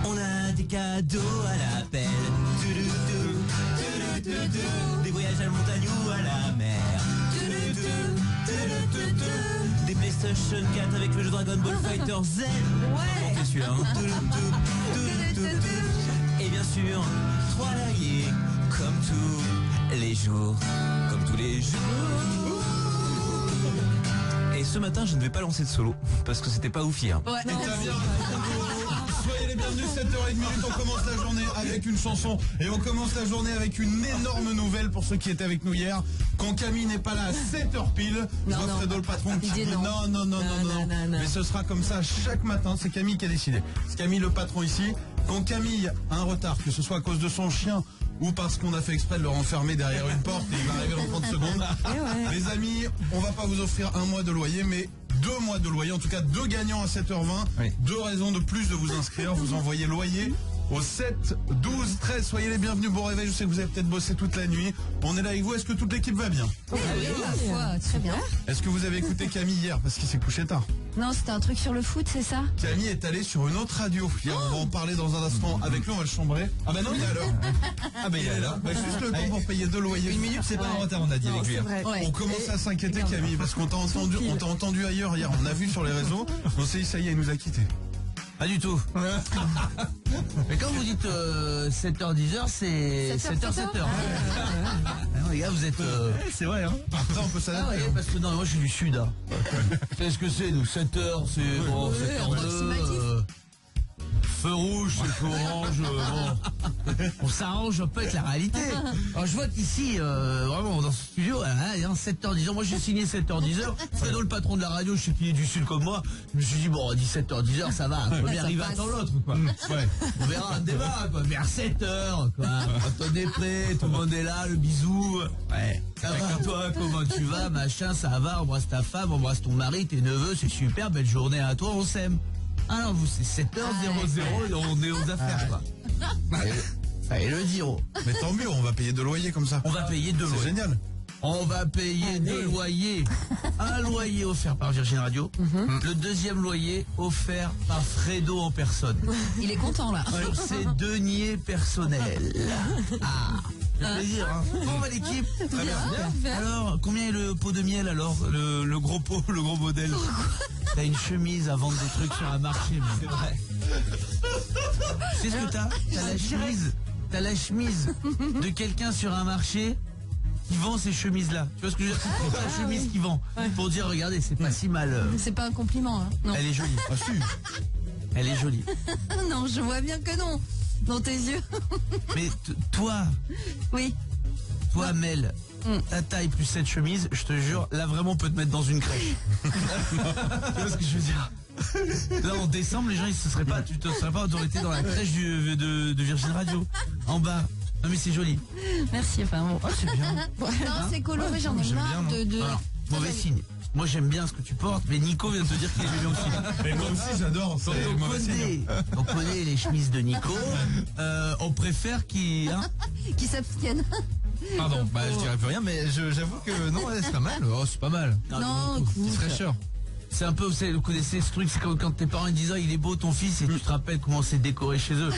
On a des cadeaux à l'appel, des voyages à la montagne ou à la mer, des PlayStation 4 avec le jeu Dragon Ball Fighter Z. Ouais. C'est celui-là, hein. Et bien sûr, 3 laguiers, comme tous les jours, comme tous les jours. Et ce matin, je ne vais pas lancer de solo, parce que c'était pas ouf hier. Ouais. Et t'as bien. Soyez les bienvenus, 7h01, on commence la journée avec une chanson et on commence la journée avec une énorme nouvelle pour ceux qui étaient avec nous hier. Quand Camille n'est pas là à 7h pile, je vois Fredo le patron qui dit non. Mais ce sera comme ça chaque matin, c'est Camille qui a décidé. C'est Camille le patron ici. Quand Camille a un retard, que ce soit à cause de son chien ou parce qu'on a fait exprès de le renfermer derrière une porte et il va arriver dans 30 secondes. Les amis, on va pas vous offrir un mois de loyer, mais 2 mois de loyer, en tout cas 2 gagnants à 7h20, oui. 2 raisons de plus de vous inscrire, vous envoyez loyer au 7 12 13, soyez les bienvenus, bon réveil, je sais que vous avez peut-être bossé toute la nuit, on est là avec vous, est-ce que toute l'équipe va bien? Oui, très bien. Est-ce que vous avez écouté Camille hier, parce qu'il s'est couché tard? Non, c'était un truc sur le foot, c'est ça? Camille est allé sur une autre radio, on va en parler dans un instant avec lui, on va le chambrer. Ah bah non, il est à l'heure. Ah bah il est là, bah, juste le temps pour payer 2 loyers. Une minute, c'est pas en retard, on a dit avec lui. On commence à s'inquiéter Camille, parce qu'on t'a entendu ailleurs hier, on a vu sur les réseaux, on s'est dit ça y est, il nous a quittés. Pas du tout. Mais quand vous dites 7h-10h, c'est 7h-7h. Les gars, vous êtes... C'est vrai, hein. Après, on peut s'adapter. Ah ouais, parce que non, moi je suis du sud. Hein. Qu'est-ce que c'est, nous? 7h, c'est bon, 7h02. Feu rouge, c'est feu orange. Bon. On s'arrange un peu avec la réalité. Alors je vois qu'ici, vraiment, dans ce studio, 7h-10h, moi j'ai signé 7h-10h. Fredo, le patron de la radio, je suis pilier du sud comme moi. Je me suis dit, bon, 17h-10h, ça va. On peut bien arriver à temps l'autre, quoi. Ouais. On verra un débat, quoi. Vers 7h, quoi. Quand on est prêt, tout le monde est là, le bisou. Ouais. Ça va, toi, comment tu vas, machin, ça va, embrasse ta femme, embrasse ton mari, tes neveux, c'est super, belle journée à toi, on s'aime. Alors vous, c'est 7h00 et on est aux affaires, quoi. Fallait le dire. Mais tant mieux, on va payer 2 loyers comme ça. On va payer 2 loyers. C'est génial. On va payer 2 loyers. Un loyer offert par Virgin Radio. Le deuxième loyer offert par Fredo en personne. Il est content là. Sur ses deniers personnels. Ah, fait plaisir, hein. Bon, bah l'équipe. Très bien. Alors, combien est le pot de miel alors? Le gros pot, le gros modèle. T'as une chemise à vendre des trucs sur un marché, c'est vrai. C'est ce que t'as? T'as la chemise de quelqu'un sur un marché qui vend ces chemises-là. Tu vois ce que je veux dire? C'est la chemise qui vend. Pour dire, regardez, c'est pas si mal. C'est pas un compliment, hein. Non. Elle est jolie. Ah, si. Elle est jolie. Non, je vois bien que non. Dans tes yeux. Mais toi. Oui. Toi, Mel. Ta taille plus cette chemise, je te jure, là vraiment on peut te mettre dans une crèche. Tu vois ce que je veux dire? Là en décembre, les gens ils se seraient pas, tu te serais pas autorité dans la crèche de Virgin Radio. En bas. Non mais c'est joli. Merci, enfin bon. Oh, c'est bien. Non, c'est coloré, j'en ai marre de... Alors, mauvais signe. Moi j'aime bien ce que tu portes, mais Nico vient de te dire qu'il est joli aussi. Mais moi aussi j'adore. On connaît les chemises de Nico. On préfère qu'il... Hein, qui s'abstiennent. Pardon, bah je dirais plus rien, mais j'avoue que non, ouais, c'est pas mal. Oh, c'est pas mal. Non, Petite fraîcheur. C'est un peu, vous connaissez ce truc, c'est quand tes parents ils disent il est beau ton fils et tu te rappelles comment c'est décoré chez eux.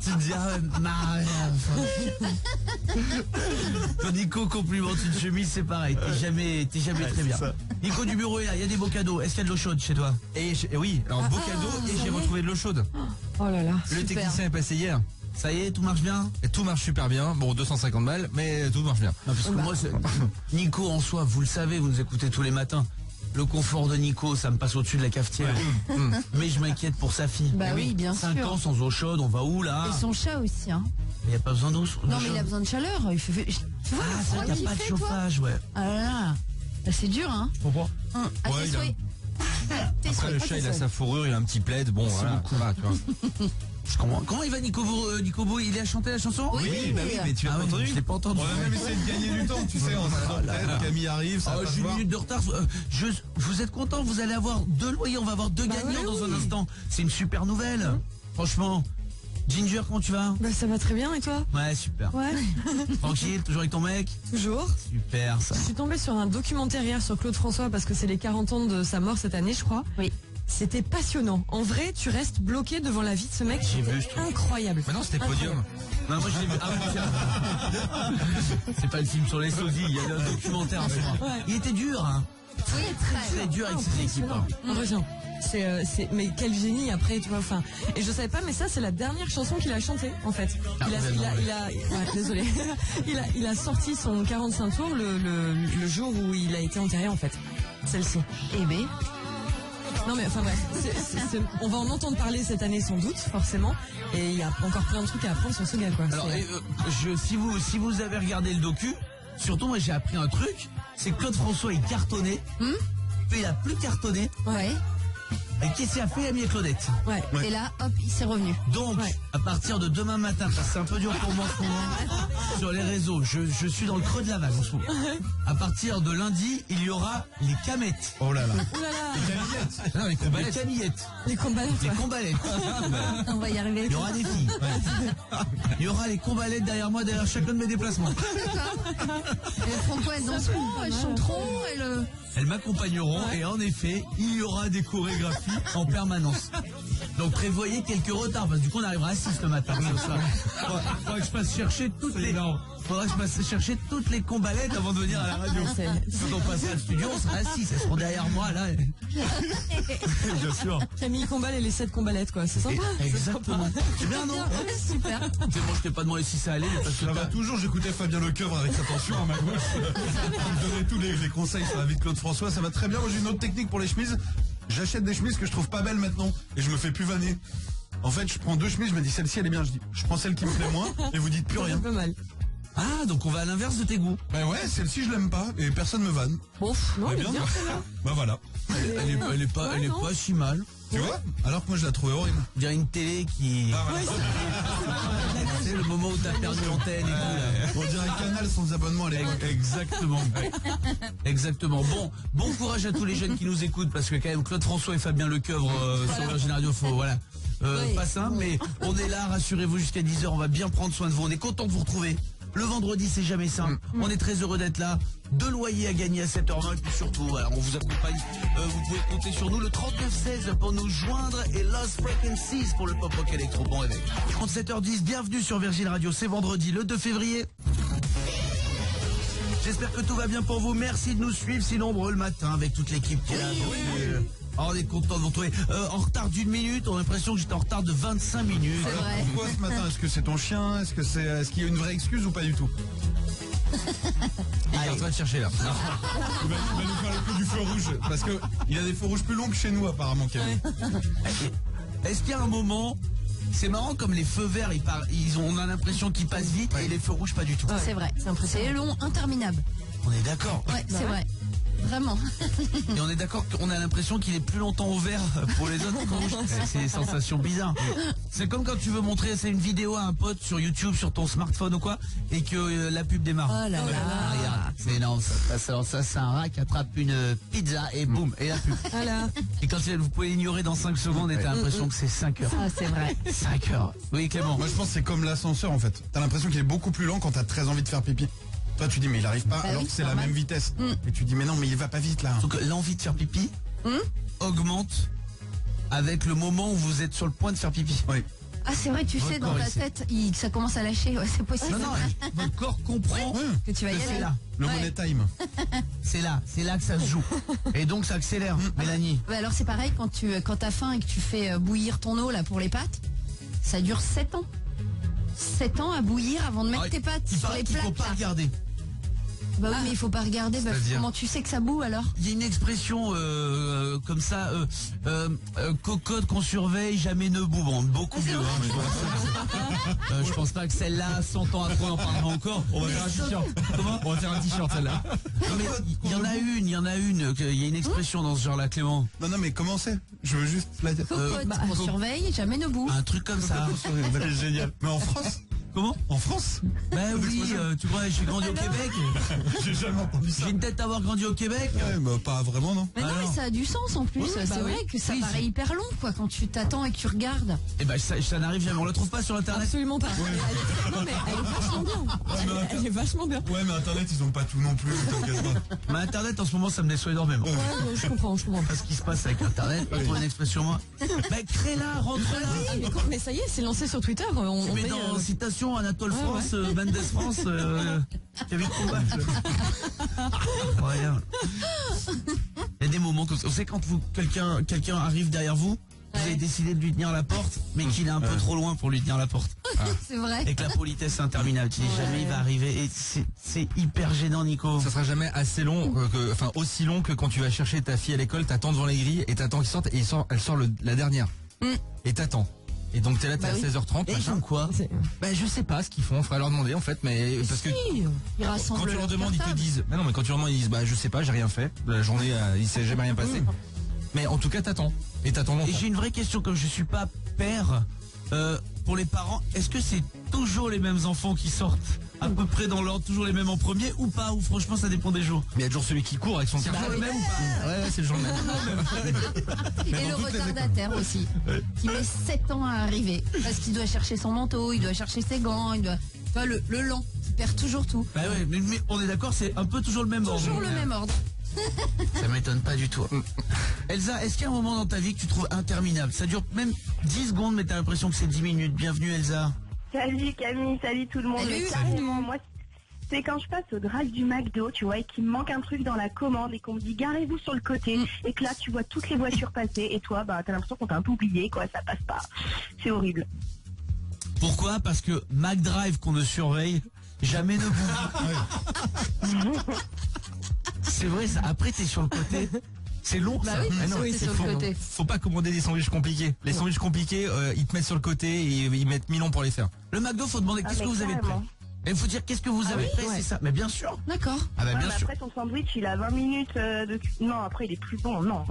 Tu te dis quand Nico complimente une chemise, c'est pareil, t'es jamais très bien. Nico du bureau est là, il y a des beaux cadeaux. Est-ce qu'il y a de l'eau chaude chez toi? Et oui, alors beau cadeau et j'ai retrouvé de l'eau chaude. Oh là là. Le technicien est passé hier. Ça y est, tout marche bien? Et tout marche super bien. Bon, 250 balles, mais tout marche bien. Non, parce que moi, Nico en soi, vous le savez, vous nous écoutez tous les matins. Le confort de Nico, ça me passe au-dessus de la cafetière. Mais je m'inquiète pour sa fille. Bah oui, bien sûr. 5 ans sans eau chaude, on va où là? Et son chat aussi, hein. Il n'y a pas besoin d'eau. Non, mais il a besoin de chaleur. Il fait... Ah, c'est vrai qu'il n'y a pas de chauffage, ouais. Ah là là. Bah, c'est dur, hein. Je comprends. À tes souhaits. Après, le chat, il a sa fourrure, il a un petit plaid. Bon, voilà, ça va, tu vois. Comment il va Nico Beau? Il est à chanter la chanson? Oui, bah oui, mais tu l'as pas entendu? Je l'ai pas entendu. On a même essayé de gagner du temps, tu sais, on s'attend Camille arrive, ça va pas j'ai se une voir. minute de retard. Vous êtes contents? Vous allez avoir 2 loyers, on va avoir 2 gagnants dans un instant. C'est une super nouvelle. Franchement, Ginger, comment tu vas? Bah ça va très bien et toi? Ouais, super. Ouais. Tranquille, toujours avec ton mec? Toujours. Super, ça. Je suis tombée sur un documentaire hier sur Claude François parce que c'est les 40 ans de sa mort cette année, je crois. Oui. C'était passionnant. En vrai, tu restes bloqué devant la vie de ce mec. J'ai vu, je C'est trouve. incroyable. Mais non, c'était Podium. Non, moi je l'ai vu. Ah, oui, tiens. C'est pas le film sur les sosies, il y a un documentaire en ce moment. Ouais. Il était dur, hein. Oui, Très dur avec ses équipes. Impressionnant. Impressionnant. Mais quel génie après, tu vois. Enfin, et je savais pas, mais ça c'est la dernière chanson qu'il a chantée en fait. Désolé. il a sorti son 45 tours le jour où il a été enterré en fait. Celle-ci. Eh ben, Non mais enfin bref, on va en entendre parler cette année sans doute, forcément. Et il y a encore plein de trucs à apprendre sur ce gars quoi. Alors, si vous avez regardé le docu, surtout moi j'ai appris un truc, c'est que Claude François est cartonné, puis il a plus cartonné, ouais. et qu'est-ce qu'il a fait, ami Claudette? Ouais. Et là, hop, il s'est revenu. Donc, Ouais. à partir de demain matin, parce que c'est un peu dur pour moi en ce moment, sur les réseaux, je suis dans le creux de la vague en ce moment. À partir de lundi, il y aura les camettes. Oh là là. Ouh là là, Non, les camillettes. les combalettes. Les Ouais. combalettes. On va y arriver. Il y aura des filles. Il y aura les combalettes derrière moi, derrière chacun de mes déplacements. Elles font quoi? Elles danseront, elles chanteront, elles... Elles m'accompagneront et en effet, il y aura des chorégraphies en permanence. Donc prévoyez quelques retards, parce que du coup on arrivera à 6 le matin. Faudra que je passe chercher toutes les... Faudra que je passe chercher toutes les combalettes avant de venir à la radio. Quand on passera au studio, on sera à 6, elles seront derrière moi là. Bien sûr. Camille Combal et les 7 combalettes quoi, c'est sympa. Exactement. C'est bien, non? Super. C'est bon, je t'ai pas demandé si ça allait, mais parce que Ça va toujours, j'écoutais Fabien Lecoeuvre avec attention à ma gauche. Il me donnait tous les conseils sur la vie de Claude François, ça va très bien. Moi j'ai une autre technique pour les chemises. J'achète des chemises que je trouve pas belles maintenant et je me fais plus vanner. En fait, je prends 2 chemises, je me dis celle-ci elle est bien, je prends celle qui me plaît moins et vous dites plus C'est rien. pas mal. Ah, donc on va à l'inverse de tes goûts. Bah ouais, celle-ci je l'aime pas et personne me vanne. Ouf, non, Eh mais bien, bien. bah voilà. Elle est pas si mal. Tu vois? Alors que moi je la trouvais horrible. Il y a une télé qui... Ah, voilà. C'est le moment où t'as perdu l'antenne et tout là. On dirait un canal sans abonnement à l'époque. Exactement. Exactement. Bon courage à tous les jeunes qui nous écoutent, parce que quand même Claude François et Fabien Lecoeuvre sur Virgin Radio, voilà. Oui. Pas simple, mais on est là, rassurez-vous, jusqu'à 10h, on va bien prendre soin de vous. On est content de vous retrouver. Le vendredi, c'est jamais simple. On est très heureux d'être là. 2 loyers à gagner à 7h20. Et puis surtout, voilà, on vous accompagne. Vous pouvez compter sur nous, le 3916 pour nous joindre et Lost Frequencies pour le pop rock électro. Bon réveil. 37h10, bienvenue sur Virgin Radio. C'est vendredi, le 2 février. J'espère que tout va bien pour vous. Merci de nous suivre si nombreux le matin avec toute l'équipe qui est là. On est content de vous retrouver. En retard d'1 minute, on a l'impression que j'étais en retard de 25 minutes. C'est vrai. Pourquoi ce matin? Est-ce que c'est ton chien? Est-ce qu'il y a une vraie excuse ou pas du tout? Il est en train de chercher là. Il va nous faire le coup du feu rouge parce que il a des feux rouges plus longs que chez nous apparemment. Kevin. Est-ce qu'il y a un moment, c'est marrant comme les feux verts, on a l'impression qu'ils passent vite et les feux rouges pas du tout. C'est vrai. C'est long, interminable. On est d'accord. Ouais, c'est vrai. Vraiment. Et on est d'accord qu'on a l'impression qu'il est plus longtemps au vert pour les autres qu'au rouge. C'est des sensations bizarres. C'est comme quand tu veux montrer une vidéo à un pote sur YouTube, sur ton smartphone ou quoi, et que la pub démarre. Oh là là. Ah, regarde, c'est énorme ça c'est un rat qui attrape une pizza et boum, et la pub. Voilà. Et quand vous pouvez l'ignorer dans 5 secondes et t'as l'impression que c'est 5 heures. Ah, c'est vrai. 5 heures. Oui, Clément. Moi je pense que c'est comme l'ascenseur en fait. T'as l'impression qu'il est beaucoup plus lent quand t'as très envie de faire pipi. Toi tu dis mais il arrive pas Bah alors oui, que c'est la normal. même vitesse. Et tu dis mais non mais il va pas vite là. Donc l'envie de faire pipi augmente avec le moment où vous êtes sur le point de faire pipi. Oui. Ah, c'est vrai, tu sais, dans corps, ta il sait. tête, ça commence à lâcher. Ouais, c'est possible. Non, votre corps comprend Que tu vas y que aller. c'est là. Le Ouais. money time. C'est là que ça se joue. Et donc ça accélère, Mélanie. Bah alors c'est pareil quand t'as faim et que tu fais bouillir ton eau là pour les pâtes, ça dure 7 ans. 7 ans à bouillir avant de mettre Ah, tes pâtes il sur paraît les qu'il plaques. faut pas là. regarder. Bah oui, mais il faut pas regarder. Bah, C'est-à-dire comment tu sais que ça boue alors? Il y a une expression comme ça, cocotte qu'on surveille, jamais ne boue. Bon, beaucoup mieux. Je pense pas que celle-là, 100 ans après, on en parlera encore. On va faire un t-shirt. Comment? On va faire un t-shirt celle-là. Non, mais il y en a une. Il y a une expression dans ce genre-là, Clément. Non mais comment c'est? Je veux juste la dire. Cocotte qu'on surveille, jamais ne boue. Un truc comme ça. C'est génial. Mais en France? Comment? En France? Bah oui, tu crois, j'ai grandi au Québec. J'ai jamais entendu ça. J'ai une tête d'avoir grandi au Québec. Ouais, bah pas vraiment non. Mais non, Alors ça a du sens en plus. C'est vrai que ça paraît hyper long, quoi, quand tu t'attends et que tu regardes. Eh ben, ça n'arrive jamais. On la trouve pas sur Internet. Absolument pas. Non, mais elle est vachement bien. Elle est vachement bien. Ouais, mais Internet, ils ont pas tout non plus. T'inquiète pas. Mais Internet, en ce moment, ça me déçoit énormément. Ouais, je comprends. Parce qu'il se passe avec Internet, pas trouver une expression moi. Mais crée-la, rentre-la. Mais ça y est, c'est lancé sur Twitter. On Mais met, dans citation, Anatole France, Mendes France, David Combach. Rien. Il y a des moments comme ça. Vous savez, quand quelqu'un arrive derrière vous, vous avez décidé de lui tenir la porte, mais qu'il est un peu trop loin pour lui tenir la porte. C'est vrai. Et que la politesse est interminable. Tu dis jamais il va arriver. Et c'est hyper gênant, Nico. Ça sera jamais assez long, aussi long que quand tu vas chercher ta fille à l'école, t'attends devant les grilles et t'attends qu'il sorte et elle sort la dernière. Et t'attends. Et donc t'es là, t'es à 16h30. Et ils font quoi? Ben je sais pas ce qu'ils font, faudrait leur demander en fait, mais parce que Ils rassemblent quand tu leur leurs demandes, ils te cartables. disent, mais non, mais quand tu leur demandes, ils disent, bah je sais pas, j'ai rien fait, la journée, il s'est jamais rien passé. Mais en tout cas, t'attends. Et t'attends longtemps. Et j'ai une vraie question, comme je suis pas père, pour les parents, est-ce que c'est toujours les mêmes enfants qui sortent à peu près dans l'ordre, toujours les mêmes en premier ou pas? Ou franchement ça dépend des jours? Mais il y a toujours celui qui court avec son carton. le même ou pas? Ouais, c'est le jour même. Et le retardataire aussi, qui met 7 ans à arriver. Parce qu'il doit chercher son manteau, il doit chercher ses gants, il doit... Tu vois, le lent, qui perd toujours tout. Bah ouais, mais on est d'accord, c'est un peu toujours le même ordre. Toujours le même ordre. Ça m'étonne pas du tout. Elsa, est-ce qu'il y a un moment dans ta vie que tu trouves interminable? Ça dure même 10 secondes, mais t'as l'impression que c'est 10 minutes. Bienvenue Elsa. Salut Camille, salut tout le monde. Salut. Mais carrément, moi, c'est quand je passe au drive du McDo, tu vois, et qu'il me manque un truc dans la commande et qu'on me dit garez-vous sur le côté et que là tu vois toutes les voitures passer et toi, bah t'as l'impression qu'on t'a un peu oublié, quoi, ça passe pas. C'est horrible. Pourquoi? Parce que McDrive qu'on ne surveille jamais ne bouge. C'est vrai ça. Après t'es sur le côté. C'est long ça. Bah oui, Mais non, c'est sur le côté. Faut pas commander des sandwichs compliqués. Les sandwichs compliqués, ils te mettent sur le côté et ils mettent 1000 ans pour les faire. Le McDo, faut demander qu'est-ce mais que vous avez de prêt. carrément. Et il faut dire qu'est-ce que vous avez de prêt, c'est ça. Mais bien sûr. D'accord. Ah bah Ouais, bien mais sûr. après ton sandwich, il a 20 minutes de... Non, après il est plus bon, non.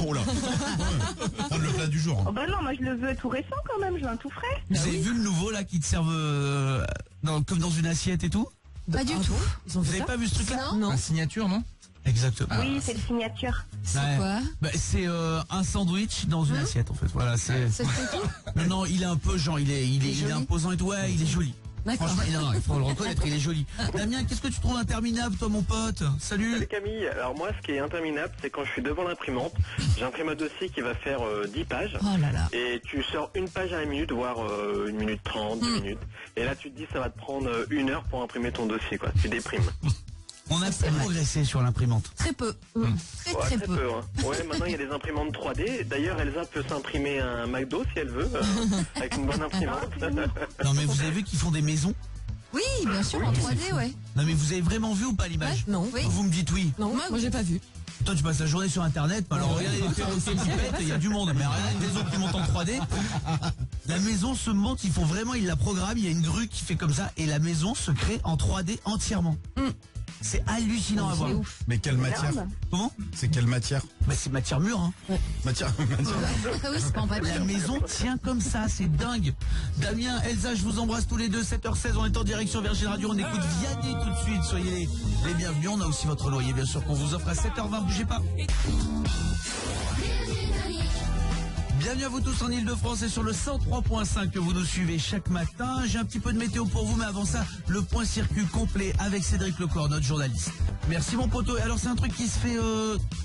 Oh là. Prendre le plat du jour. Oh bah non, moi je le veux tout récent quand même, je veux un tout frais. Vous avez vu le nouveau là qui te servent comme dans une assiette et tout? Pas du tout. Ils ont Vous fait avez ça? pas vu ce truc-là? Non. Un signature, non? Exactement. Oui, c'est le signature. C'est Ouais. quoi? Bah, c'est un sandwich dans une assiette en fait. Voilà, c'est. Ça se fait tout? Non, il est un peu genre, il est joli. imposant et tout. Ouais, il est joli. D'accord. Franchement, non, il faut le reconnaître, il est joli. Damien, qu'est-ce que tu trouves interminable, toi, mon pote? Salut. Salut Camille, alors moi ce qui est interminable c'est quand je suis devant l'imprimante, j'imprime un dossier qui va faire 10 pages Oh là là. et tu sors une page à la minute, voire 1 minute 30, 2 minutes et là tu te dis ça va te prendre 1 heure pour imprimer ton dossier quoi, tu déprimes. On a c'est vrai. progressé sur l'imprimante. Très peu. Très Ouais, très peu. hein. Ouais, maintenant il y a des imprimantes 3D, d'ailleurs Elsa peut s'imprimer un McDo si elle veut, avec une bonne imprimante. Non, mais vous avez vu qu'ils font des maisons? Oui, bien sûr, en 3D, ouais. Non, mais vous avez vraiment vu ou pas l'image? Non. Oui. Vous me dites oui. Non, moi j'ai pas vu. Toi, tu passes la journée sur Internet, alors regardez les perroquets qui pètent, il y a du monde. Mais regardez une maison qui monte en 3D. La maison se monte, ils font vraiment, ils la programment, il y a une grue qui fait comme ça, et la maison se crée en 3D entièrement. C'est hallucinant à voir. C'est ouf. Mais quelle matière? Comment? C'est quelle matière? Bah, c'est matière mûre, hein. Matière. Ah oui, c'est pas en papier. La maison tient comme ça, c'est dingue. Damien, Elsa, je vous embrasse tous les deux. 7h16, on est en direction Virgin Radio. On écoute Vianney tout de suite. Soyez les bienvenus. On a aussi votre loyer, bien sûr, qu'on vous offre à 7h20. Bougez pas. Bienvenue à vous tous en Ile-de-France et sur le 103.5 que vous nous suivez chaque matin. J'ai un petit peu de météo pour vous, mais avant ça, le point circuit complet avec Cédric Lecor, notre journaliste. Merci mon poteau. Alors c'est un truc qui se fait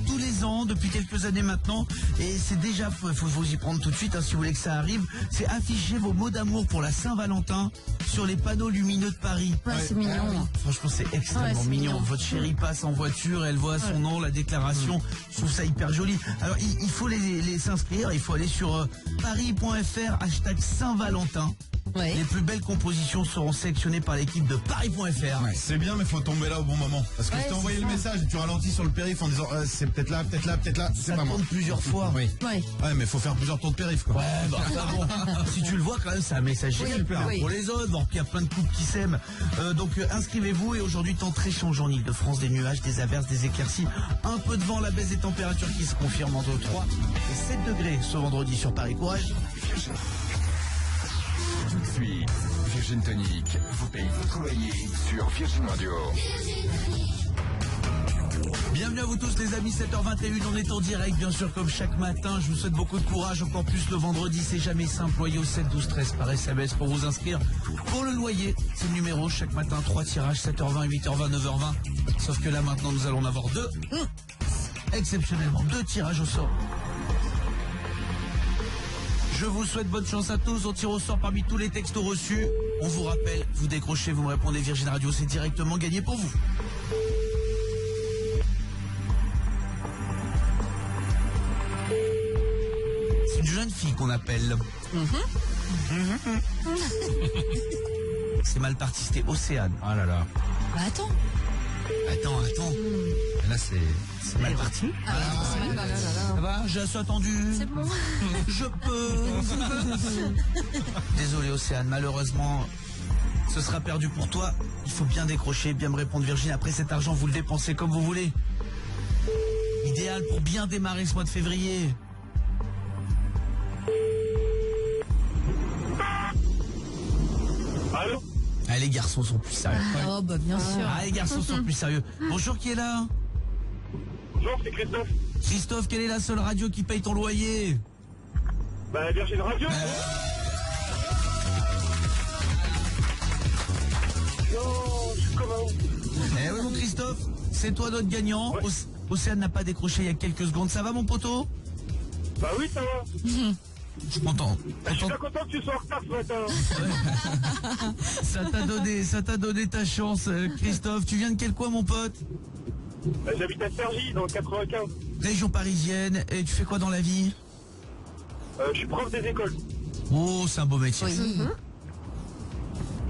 tous les ans, depuis quelques années maintenant, et c'est déjà, faut vous y prendre tout de suite hein, si vous voulez que ça arrive. C'est afficher vos mots d'amour pour la Saint-Valentin sur les panneaux lumineux de Paris. Ouais, c'est mignon. Franchement, c'est extrêmement Ouais, c'est mignon. mignon. Votre chérie passe en voiture, elle voit son nom, la déclaration. Je trouve ça hyper joli. Alors, il faut les s'inscrire. Il faut aller sur paris.fr, #Saint-Valentin. Ouais. Les plus belles compositions seront sélectionnées par l'équipe de paris.fr. C'est bien, mais faut tomber là au bon moment. Parce que Ouais, si t'as envoyé c'est le ça. message et tu ralentis sur le périph' en disant c'est peut-être là, c'est Ça pas moi. tourne plusieurs fois. Oui. Ouais. Ouais, mais faut faire plusieurs tours de périph' quoi. Ouais, bah, bon. Si tu le vois quand même, c'est un message Oui, super oui. pour les autres. Donc il y a plein de couples qui s'aiment. Donc inscrivez-vous. Et aujourd'hui, temps très changeant en Ile-de-France, des nuages, des averses, des éclaircies, un peu de vent, la baisse des températures qui se confirme entre 3 et 7 degrés ce vendredi sur Paris. Courage. Tout de suite, Virgin Tonic vous paye votre loyer sur Virgin Radio. Bienvenue à vous tous les amis, 7h21, on est en direct bien sûr comme chaque matin. Je vous souhaite beaucoup de courage, encore plus le vendredi, c'est jamais simple. Loyer au 7 12 13 par SMS pour vous inscrire. Pour le loyer, c'est le numéro chaque matin, 3 tirages, 7h20, 8h20, 9h20. Sauf que là maintenant nous allons en avoir 2. Exceptionnellement, 2 tirages au sort. Je vous souhaite bonne chance à tous. On tire au sort parmi tous les textos reçus. On vous rappelle, vous décrochez, vous me répondez Virgin Radio, c'est directement gagné pour vous. C'est une jeune fille qu'on appelle. C'est mal parti, c'était Océane. Ah là là. Bah attends. Attends. Là, c'est mal parti. C'est mal parti. Ça va, j'ai assez attendu. C'est bon. Je peux. Désolé Océane, malheureusement, ce sera perdu pour toi. Il faut bien décrocher, bien me répondre Virginie. Après cet argent, vous le dépensez comme vous voulez. Idéal pour bien démarrer ce mois de février. Allô? Ah, les garçons sont plus sérieux. Oh bah bien sûr. Ah, les garçons sont plus sérieux. Bonjour, qui est là? Bonjour, c'est Christophe. Christophe, quelle est la seule radio qui paye ton loyer? Bah, Virgin Radio. Non, je suis comment? Eh oui, mon Christophe, c'est toi notre gagnant. Ouais. Océane n'a pas décroché il y a quelques secondes. Ça va, mon poteau? Bah oui, ça va. Je suis content. Je suis bien content que tu sois en retard ce matin. Ça t'a donné ta chance, Christophe. Tu viens de quel coin, mon pote? J'habite à Cergy, dans le 95. Région parisienne. Et tu fais quoi dans la vie? Je suis prof des écoles. Oh, c'est un beau métier. Oui.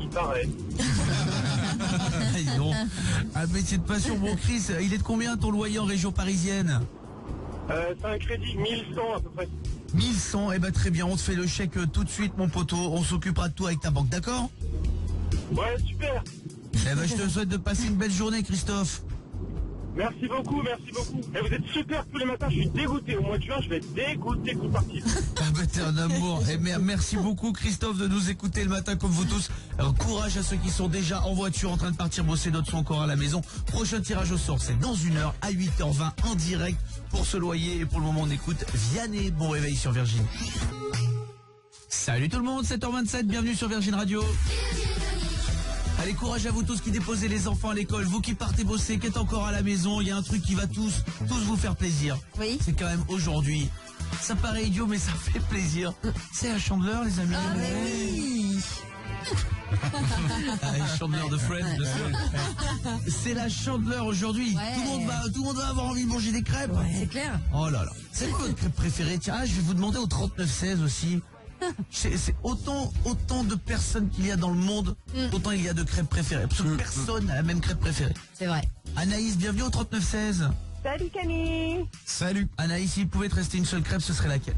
Il paraît. Ah, dis donc. Un métier de passion. Bon, Chris, il est de combien ton loyer en région parisienne? C'est un crédit 1100 à peu près. 1100. Eh ben très bien, on te fait le chèque tout de suite, mon poteau. On s'occupera de tout avec ta banque, d'accord? Ouais, super. Eh ben je te souhaite de passer une belle journée, Christophe. Merci beaucoup, merci beaucoup. Et vous êtes super tous les matins, je suis dégoûté. Au mois de juin, je vais être dégoûté que vous partiez. Ah bah t'es un amour. Et merci beaucoup Christophe de nous écouter le matin comme vous tous. Alors, courage à ceux qui sont déjà en voiture en train de partir bosser, d'autres sont encore à la maison. Prochain tirage au sort, c'est dans 1 heure à 8h20 en direct pour ce loyer. Et pour le moment on écoute Vianney. Bon réveil sur Virgin. Salut tout le monde, 7h27, bienvenue sur Virgin Radio. Allez, courage à vous tous qui déposez les enfants à l'école, vous qui partez bosser, qui êtes encore à la maison, il y a un truc qui va tous vous faire plaisir. Oui. C'est quand même aujourd'hui. Ça paraît idiot, mais ça fait plaisir. C'est la Chandeleur, les amis. Ah oui. Ah, les Chandeleur de Friends, bien sûr. C'est la Chandeleur aujourd'hui. Ouais. Tout le monde va avoir envie de manger des crêpes. C'est clair. Oh là là. C'est quoi votre crêpe préférée? Tiens, je vais vous demander au 3916 aussi. C'est autant de personnes qu'il y a dans le monde, autant il y a de crêpes préférées. Parce que personne n'a la même crêpe préférée. C'est vrai. Anaïs, bienvenue au 3916. Salut Camille. Salut. Anaïs, s'il pouvait te rester une seule crêpe, ce serait laquelle?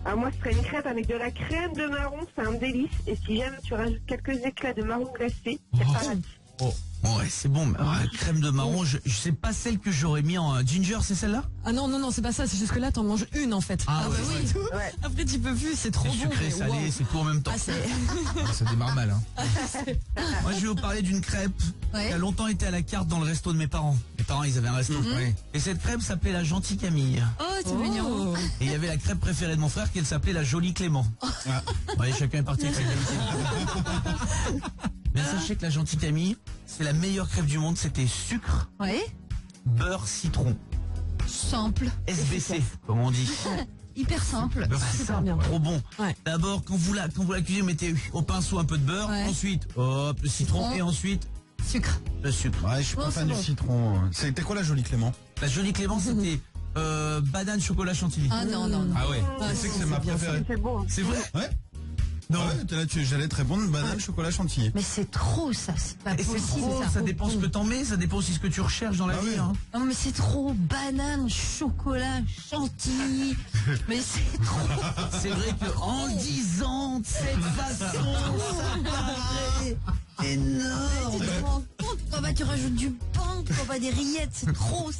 Ah, moi, ce serait une crêpe avec de la crème de marron, c'est un délice. Et si jamais tu rajoutes quelques éclats de marron glacé, c'est paradis. Oh, ouais, c'est bon. Mais, crème de marron, je sais pas celle que j'aurais mis en ginger, c'est celle-là? Ah non, c'est pas ça, c'est juste que là, t'en manges une en fait. Ah ouais, oui. Ouais. Après, tu peux plus, c'est trop C'est bon. sucré, mais salé, wow. c'est tout en même temps. Ah, c'est... Ça démarre mal, hein. Moi, je vais vous parler d'une crêpe Ouais. qui a longtemps été à la carte dans le resto de mes parents. Mes parents, ils avaient un resto. Ouais. Et cette crêpe s'appelait la Gentille Camille. Oh, c'est mignon. Et il y avait la crêpe préférée de mon frère qui elle s'appelait la Jolie Clément. Ouais, chacun est parti avec sa qualité. Mais sachez que la Gentille Camille, c'est la meilleure crêpe du monde. C'était sucre, Ouais. beurre, citron. Simple. SBC, comme on dit. Hyper simple. Beurre, c'est ça, bien. trop bon. Ouais. D'abord, quand vous la cuisez, vous mettez au pinceau un peu de beurre. Ouais. Ensuite, hop, le citron. Citron. Et ensuite, Sucre. le sucre. Ouais, je suis pas Oh, fan c'est du bon. citron. C'était quoi la jolie Clément? La Jolie Clément, c'était banane, chocolat, chantilly. Ah non. Ah ouais. Ah, Je sais que c'est c'est ma bien préférée. C'est bon. C'est vrai? Ouais. Non. Ouais, t'es là, j'allais très bon, banane, chocolat, chantilly. Mais c'est trop ça, c'est pas Et c'est possible trop, ça. ça dépend ce que t'en mets, ça dépend aussi ce que tu recherches dans la Ah vie. oui. Hein. Non mais c'est trop banane, chocolat, chantilly. Mais c'est trop. C'est vrai que en le disant de cette façon, ça paraît Tu énorme. te rends compte quand bah, tu rajoutes du pain, quand bah, des rillettes, c'est trop.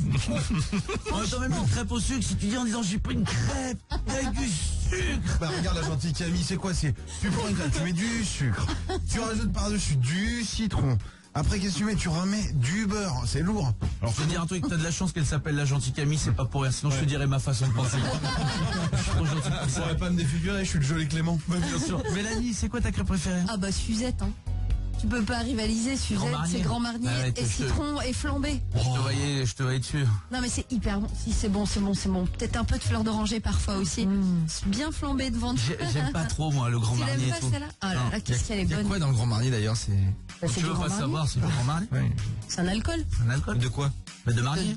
En même temps, même une crêpe au sucre, si tu dis en disant j'ai pris une crêpe avec du sucre. Bah regarde la Gentille Camille, c'est quoi? C'est tu prends une crêpe, tu mets du sucre, tu rajoutes par-dessus du citron. Après, qu'est-ce que tu mets? Tu remets du beurre, c'est lourd. Alors, je te dire un truc, t'as de la chance qu'elle s'appelle la gentille Camille, c'est pas pour rien, sinon je te dirais ma façon de penser. Je suis trop gentil. Tu pourrais pas me défigurer, je suis le joli Clément. Bien sûr. Mélanie, c'est quoi ta crêpe préférée? Ah bah Suzette, hein. Tu peux pas rivaliser, Suzette, c'est Grand Marnier Arrête, et citron et flambé. Je te voyais dessus. Non mais c'est hyper bon. Si c'est bon, c'est bon, c'est bon. Peut-être un peu de fleur d'oranger parfois aussi. C'est bien flambé devant. J'aime pas trop moi le Grand Tu Marnier l'aimes et pas tout. celle-là? Ah là là, qu'est-ce qu'elle est Il y a bonne. quoi dans le Grand Marnier d'ailleurs? C'est Bah, c'est Tu du veux Grand pas Marnier. savoir c'est du Grand Marnier? C'est un alcool. Un alcool? De quoi? Bah, de Marnier.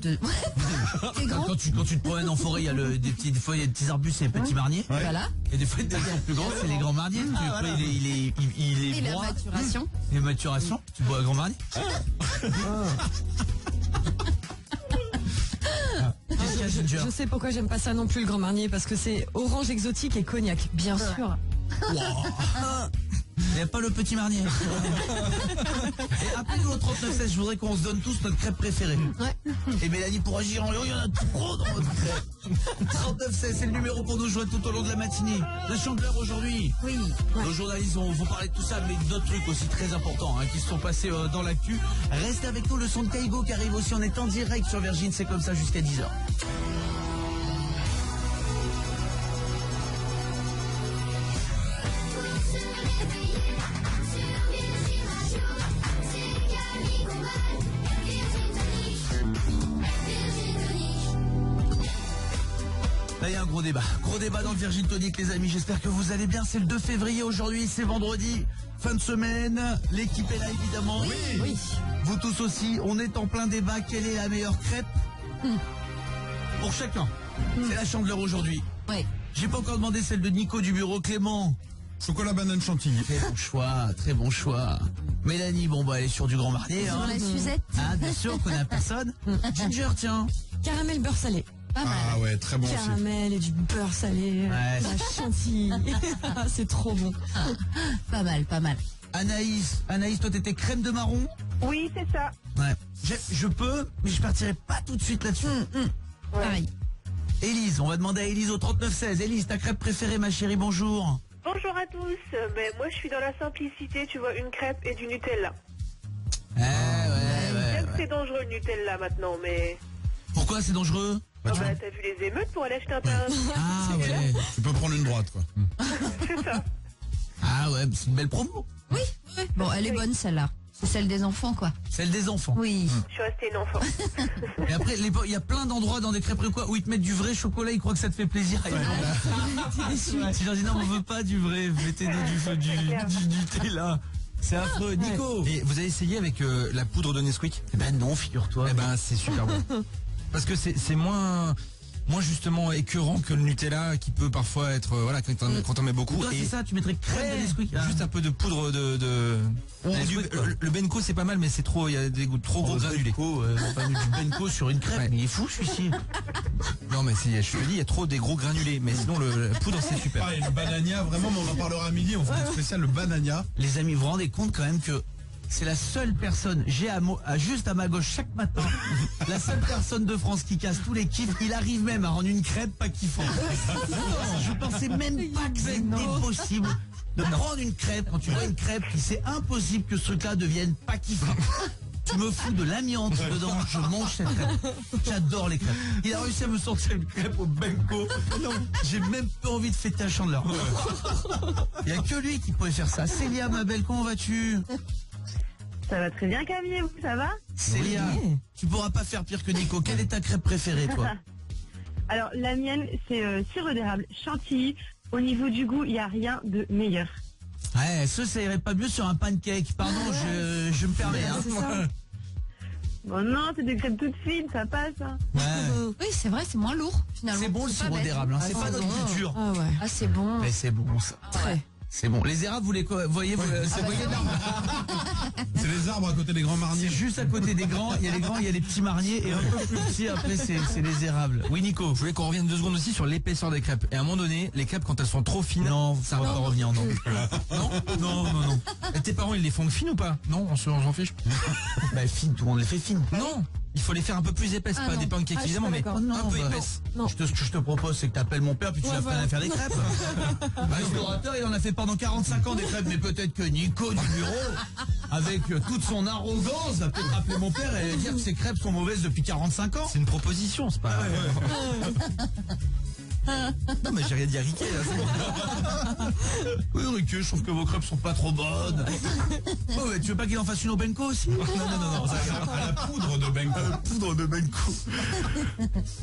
C'est grand. Quand tu te promènes en forêt, il y a des fois il y a des petits arbustes et des petits marniers. Voilà. Et des fois des plus grands, c'est les grands marniers. Il Et est la froid. maturation. Les maturations, tu bois un grand marnier. Qu'est-ce qu'il y a, Ginger? Je sais pourquoi j'aime pas ça non plus le Grand Marnier, parce que c'est orange exotique et cognac. Bien sûr. Il n'y a pas le petit marnier. Et appelez-nous au 3916, je voudrais qu'on se donne tous notre crêpe préférée. Ouais. Et Mélanie pourra agir en il y en a trop dans votre crêpe. 3916, c'est le numéro pour nous joindre tout au long de la matinée. La chandeleur aujourd'hui. Oui. Nos journalistes vont parler de tout ça, mais d'autres trucs aussi très importants qui se sont passés dans l'actu. Restez avec nous, le son de Kaigo qui arrive aussi, on est en direct sur Virgin, c'est comme ça jusqu'à 10h. Là, il y a un gros débat dans le Virgin Tonic, les amis. J'espère que vous allez bien. C'est le 2 février aujourd'hui, c'est vendredi, fin de semaine. L'équipe est là, évidemment. Oui. Vous tous aussi. On est en plein débat. Quelle est la meilleure crêpe pour chacun? C'est la chandeleur aujourd'hui. Ouais. J'ai pas encore demandé celle de Nico du bureau. Clément. Chocolat banane chantilly. Très bon choix. Mélanie, bon bah elle est sur du Grand Marnier. Sur la Suzette. Ah, bien sûr, on connaît la personne. Ginger, tiens. Caramel beurre salé. Pas mal. Ah ouais, très bon aussi. Caramel et du beurre salé. Ouais. La chantilly. C'est trop bon. Pas mal, pas mal. Anaïs, toi t'étais crème de marron? Oui, c'est ça. Ouais. Je peux, mais je partirai pas tout de suite là-dessus. Pareil. Élise, on va demander à Élise au 3916. Élise, ta crêpe préférée, ma chérie, bonjour. Bonjour à tous. Ben, moi, je suis dans la simplicité, tu vois, une crêpe et du Nutella. Ouais. Bien que c'est dangereux le Nutella maintenant, mais... Pourquoi c'est dangereux? T'as vu les émeutes pour aller acheter un pain? Ah ouais. Tu peux prendre une droite, quoi. C'est ça. Ah ouais, c'est une belle promo. Oui. Bon, elle est bonne celle-là. C'est celle des enfants, quoi. Celle des enfants. Oui. Je suis restée une enfant. Et après, il y a plein d'endroits dans des crêperies quoi où ils te mettent du vrai chocolat, ils croient que ça te fait plaisir. Si j'en dis non, on veut pas du vrai, mettez-nous du Nutella. C'est affreux. Nico. Et vous avez essayé avec la poudre de Nesquik? Eh ben non, figure-toi. Eh ben c'est super bon. Parce que c'est moins justement écœurant que le Nutella qui peut parfois être quand on met beaucoup. Toi, c'est ça, tu mettrais crème de Nesquik. Juste un peu de poudre de le Benko c'est pas mal, mais c'est trop, il y a des goûts trop gros granulés. Du Benko sur une crêpe, Ouais. mais il est fou celui-ci. Non mais je te dis, il y a trop des gros granulés, mais sinon la poudre c'est super. Ah, et le banania, vraiment, mais on en parlera à midi, on fait un spécial le banania. Les amis, vous vous rendez compte quand même que c'est la seule personne, juste à ma gauche chaque matin, la seule personne de France qui casse tous les kiffs. Il arrive même à rendre une crêpe pas kiffante. Je pensais même pas que c'était possible de prendre une crêpe. Quand tu vois une crêpe, c'est impossible que ce truc-là devienne pas kiffant. Tu me fous de l'amiante dedans, je mange cette crêpe. J'adore les crêpes. Il a réussi à me sortir une crêpe au Benko. Non, j'ai même pas envie de fêter la chandeleur. Il n'y a que lui qui pouvait faire ça. Célia, ma belle, comment vas-tu? Ça va très bien, Camille, vous, ça va? Célia, tu pourras pas faire pire que Nico. Quelle est ta crêpe préférée, toi? Alors, la mienne, c'est sirop d'érable chantilly. Au niveau du goût, il n'y a rien de meilleur. Ouais, ça irait pas mieux sur un pancake. Pardon, je me permets. Hein. C'est ça. Bon, non, c'est des crêpes toutes fines, ça passe. Hein. Ouais. Oui, c'est vrai, c'est moins lourd, finalement. C'est bon le pas sirop bête. d'érable, hein. C'est Ah, pas notre bon. culture. Ah ouais. Ah, c'est bon. Mais c'est bon ça. Très. C'est bon. Les érables, vous les voyez, c'est C'est les arbres à côté des grands marniers. c'est juste à côté des grands. Il y a les grands, il y a les petits marniers et un peu plus petits. Après, c'est les érables. Oui, Nico. Je voulais qu'on revienne 2 secondes aussi sur l'épaisseur des crêpes. Et à un moment donné, les crêpes quand elles sont trop fines, Non, ça on va va pas pas revenir. Non. Et tes parents ils les font fines ou pas? Non, on s'en fiche. Bah fine, tout le monde les fait fines. Non, Il faut les faire un peu plus épaisses, pas des pancakes évidemment, mais un peu épaisses. Non. Ce que je te propose, c'est que t'appelles mon père, puis tu l'apprennes à faire des crêpes. Le restaurateur, il en a fait pendant 45 ans des crêpes, mais peut-être que Nico du bureau, avec toute son arrogance, va peut-être appeler mon père et dire que ces crêpes sont mauvaises depuis 45 ans. C'est une proposition, c'est pas... Non mais j'ai rien dit à Riquet là. Oui Riquet, je trouve que vos crêpes sont pas trop bonnes. Oh mais tu veux pas qu'il en fasse une au Benko aussi? Non, à la poudre de Benko. À la poudre de Benko.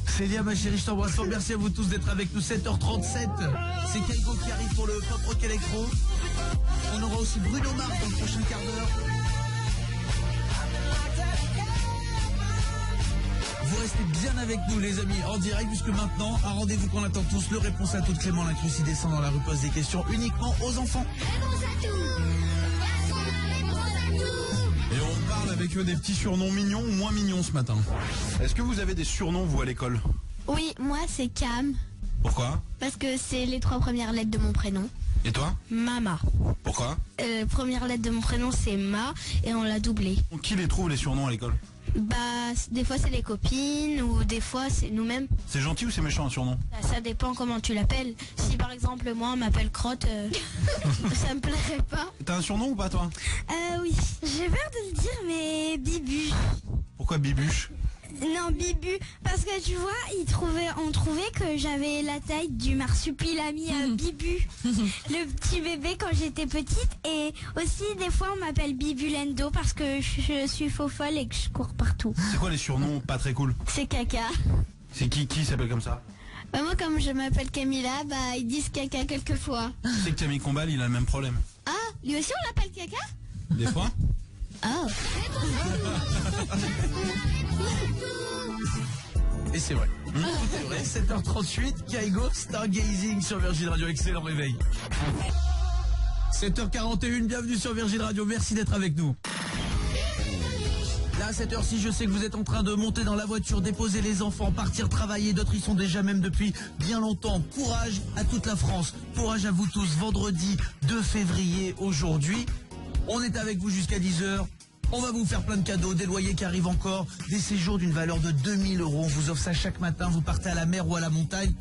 Célia ma chérie, je t'embrasse fort. Merci à vous tous d'être avec nous. 7h37. C'est Kaigo qui arrive pour le Pop Rock Electro. On aura aussi Bruno Mars dans le prochain quart d'heure. Vous restez bien avec nous les amis en direct, puisque maintenant, un rendez-vous qu'on attend tous, le réponse à toute. Clément Lincrusy descend dans la rue, pose des questions uniquement aux enfants. Et on parle avec eux des petits surnoms mignons ou moins mignons ce matin. Est-ce que vous avez des surnoms vous à l'école? Oui, moi c'est Cam. Pourquoi? Parce que c'est les 3 premières lettres de mon prénom. Et toi? Mama. Pourquoi? Première lettre de mon prénom c'est Ma et on l'a doublé. Qui les trouve les surnoms à l'école? Bah, des fois c'est les copines ou des fois c'est nous-mêmes. C'est gentil ou c'est méchant un surnom? Ça dépend comment tu l'appelles. Si par exemple moi on m'appelle Crotte, ça me plairait pas. T'as un surnom ou pas toi? Oui. J'ai peur de le dire mais Bibu. Pourquoi Bibuche? Non, Bibu, parce que tu vois, on trouvait que j'avais la taille du marsupilami Bibu, le petit bébé quand j'étais petite. Et aussi, des fois, on m'appelle Bibulendo parce que je suis faux folle et que je cours partout. C'est quoi les surnoms pas très cool? C'est Caca. C'est qui s'appelle comme ça? Bah moi, comme je m'appelle Camilla, bah ils disent Caca quelquefois. Tu sais que Camille Combal, il a le même problème. Ah, lui aussi on l'appelle Caca? Des fois? Oh. Et c'est vrai. C'est vrai, 7h38, Kaigo, Stargazing sur Virgin Radio, excellent réveil. 7h41, bienvenue sur Virgin Radio, merci d'être avec nous. Là, à cette heure-ci, je sais que vous êtes en train de monter dans la voiture, déposer les enfants, partir travailler, d'autres y sont déjà même depuis bien longtemps. Courage à toute la France, courage à vous tous, vendredi 2 février aujourd'hui. On est avec vous jusqu'à 10h. On va vous faire plein de cadeaux, des loyers qui arrivent encore, des séjours d'une valeur de 2000 €. On vous offre ça chaque matin, vous partez à la mer ou à la montagne.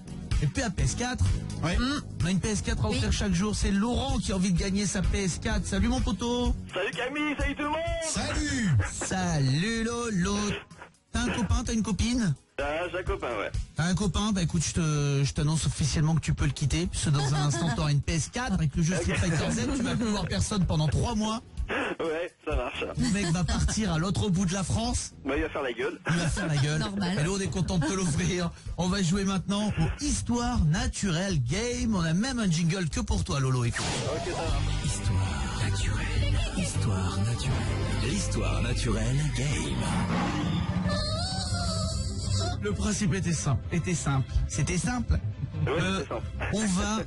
Et puis à PS4, on a une PS4 à offrir chaque jour. C'est Laurent qui a envie de gagner sa PS4. Salut mon poteau. Salut Camille, salut tout le monde. Salut. Salut Lolo. T'as un copain, t'as une copine? J'ai un copain, ouais. T'as un copain? Bah écoute, je t'annonce officiellement que tu peux le quitter, puisque dans un instant t'auras une PS4 avec le jeu Street Fighter Z. Tu vas plus voir personne pendant 3 mois. Ouais, ça marche. Le mec va partir à l'autre bout de la France. Bah, il va faire la gueule. Il va faire la gueule. Normal. Et nous, on est content de te l'offrir. On va jouer maintenant au Histoire Naturelle Game. On a même un jingle que pour toi, Lolo. Écoute. Ok, ça marche. Histoire naturelle. Histoire naturelle. L'histoire naturelle game. Le principe était simple. C'était simple. Ouais, c'est simple. On va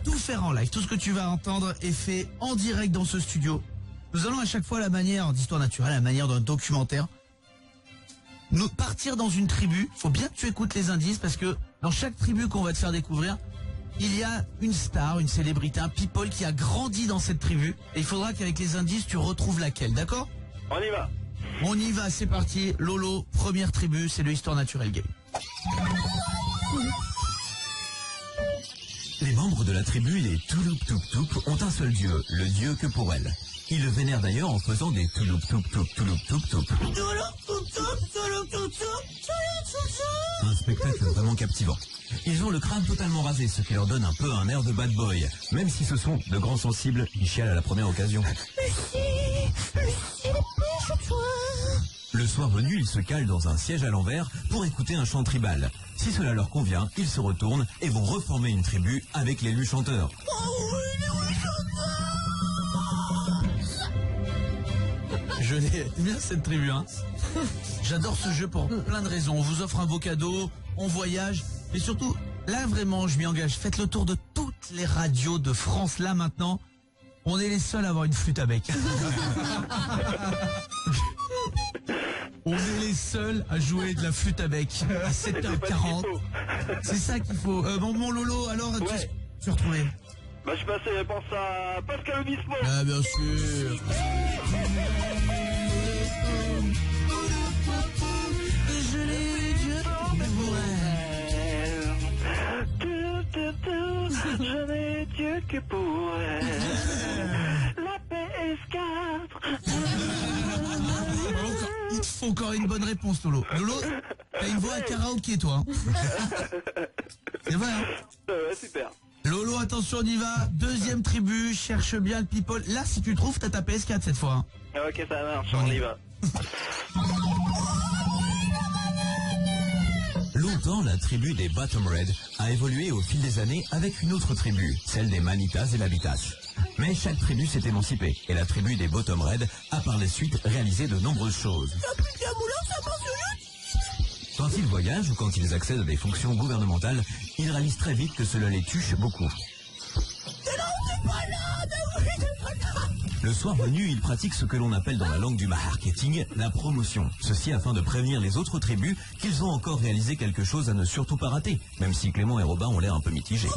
tout faire en live. Tout ce que tu vas entendre est fait en direct dans ce studio. Nous allons à chaque fois, à la manière d'Histoire Naturelle, à la manière d'un documentaire, nous partir dans une tribu. Faut bien que tu écoutes les indices, parce que dans chaque tribu qu'on va te faire découvrir, il y a une star, une célébrité, un people qui a grandi dans cette tribu. Et il faudra qu'avec les indices, tu retrouves laquelle, d'accord? On y va. On y va, c'est parti. Lolo, première tribu, c'est le Histoire Naturelle Game. Les membres de la tribu, les Touloup Toup Toup, ont un seul dieu, le dieu que pour elle. Ils le vénèrent d'ailleurs en faisant des Touloup Toup Toup Touloup Toup Toup. Un spectacle vraiment captivant. Ils ont le crâne totalement rasé, ce qui leur donne un peu un air de bad boy. Même si ce sont de grands sensibles, ils chialent à la première occasion. Le soir venu, ils se calent dans un siège à l'envers pour écouter un chant tribal. Si cela leur convient, ils se retournent et vont reformer une tribu avec l'élu chanteur. Je l'ai bien cette tribu, hein. J'adore ce jeu pour plein de raisons. On vous offre un beau cadeau, on voyage, mais surtout, là vraiment, je m'y engage. Faites le tour de toutes les radios de France, là maintenant. On est les seuls à avoir une flûte à bec. On est les seuls à jouer de la flûte à bec à 7h40. C'est ça qu'il faut. Mon Lolo, alors, Ouais. tu retrouvé? Bah, je pense à Pascal Obispo. Ah, bien sûr. Je n'ai Dieu que pour elle. La PS4. Il te faut encore une bonne réponse, Lolo. Lolo, t'as une voix à karaoké, toi. C'est vrai, hein? Ouais, super. Lolo, attention, on y va. Deuxième tribu, cherche bien le people. Là, si tu trouves, t'as ta PS4 cette fois. Ok, ça marche, on y va. Longtemps, la tribu des Bottom Red a évolué au fil des années avec une autre tribu, celle des Manitas et Labitas. Mais chaque tribu s'est émancipée et la tribu des Bottom Red a par la suite réalisé de nombreuses choses. Quand ils voyagent ou quand ils accèdent à des fonctions gouvernementales, ils réalisent très vite que cela les touche beaucoup. Le soir venu, ils pratiquent ce que l'on appelle dans la langue du marketing la promotion. Ceci afin de prévenir les autres tribus qu'ils ont encore réalisé quelque chose à ne surtout pas rater, même si Clément et Robin ont l'air un peu mitigés.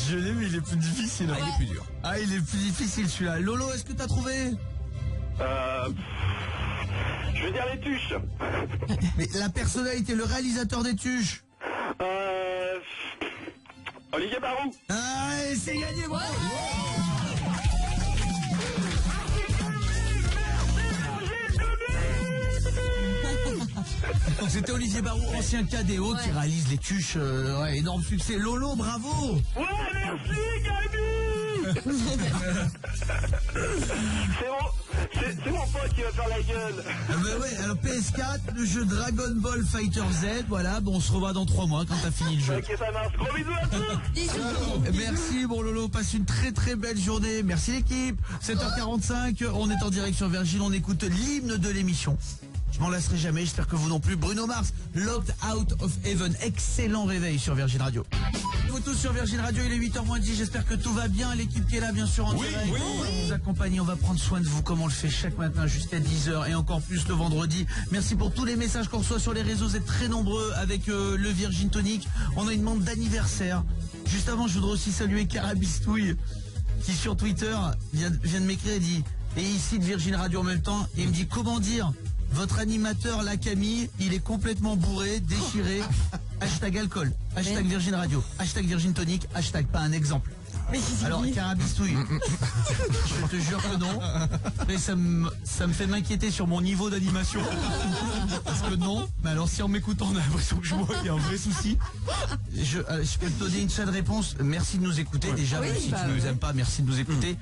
Je l'ai, mais il est plus difficile. Ah, il est plus dur. Ah, il est plus difficile celui-là. Lolo, est-ce que t'as trouvé? Je veux dire les tuches. Mais la personnalité, le réalisateur des tuches. Olivier Barou. Ah, et c'est gagné, bravo. C'était Olivier Barou, ancien KDO, qui réalise les tuches. Énorme succès. Lolo, bravo. Ouais, merci, Gabi. C'est mon pote qui va faire la gueule. Bah ouais, alors PS4, le jeu Dragon Ball Fighter Z, voilà, bon, on se revoit dans 3 mois quand t'as fini le jeu. Ok, ça marche. Gros bisous à tous. Merci, bon Lolo, passe une très très belle journée. Merci l'équipe. 7h45, on est en direct sur Virgin, on écoute l'hymne de l'émission. Je m'en lasserai jamais, j'espère que vous non plus. Bruno Mars, Locked Out of Heaven. Excellent réveil sur Virgin Radio. Vous tous sur Virgin Radio, il est 8h10, j'espère que tout va bien. L'équipe qui est là, bien sûr, en direct. On va vous accompagner, on va prendre soin de vous comme on le fait chaque matin jusqu'à 10h et encore plus le vendredi. Merci pour tous les messages qu'on reçoit sur les réseaux, vous êtes très nombreux avec le Virgin Tonic. On a une demande d'anniversaire. Juste avant, je voudrais aussi saluer Carabistouille qui sur Twitter vient de m'écrire et dit, et ici de Virgin Radio en même temps, et il me dit, comment dire, votre animateur, la Camille, il est complètement bourré, déchiré. Hashtag alcool, hashtag Virgin Radio, hashtag Virgin Tonic, hashtag pas un exemple. Alors, Carabistouille, je te jure que non. Mais ça me fait m'inquiéter sur mon niveau d'animation. Parce que non. Mais alors, si en m'écoutant, on a l'impression que je bois, il y a un vrai souci. Je peux te donner une seule réponse. Merci de nous écouter. Déjà, même si tu ne nous aimes pas, merci de nous écouter.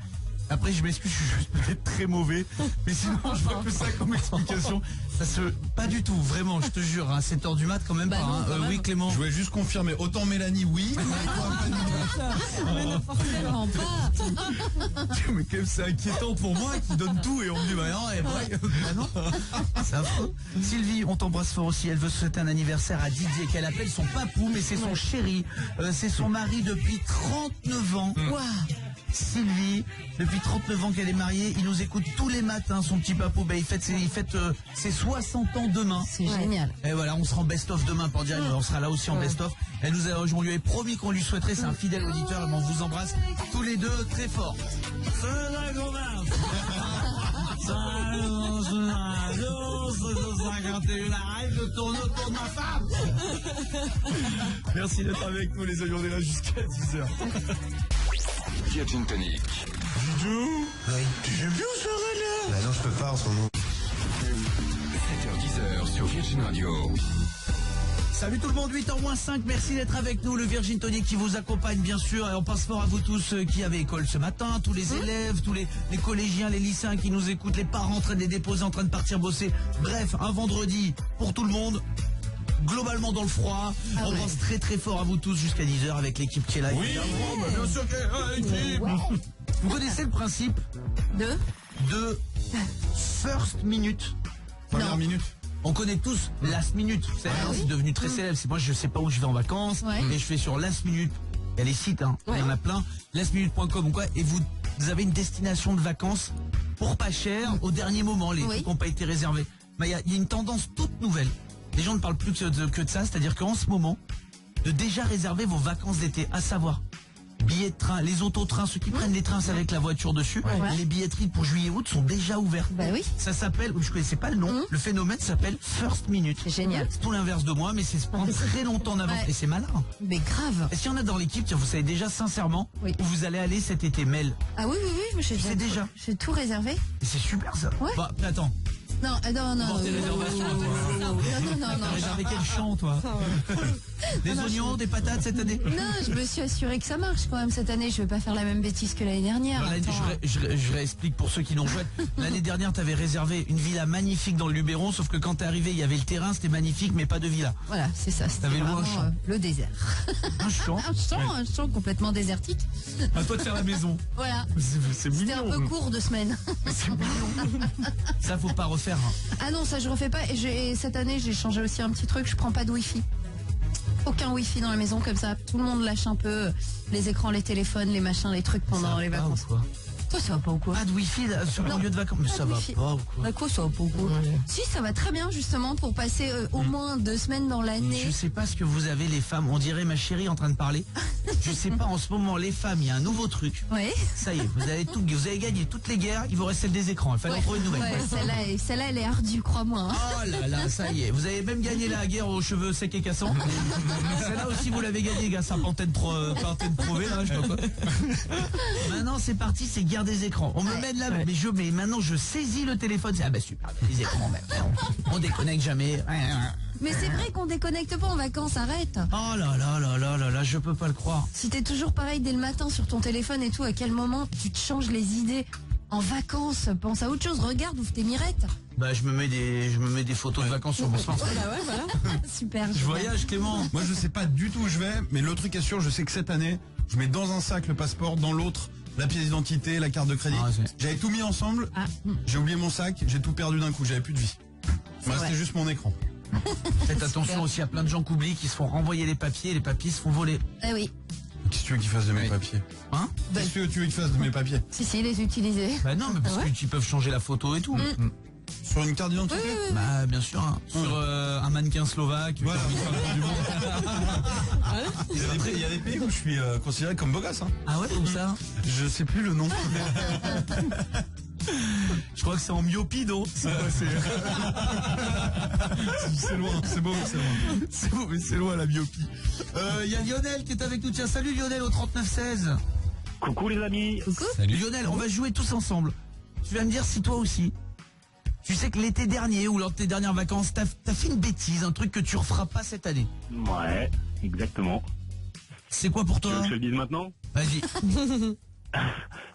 Après, je m'excuse, je suis peut-être très mauvais. Mais sinon, je vois que ça comme explication. Ça se... Pas du tout, vraiment, je te jure. À 7h du mat, quand même pas. Hein. Oui, Clément. Je voulais juste confirmer. Autant Mélanie, oui. Mais ne forcément pas. Mais quand même, c'est inquiétant pour moi qui donne tout. Et on me dit, bah non, non. C'est affreux. Sylvie, on t'embrasse fort aussi. Elle veut souhaiter un anniversaire à Didier, qu'elle appelle son papou, mais c'est son chéri. C'est son mari depuis 39 ans. Wow. Sylvie, depuis 39 ans qu'elle est mariée, il nous écoute tous les matins, son petit papou. Ben, il fête ses 60 ans demain. C'est génial. Et voilà, on sera en best-of demain pour dire, on sera là aussi en best-of. Elle nous a rejoint, on lui avait promis qu'on lui souhaiterait, c'est un fidèle auditeur, et on vous embrasse tous les deux très fort. Merci d'être avec nous, les amis, on est là jusqu'à 10h. Virgin Tonic. Didou. Oui. Tu joues bien au soirée là? Bah non, je peux pas en ce moment. 7h10 sur Virgin Radio. Salut tout le monde, 8h-5, merci d'être avec nous, le Virgin Tonic qui vous accompagne bien sûr, et on passe fort à vous tous qui avez école ce matin, tous les élèves, tous les collégiens, les lycéens qui nous écoutent, les parents en train de les déposer, en train de partir bosser, bref, un vendredi pour tout le monde. Globalement dans le froid, on pense très très fort à vous tous jusqu'à 10h avec l'équipe qui est là. Oui, bien sûr qu'il y a l'équipe. Vous connaissez le principe de first minute? Première minute. On connaît tous last minute. C'est devenu très célèbre. C'est moi, je sais pas où je vais en vacances et je fais sur last minute. Il y a les sites, hein. Il y en a plein. Lastminute.com ou quoi. Et vous avez une destination de vacances pour pas cher au dernier moment. Les trucs n'ont pas été réservés. Mais il y a une tendance toute nouvelle. Les gens ne parlent plus que de ça, c'est-à-dire qu'en ce moment, de déjà réserver vos vacances d'été, à savoir billets de train, les autotrains, ceux qui prennent les trains avec la voiture dessus, les billetteries pour juillet-août sont déjà ouvertes. Bah oui. Ça s'appelle, je connaissais pas le nom, le phénomène s'appelle First Minute. C'est génial. C'est tout l'inverse de moi, mais c'est prendre très longtemps en avance. Et c'est malin. Mais grave. Est-ce qu'il y en a dans l'équipe, tiens, vous savez déjà sincèrement où vous allez aller cet été, Mel? Ah oui, C'est déjà. J'ai tout réservé. Et c'est super ça. Ouais. Bah, attends. Non. Tes réservations, Non. T'as réservé quel champ, toi? Des oignons, des patates cette année? Non, je me suis assuré que ça marche quand même cette année. Je vais pas faire la même bêtise que l'année dernière. Je réexplique pour ceux qui n'ont joué. L'année dernière, t'avais réservé une villa magnifique dans le Luberon, sauf que quand t'es arrivé, il y avait le terrain, c'était magnifique, mais pas de villa. Voilà, c'est ça. T'avais C'était loué un vraiment, champ. le désert. Un champ? Un champ complètement désertique. À toi de faire la maison. Voilà. C'est mignon. C'était un peu court de semaine. C'est mignon. Ça, faut pas refaire. Ah non, ça je refais pas. Et cette année, j'ai changé aussi un petit truc. Je prends pas de wifi. Aucun wifi dans la maison, comme ça tout le monde lâche un peu les écrans, les téléphones, les machins, les trucs pendant les vacances. Toi, ça va pas ou quoi? Pas de wifi là, sur ton lieu de vacances? Mais ça va pas ou quoi? Bah quoi, ça va pas ou quoi? Si, ça va très bien justement pour passer au moins 2 semaines dans l'année. Je sais pas ce que vous avez les femmes, on dirait ma chérie en train de parler. Je sais pas, en ce moment les femmes, il y a un nouveau truc. Oui. Ça y est, vous avez gagné toutes les guerres, il vous reste celle des écrans, il fallait en trouver une nouvelle. Ouais, celle-là elle est ardue, crois-moi. Oh là là, ça y est, vous avez même gagné la guerre aux cheveux secs et cassants. Celle-là aussi vous l'avez gagné, gars, ça pantenne prouvé là, je sais pas quoi. Maintenant c'est parti, c'est guerre des écrans. On me mène là, mais maintenant je saisis le téléphone, c'est super, les écrans, on déconnecte jamais. Mais c'est vrai qu'on déconnecte pas en vacances, arrête. Oh là, je peux pas le croire. Si t'es toujours pareil dès le matin sur ton téléphone et tout, à quel moment tu te changes les idées? En vacances, pense à autre chose, regarde, ouvre tes mirettes. Bah je me mets des photos de vacances sur mon smartphone. Voilà. Super. Je voyage, Clément. Moi je sais pas du tout où je vais, mais le truc est sûr, je sais que cette année, je mets dans un sac le passeport, dans l'autre la pièce d'identité, la carte de crédit. J'avais tout mis ensemble, j'ai oublié mon sac, j'ai tout perdu d'un coup, j'avais plus de vie. Il me restait juste mon écran. Faites attention aussi à plein de gens qui oublient, qui se font renvoyer les papiers, et les papiers se font voler. Eh oui. Qu'est-ce que tu veux qu'ils fassent de mes papiers? Hein? Qu'est-ce que tu veux qu'ils fassent de mes papiers? Si, les utiliser. Bah non, mais parce qu'ils peuvent changer la photo et tout. Sur une carte d'identité? Bah bien sûr, hein. Sur un mannequin slovaque. Voilà. Il y a des pays où je suis considéré comme beau gosse. Hein. Ah ouais, comme ça? Je sais plus le nom. Je crois que c'est en myopie, non? C'est loin, c'est beau, c'est loin. C'est beau, mais c'est loin la myopie. Il y a Lionel qui est avec nous. Tiens, salut Lionel au 3916. Coucou les amis. Coucou. Salut Lionel, on va jouer tous ensemble. Tu vas me dire si toi aussi, tu sais que l'été dernier ou lors de tes dernières vacances, t'as fait une bêtise, un truc que tu referas pas cette année. Ouais, exactement. C'est quoi pour Tu veux toi? que je le dise maintenant? Vas-y.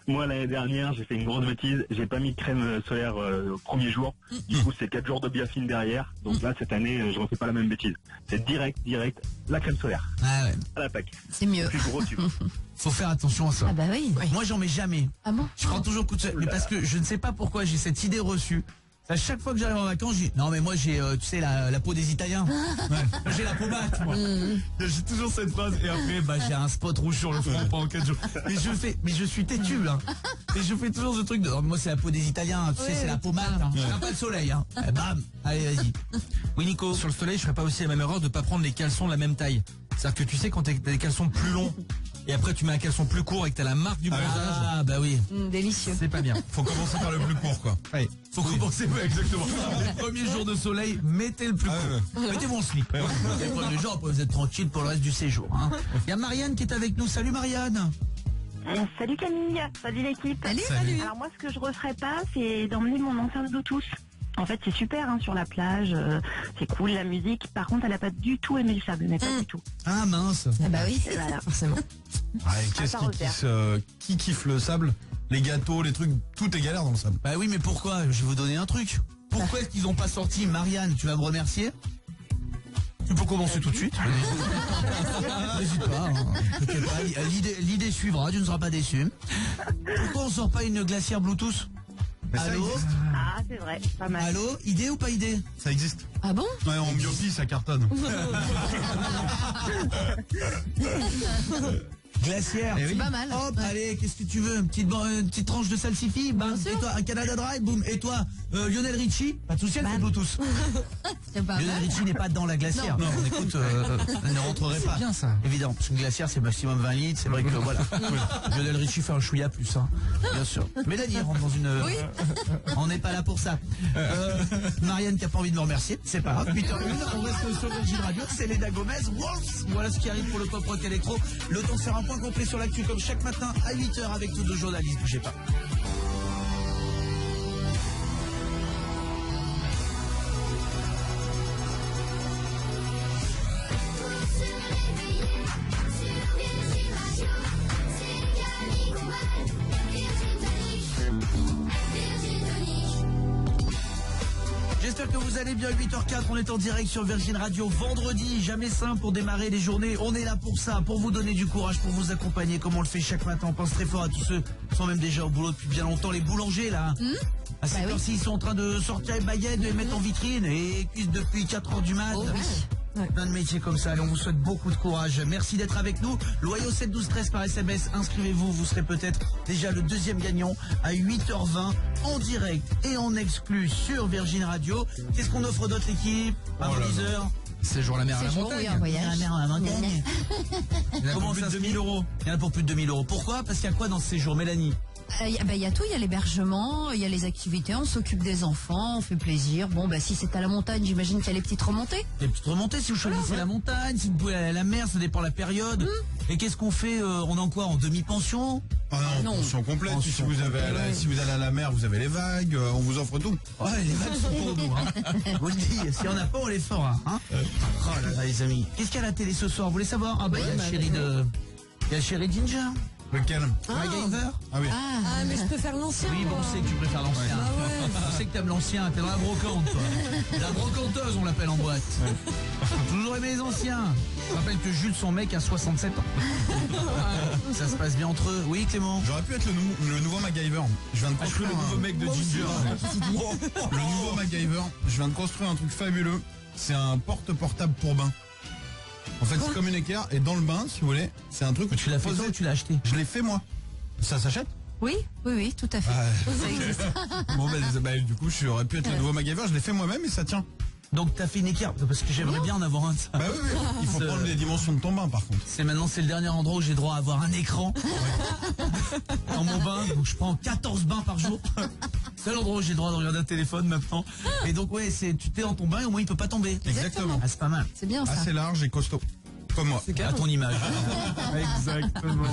Moi l'année dernière j'ai fait une grosse bêtise, j'ai pas mis de crème solaire au premier jour, du coup c'est 4 jours de biafine derrière, donc là cette année je refais pas la même bêtise, c'est direct la crème solaire, Ah ouais. à la plaque, C'est mieux. plus gros tube. Faut faire attention à ça. Ah bah oui. Moi j'en mets jamais. Ah bon? Je prends toujours coup de soleil, mais parce que je ne sais pas pourquoi j'ai cette idée reçue. À chaque fois que j'arrive en vacances, je dis non mais moi j'ai tu sais la peau des Italiens. Ouais. J'ai la peau mate moi. J'ai toujours cette phrase et après bah j'ai un spot rouge sur le front pendant 4 jours. Mais je suis têtu hein. Et je fais toujours ce truc de moi c'est la peau des Italiens, tu sais c'est la peau mate. Hein. Je regarde pas le soleil hein. Et bam, allez vas-y. Oui Nico. Sur le soleil, je ferais pas aussi la même erreur de pas prendre les caleçons de la même taille. C'est-à-dire que tu sais quand t'as des caleçons plus longs et après tu mets un caleçon plus court et que t'as la marque du bronzage. Ah bah oui. Délicieux. C'est pas bien. Faut commencer par le plus court quoi. Ouais. Faut commencer exactement. Les premiers jours de soleil, mettez le plus court. Mettez mon slip. Les gens peuvent être tranquilles pour le reste du séjour. Hein. Il y a Marianne qui est avec nous. Salut Marianne. Salut Camille, salut l'équipe. Salut. Alors moi ce que je referais pas c'est d'emmener mon enceinte Bluetooth. En fait c'est super hein, sur la plage, c'est cool la musique. Par contre elle a pas du tout aimé le sable, mais pas du tout. Ah mince. Ah bah oui. Et voilà. Forcément. Qu'est-ce qui kiffe le sable? Les gâteaux, les trucs, tout est galère dans le sable. Bah oui, mais pourquoi? Je vais vous donner un truc. Pourquoi est-ce qu'ils n'ont pas sorti Marianne? Tu vas me remercier. Tu peux commencer tout de suite. N'hésite pas. Hein. T'inquiète pas, l'idée suivra, tu ne seras pas déçu. Pourquoi on sort pas une glacière Bluetooth? Allô? Ah c'est vrai, pas mal. Allô? Idée ou pas idée? Ça existe. Ah bon? Ouais, en myopie, ça cartonne. Glacière. C'est pas mal. Hop, allez, qu'est-ce que tu veux? Une petite tranche de salsifis, bam. Et toi, un Canada Dry, boum. Et toi, Lionel Richie, pas de souci, elle fait Bluetooth. C'est pas Lionel mal. Richie n'est pas dans la glacière. Non, écoute, elle ne rentrerait pas. C'est bien ça. Évidemment, parce qu'une glacière, c'est maximum 20 litres. C'est vrai que voilà. Lionel Richie fait un chouïa plus, hein. Bien sûr. Mélanie rentre dans une. Oui. On n'est pas là pour ça. Marianne qui a pas envie de me remercier, c'est pas grave. 8h01, on reste sur Virgin Radio. C'est Leda Gomez, Wolves. Voilà ce qui arrive pour le pop rock électro. Le temps de faire un point complet sur l'actu comme chaque matin à 8h avec tous nos journalistes. Bougez pas. J'espère que vous allez bien. 8h04, on est en direct sur Virgin Radio. Vendredi, jamais simple pour démarrer les journées. On est là pour ça, pour vous donner du courage, pour vous accompagner comme on le fait chaque matin. On pense très fort à tous ceux qui sont même déjà au boulot depuis bien longtemps. Les boulangers là, à cette heure-ci, ils sont en train de sortir les baguettes, de les mettre en vitrine et cuisent depuis 4h du mat. Plein de métiers comme ça. Allez, on vous souhaite beaucoup de courage. Merci d'être avec nous. Loyau 7 12 13 par SMS. Inscrivez-vous. Vous serez peut-être déjà le deuxième gagnant à 8h20 en direct et en exclu sur Virgin Radio. Qu'est-ce qu'on offre d'autre, l'équipe? Avant 10h. Séjour à la mer à la Séjour, montagne. oui, un voyage. La mer à la montagne. Il y en a pour Comment plus ça de se 2000 fait? euros. Il y en a pour plus de 2000 euros. Pourquoi? Parce qu'il y a quoi dans ce séjour, Mélanie? Il y a tout, il y a l'hébergement, il y a les activités, on s'occupe des enfants, on fait plaisir. Bon, bah si c'est à la montagne, j'imagine qu'il y a les petites remontées. Les petites remontées, si vous choisissez la montagne, si vous pouvez aller à la mer, ça dépend de la période. Et qu'est-ce qu'on fait? On est en quoi? En demi-pension? Ah non, Non. pension complète. Pension Si vous avez si vous allez à la mer, vous avez les vagues, on vous offre tout. Ouais, les vagues sont pour nous, hein. Je vous le dis, si on n'a pas, on les fera, hein. Oh là là, les amis. Qu'est-ce qu'il y a à la télé ce soir? Vous voulez savoir? Ah bah, il y a la chérie de... Il y a la chérie Ginger. Lequel? MacGyver. Ah oui. Ah, mais je préfère l'ancien. Oui, bon, on sait que tu préfères l'ancien. On sait que t'aimes l'ancien, t'es dans la brocante, toi. La brocanteuse, on l'appelle en boîte. Toujours aimé les anciens. Je rappelle que Jules, son mec, a 67 ans. Ça se passe bien entre eux. Oui, Clément? J'aurais pu être le nouveau MacGyver. Je viens de construire le nouveau mec de Ginger. Le nouveau MacGyver. Je viens de construire un truc fabuleux. C'est un porte-portable pour bain. En fait, c'est comme une équerre et dans le bain, si vous voulez, c'est un truc. Tu l'as fait toi ou tu l'as acheté? Je l'ai fait moi. Ça s'achète? Oui, tout à fait. Ça existe. Bon, du coup, j'aurais pu être le nouveau MacGyver. Je l'ai fait moi-même et ça tient. Donc t'as fait une équerre? Parce que j'aimerais bien en avoir un de ça. Bah oui. Il faut prendre les dimensions de ton bain, par contre. C'est le dernier endroit où j'ai droit à avoir un écran dans mon bain. Donc je prends 14 bains par jour. C'est l'endroit où j'ai le droit de regarder un téléphone maintenant. Et donc ouais, tu t'es dans ton bain et au moins il peut pas tomber. Exactement. Ah, c'est pas mal. C'est bien ça. Assez large et costaud. Comme moi. À ton image. Exactement.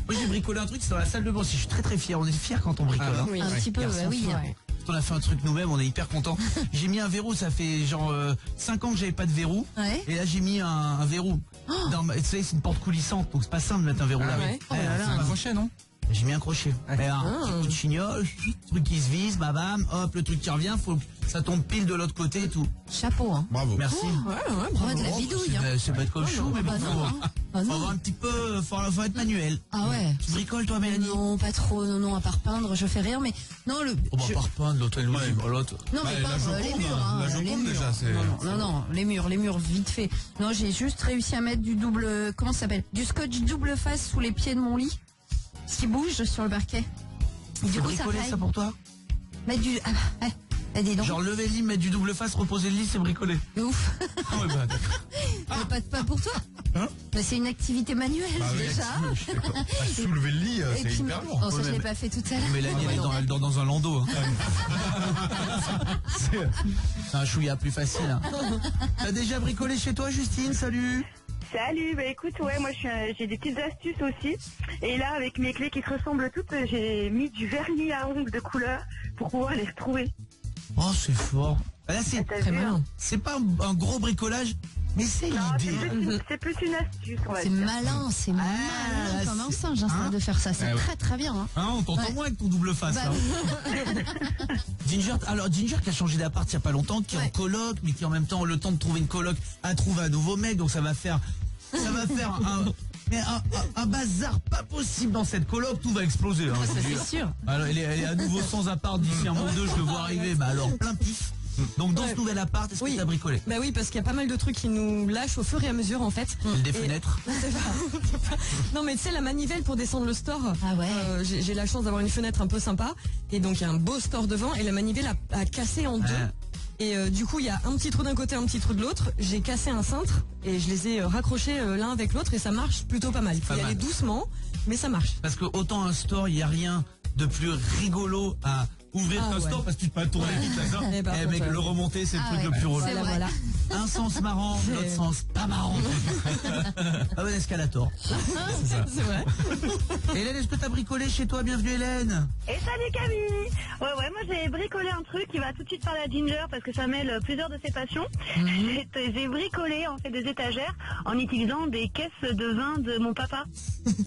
Moi j'ai bricolé un truc, c'est dans la salle de bain aussi. Je suis très très fier. On est fiers quand on bricole. hein. Oui. Un petit peu, Garçon oui. fort. On a fait un truc nous-mêmes, on est hyper contents. J'ai mis un verrou, ça fait genre 5 ans que j'avais pas de verrou. Ouais. Et là j'ai mis un verrou. Tu sais, c'est une porte coulissante, donc c'est pas simple de mettre un verrou là. ouais. Oh là là, Un crochet, non? j'ai mis un crochet. Et un petit coup de chignol, truc qui se vise, bam, hop, le truc qui revient, faut que ça tombe pile de l'autre côté et tout. Chapeau, hein. Bravo. Merci. Oh, de la bidouille, hein. C'est bête comme chou, mais bon, bah non, hein. Ah faut non. avoir un petit peu, faut être manuel. Ah ouais. Tu bricoles toi, Mélanie? Non, pas trop, non, à part peindre, je fais rien, mais non, On va pas repeindre l'hôtel Louis, l'autre. Non, mais la peindre les Joconde, murs, hein, la Joconde, les murs. déjà, c'est- Non, les murs, vite fait. Non, j'ai juste réussi à mettre du double, comment ça s'appelle? Du scotch double face sous les pieds de mon lit, qui bouge sur le parquet. Et du coup, ça bricoler raille. ça pour toi? Mettre du, dis donc. Genre lever le lit, mettre du double face, reposer le lit, c'est bricoler. De ouf. Ah ouais, bah d'accord. Pas pour toi. Hein? Bah, c'est une activité manuelle, Bah oui, déjà. je suis d'accord. Soulever le lit, Et c'est puis, hyper lourd. oh, ça, je l'ai pas fait tout à l'heure. Mélanie, elle dort dans un landau. Hein. C'est un chouïa plus facile. Hein. T'as déjà bricolé chez toi, Justine? Salut. Salut, bah écoute, ouais, moi j'ai des petites astuces aussi. Et là, avec mes clés qui se ressemblent toutes, j'ai mis du vernis à ongles de couleur pour pouvoir les retrouver. Oh, c'est fort. Là, c'est T'as Très vu, malin. hein? c'est pas un gros bricolage, mais c'est Non, l'idée. c'est plus une astuce, on va C'est dire. malin, c'est malin comme un singe, hein, ça, de faire ça. C'est Ah ouais. très très bien. Hein. Hein, on t'entend Ouais. moins avec ton double face. Bah, hein. Ginger qui a changé d'appart il y a pas longtemps, qui est en Ouais. coloc, mais qui en même temps le temps de trouver une coloc a trouvé un nouveau mec, donc ça va faire un bazar pas possible dans cette coloc, tout va exploser. Hein, je ça vous c'est jure. sûr. Alors, elle est à nouveau sans appart d'ici un mois ou deux, je le vois arriver, mais alors plein pif. Donc dans ce nouvel appart, est-ce que t'as bricolé? Bah oui, parce qu'il y a pas mal de trucs qui nous lâchent au fur et à mesure en fait. Des fenêtres. Non mais tu sais, la manivelle pour descendre le store. Ah ouais. J'ai la chance d'avoir une fenêtre un peu sympa et donc il y a un beau store devant et la manivelle a cassé en deux. Et du coup il y a un petit trou d'un côté, un petit trou de l'autre. J'ai cassé un cintre et je les ai raccrochés l'un avec l'autre et ça marche plutôt pas mal. Il faut y aller doucement, mais ça marche. Parce que autant un store, il n'y a rien de plus rigolo à ouvrir un store parce que tu te pas tourner vite là, ça. Eh mec, le remonter, c'est le truc le plus relou. Voilà. Un sens marrant, l'autre sens pas marrant. Ah ouais, escalator. C'est ça. C'est vrai. Hélène, est-ce que t'as bricolé chez toi? Bienvenue Hélène. Et salut Camille. Ouais, moi j'ai bricolé un truc qui va tout de suite parler à Ginger parce que ça mêle plusieurs de ses passions. J'ai bricolé en fait des étagères en utilisant des caisses de vin de mon papa.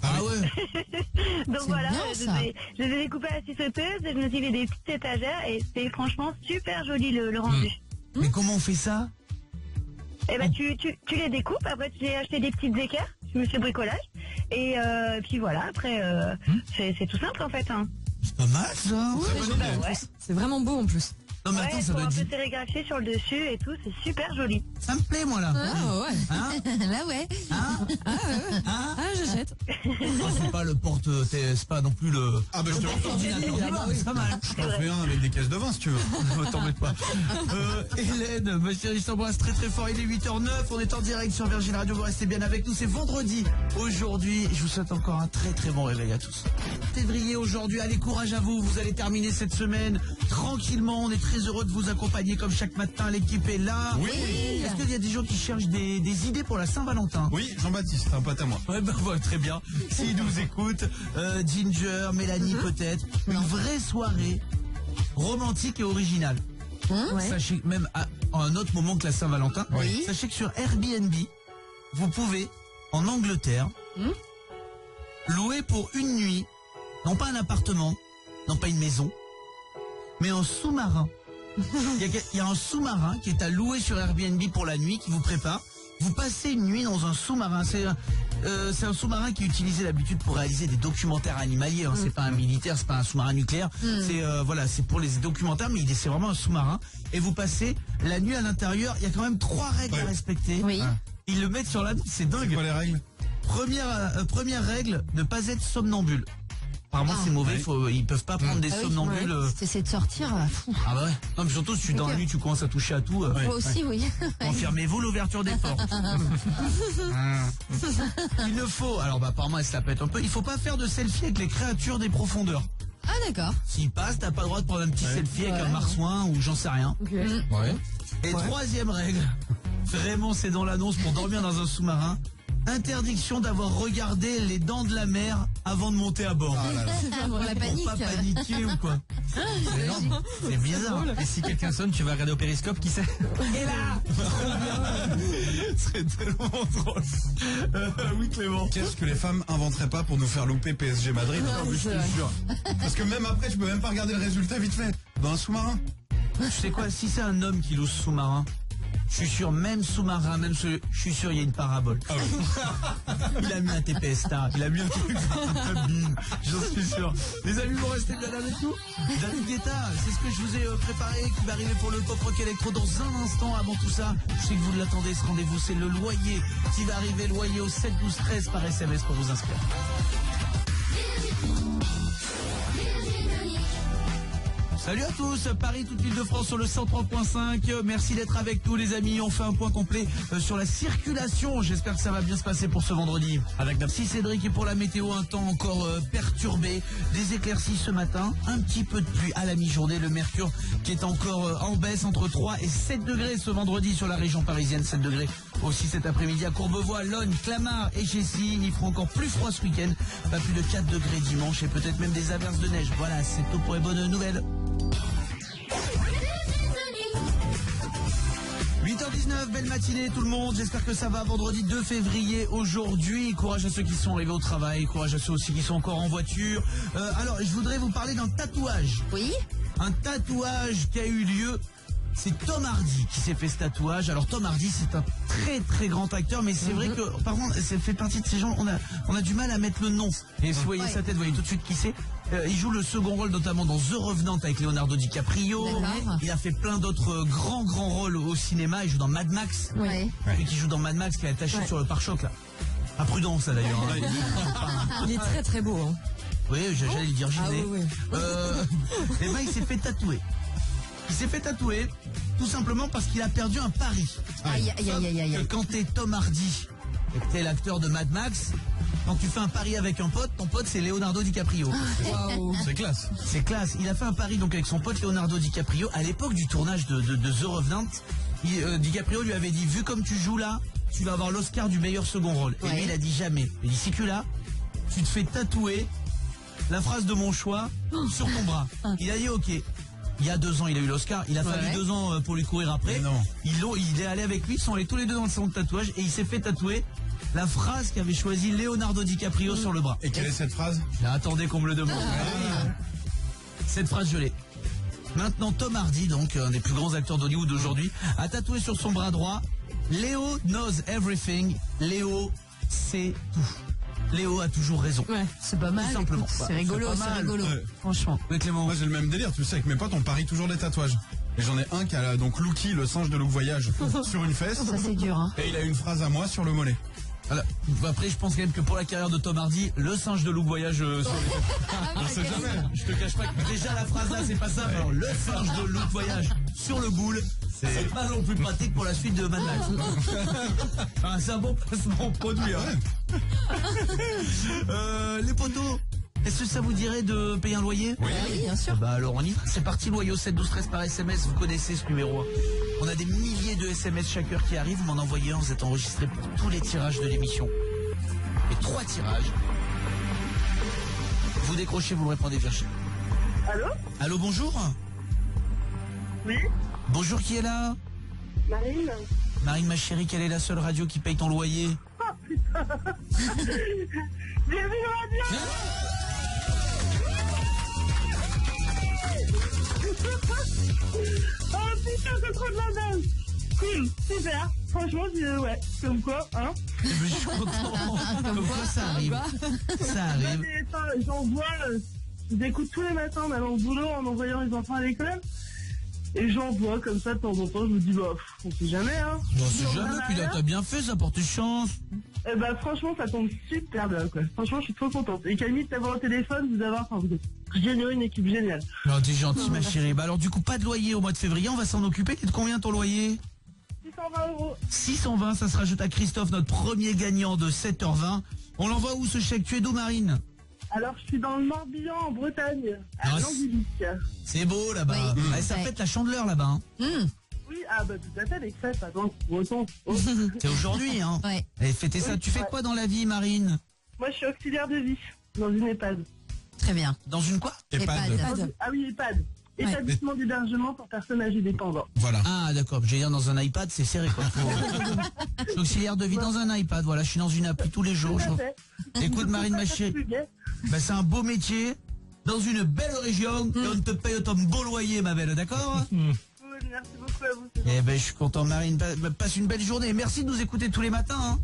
Ah ouais. Donc voilà, je les ai découpées à la ciseauteuse et je me suis fait des petites étagères et c'est franchement super joli le rendu. Mais comment on fait ça? Eh ben tu les découpes, après tu as acheté des petites équerres, je me suis bricolage et puis voilà, après c'est tout simple en fait. Hein. C'est pas mal ça. Ouais. C'est vraiment beau en plus. Non mais attends, ça doit un être... peu sérigraphié sur le dessus et tout, c'est super joli. Ça me plaît moi là. Ah ouais. Hein? Là ouais. Hein? Ah j'achète. C'est pas le porte, c'est pas non plus le... Ah bah je te ordinateur, c'est pas mal. Je t'en fais un avec des caisses de vin si tu veux. T'embête pas. Hélène, ma chérie, je t'embrasse très très fort. Il est 8h09, on est en direct sur Virgin Radio, vous restez bien avec nous. C'est vendredi. Aujourd'hui, je vous souhaite encore un très très bon réveil à tous. Février aujourd'hui, allez courage à vous. Vous allez terminer cette semaine tranquillement. On est très heureux de vous accompagner comme chaque matin. L'équipe est là. Oui. Est-ce qu'il y a des gens qui cherchent des idées pour la Saint-Valentin? Oui, Jean-Baptiste, un pote à moi. Ouais, bah, très bien. S'ils nous écoutent, Ginger, Mélanie peut-être, une vraie soirée romantique et originale. Sachez même à un autre moment que la Saint-Valentin, sachez que sur Airbnb, vous pouvez, en Angleterre, louer pour une nuit, non pas un appartement, non pas une maison, mais un sous-marin. Il y a un sous-marin qui est à louer sur Airbnb pour la nuit, qui vous prépare. Vous passez une nuit dans un sous-marin. C'est un sous-marin qui est utilisé d'habitude pour réaliser des documentaires animaliers. Hein. C'est pas un militaire, c'est pas un sous-marin nucléaire. C'est pour les documentaires, mais c'est vraiment un sous-marin. Et vous passez la nuit à l'intérieur. Il y a quand même 3 règles à respecter. Oui. Ils le mettent sur la... C'est dingue. C'est quoi les règles? Première règle, ne pas être somnambule. Apparemment c'est mauvais, ils peuvent pas prendre des somnambules. C'est de sortir. Ah bah ouais. Non mais surtout si tu es dans la nuit, tu commences à toucher à tout. Moi aussi, oui. Confirmez-vous l'ouverture des portes. Il ne faut, alors apparemment elle se la pète un peu, il faut pas faire de selfie avec les créatures des profondeurs. Ah d'accord. S'il passe, t'as pas le droit de prendre un petit selfie avec un marsouin ou j'en sais rien. Et troisième règle, vraiment c'est dans l'annonce pour dormir dans un sous-marin. Interdiction d'avoir regardé les dents de la mer avant de monter à bord. Pour la panique. Pour pas paniquer ou quoi. C'est bizarre. Et si quelqu'un sonne, tu vas regarder au périscope, qui sait? Et là c'est tellement drôle. Oui Clément. Qu'est-ce que les femmes inventeraient pas pour nous faire louper PSG Madrid? Je te jure. Parce que même après, je peux même pas regarder le résultat vite fait. Dans un sous-marin. Tu sais quoi, si c'est un homme qui loue ce sous-marin, je suis sûr, même sous-marin, je suis sûr, il y a une parabole. Il a mis un TPS star, il a mis un truc, j'en suis sûr. Les amis, vous restez bien avec nous. David Guetta, c'est ce que je vous ai préparé, qui va arriver pour le Pop Rock Electro dans un instant. Avant tout ça, je sais que vous l'attendez, ce rendez-vous, c'est le loyer qui va arriver, loyer au 7 12 13 par SMS pour vous inscrire. Salut à tous, Paris, toute l'île de France sur le 103.5. Merci d'être avec nous les amis. On fait un point complet sur la circulation. J'espère que ça va bien se passer pour ce vendredi. Avec Dapsy Cédric et pour la météo, un temps encore perturbé. Des éclaircies ce matin, un petit peu de pluie à la mi-journée. Le mercure qui est encore en baisse entre 3 et 7 degrés ce vendredi sur la région parisienne. 7 degrés aussi cet après-midi à Courbevoie, Logne, Clamart et Jessie. Il fera encore plus froid ce week-end. Pas plus de 4 degrés dimanche et peut-être même des averses de neige. Voilà, c'est tout pour les bonnes nouvelles. 8h19, belle matinée tout le monde, j'espère que ça va, vendredi 2 février aujourd'hui. Courage à ceux qui sont arrivés au travail, courage à ceux aussi qui sont encore en voiture. Alors je voudrais vous parler d'un tatouage. Oui. Un tatouage qui a eu lieu c'est Tom Hardy qui s'est fait ce tatouage. Alors Tom Hardy, c'est un très très grand acteur, mais c'est vrai que par contre, ça fait partie de ces gens, on a du mal à mettre le nom. Et si vous voyez sa tête, vous voyez tout de suite qui c'est. Il joue le second rôle notamment dans The Revenant avec Leonardo DiCaprio. Il a fait plein d'autres grands rôles au cinéma. Il joue dans Mad Max. Ouais. Celui qui joue dans Mad Max qui est attaché sur le pare-choc là. Pas prudent ça d'ailleurs. Hein. Il est très très beau. Hein. Oui, j'allais le dire, Gilet. oui. Et ben il s'est fait tatouer. Il s'est fait tatouer tout simplement parce qu'il a perdu un pari. Aïe. Quand t'es Tom Hardy et que t'es l'acteur de Mad Max, quand tu fais un pari avec un pote, ton pote c'est Leonardo DiCaprio. Waouh. C'est classe. C'est classe. Il a fait un pari donc avec son pote Leonardo DiCaprio à l'époque du tournage de The Revenant. DiCaprio lui avait dit, vu comme tu joues là, tu vas avoir l'Oscar du meilleur second rôle. Et lui il a dit jamais. Il dit, si tu l'as, tu te fais tatouer la phrase de mon choix sur ton bras. Il a dit ok. Il y a 2 ans, il a eu l'Oscar. Il a fallu 2 ans pour lui courir après. Il est allé avec lui, ils sont allés tous les deux dans le salon de tatouage et il s'est fait tatouer la phrase qu'avait choisi Leonardo DiCaprio sur le bras. Et quelle est cette phrase? Attendez qu'on me le demande. Cette phrase, je l'ai. Maintenant, Tom Hardy, donc un des plus grands acteurs d'Hollywood aujourd'hui, a tatoué sur son bras droit Léo knows everything. Léo sait tout. Léo a toujours raison. Ouais, c'est pas mal. Tout simplement. C'est rigolo, c'est rigolo. Ouais. Franchement. Oui, Clément. Moi j'ai le même délire, tu sais, avec mes potes on parie toujours des tatouages. Et j'en ai un qui a donc Lucky, le singe de Look Voyage, sur une fesse. Ça c'est dur, hein. Et il a une phrase à moi sur le mollet. Voilà. Après, je pense quand même que pour la carrière de Tom Hardy, le singe de Look Voyage sur les... On sait jamais. Je te cache pas que déjà la phrase là, c'est pas ça. Alors, le singe de Look Voyage sur le boule, c'est pas non plus pratique pour la suite de Mad Max. Enfin, c'est un bon placement produit. Hein. Les potos, est-ce que ça vous dirait de payer un loyer? Oui, bien sûr. Bah alors on y va. C'est parti, loyer au 7 12 13 par SMS. Vous connaissez ce numéro. On a des milliers de SMS chaque heure qui arrivent. Vous m'en envoyez un, vous êtes enregistré pour tous les tirages de l'émission. Et 3 tirages. Vous décrochez, vous le répondez, Virginie. Allô? Allô, bonjour. Oui? Bonjour, qui est là? Marine? Marine, ma chérie, quelle est la seule radio qui paye ton loyer? Oh putain! Bienvenue radio! Oh putain, c'est trop de la merde! Cool, super! Franchement, ouais, comme quoi, hein? Je suis content. Comme quoi, ça arrive. Ça arrive. J'en vois, je vous écoute tous les matins en allant au boulot, en envoyant les enfants à l'école. Et j'en vois comme ça de temps en temps, je me dis, bah, on sait jamais, hein. On sait jamais, puis là, t'as bien fait, ça porte chance. Eh bah, franchement, ça tombe super bien, quoi. Franchement, je suis trop contente. Et Camille, t'avoir au téléphone, vous avoir, enfin, vous êtes génial, une équipe géniale. Non, t'es gentil, ma chérie. Bah, alors, du coup, pas de loyer au mois de février, on va s'en occuper. T'es de combien ton loyer? 620 €. 620, ça se rajoute à Christophe, notre premier gagnant de 7h20. On l'envoie où ce chèque? Tu es d'où, Marine? Alors, je suis dans le Morbihan, en Bretagne, à Languilic. C'est beau là-bas. Oui. Ça fête la Chandeleur là-bas. Hein. Oui, ah bah tout à fait, les fêtes, attends, breton. Oh. C'est aujourd'hui, hein. Ouais. Et fêtez ça. Oui, Tu fais quoi dans la vie, Marine? Moi, je suis auxiliaire de vie, dans une EHPAD. Très bien. Dans une quoi? EHPAD. Ah oui, EHPAD. Établissement d'hébergement pour personnes âgées dépendantes. Voilà. Ah d'accord, j'ai dire dans un iPad, c'est serré quoi. Je suis auxiliaire de vie dans un iPad, voilà, je suis dans une appli tous les jours. Écoute Marine, ma chérie, bah, c'est un beau métier, dans une belle région, et on te paye ton beau loyer ma belle, d'accord? Merci beaucoup à vous. Eh ben je suis content Marine, passe une belle journée, merci de nous écouter tous les matins. Hein.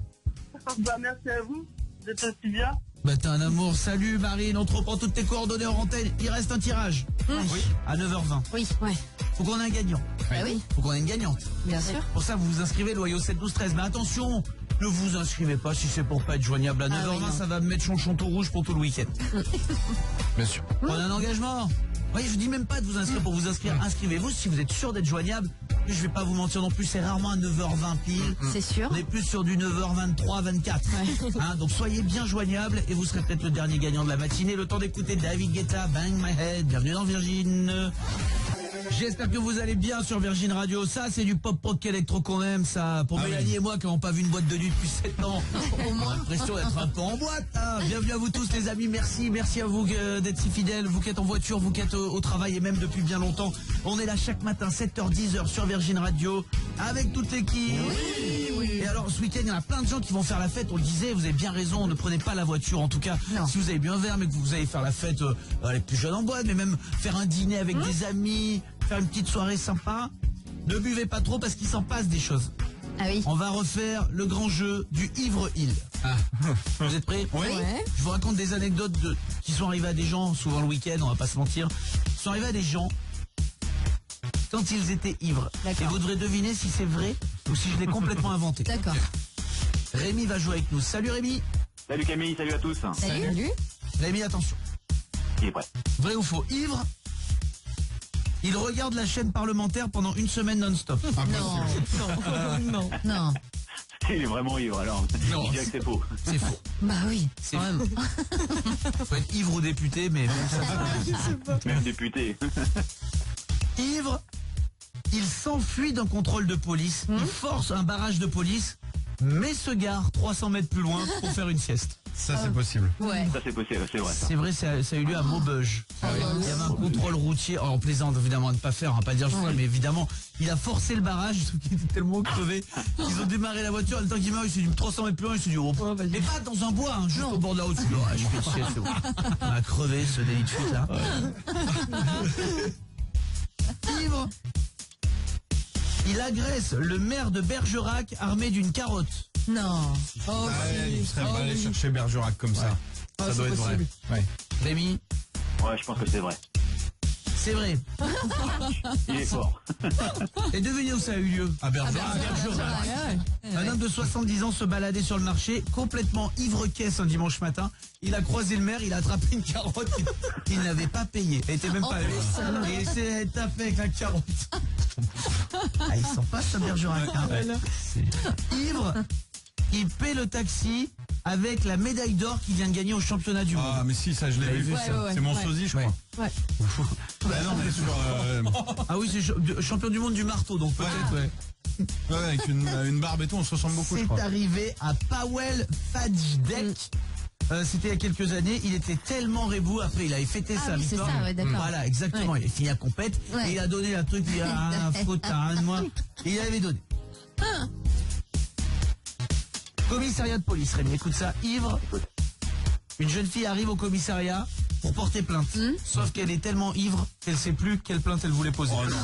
Bah merci à vous, vous êtes aussi bien. Bah t'es un amour, salut Marine, on te reprend toutes tes coordonnées en antenne, il reste un tirage. Oui. À 9h20. Oui, ouais. Faut qu'on ait un gagnant. Bah oui, Faut qu'on ait une gagnante. bien sûr. Pour ça, vous vous inscrivez, loyer au 7 12 13. Mais attention, ne vous inscrivez pas si c'est pour pas être joignable à 9h20, oui, ça va me mettre chonchon tout rouge pour tout le week-end. Bien sûr. Prenez un engagement. Oui, je dis même pas de vous inscrire pour vous inscrire. Inscrivez-vous si vous êtes sûr d'être joignable. Je vais pas vous mentir non plus, c'est rarement à 9h20 pile. C'est sûr. On est plus sur du 9h23, 24. Hein, donc soyez bien joignables et vous serez peut-être le dernier gagnant de la matinée. Le temps d'écouter David Guetta, Bang My Head. Bienvenue dans Virgin. J'espère que vous allez bien sur Virgin Radio. Ça, c'est du pop-rock électro qu'on aime, ça. Pour Mélanie et moi qui n'avons pas vu une boîte de nuit depuis 7 ans. On a l'impression d'être un peu en boîte. Hein. Bienvenue à vous tous, les amis. Merci à vous d'être si fidèles. Vous qui êtes en voiture, vous qui êtes au travail et même depuis bien longtemps. On est là chaque matin, 7h, 10h sur Virgin Radio avec toute l'équipe. Oui. Et alors, ce week-end, il y en a plein de gens qui vont faire la fête. On le disait, vous avez bien raison. Ne prenez pas la voiture. En tout cas, si vous avez bien vert, mais que vous allez faire la fête, les plus jeunes en boîte, mais même faire un dîner avec des amis, faire une petite soirée sympa. Ne buvez pas trop parce qu'il s'en passe des choses. Ah oui. On va refaire le grand jeu du ivre-il. Ah. Vous êtes prêts? Oui. Je vous raconte des anecdotes qui sont arrivées à des gens, souvent le week-end, on va pas se mentir. Qui sont arrivées à des gens quand ils étaient ivres. Et vous devrez deviner si c'est vrai ou si je l'ai complètement inventé. D'accord. Rémi va jouer avec nous. Salut Rémi. Salut Camille, salut à tous. Salut. Rémi, attention. Il est prêt. Vrai ou faux? Ivre, il regarde la chaîne parlementaire pendant une semaine non-stop. Non. Il est vraiment ivre alors. Non, Je dirais que c'est faux. c'est faux. Bah oui. C'est faux. Faut être ivre ou député, mais même ça. Même député. Ivre, il s'enfuit d'un contrôle de police, il force un barrage de police, mais se gare 300 mètres plus loin pour faire une sieste. Ça, c'est possible. Ouais. Ça c'est possible, c'est vrai ça. C'est vrai, ça a eu lieu à Maubeuge. Il y avait un contrôle routier, on plaisante évidemment à ne pas faire, on va pas dire le mais évidemment, il a forcé le barrage, sauf qu'il était tellement crevé, ils ont démarré la voiture, le temps qu'il meurt, il s'est dit 300 mètres plus loin, il s'est dit, mais pas dans un bois, hein, juste au bord de la route. Je fais une sieste, c'est bon. On a crevé ce délit de fuite là. Ivre, il agresse le maire de Bergerac armé d'une carotte. Non. Il serait pas allé chercher Bergerac comme ça. Ça doit être vrai. Ouais. Rémi, Ouais, je pense que c'est vrai. c'est vrai. Il est fort. Et devinez où ça a eu lieu? À Bergerac. Un homme de 70 ans se baladait sur le marché, complètement ivre-caisse un dimanche matin. Il a croisé le maire, il a attrapé une carotte qu'il n'avait pas payée. Elle était même pas levée. Et il s'est tapé avec la carotte. Ah, ils sont pas ça, Bergerac. Hein. Ivre, il paie le taxi avec la médaille d'or qu'il vient de gagner au championnat du monde. Ah, mais si, ça, je l'ai vu. Ça. C'est mon sosie, je crois. Ouais. Bah non, mais sur. Ah oui, c'est champion du monde du marteau, donc peut-être, ouais. Ouais, avec une barbe et tout, on se ressemble beaucoup, je crois. C'est arrivé à Powell Fajdek. C'était il y a quelques années, il était tellement rebou, après il avait fêté sa victoire. C'est ça, ouais, d'accord. Voilà, exactement, Ouais. il a fini à compète, et il a donné la truc, il a faute, t'as rien de moi, et il avait donné. Commissariat de police, Rémi, écoute ça, ivre, une jeune fille arrive au commissariat pour porter plainte, sauf qu'elle est tellement ivre qu'elle sait plus quelle plainte elle voulait poser. Oh non.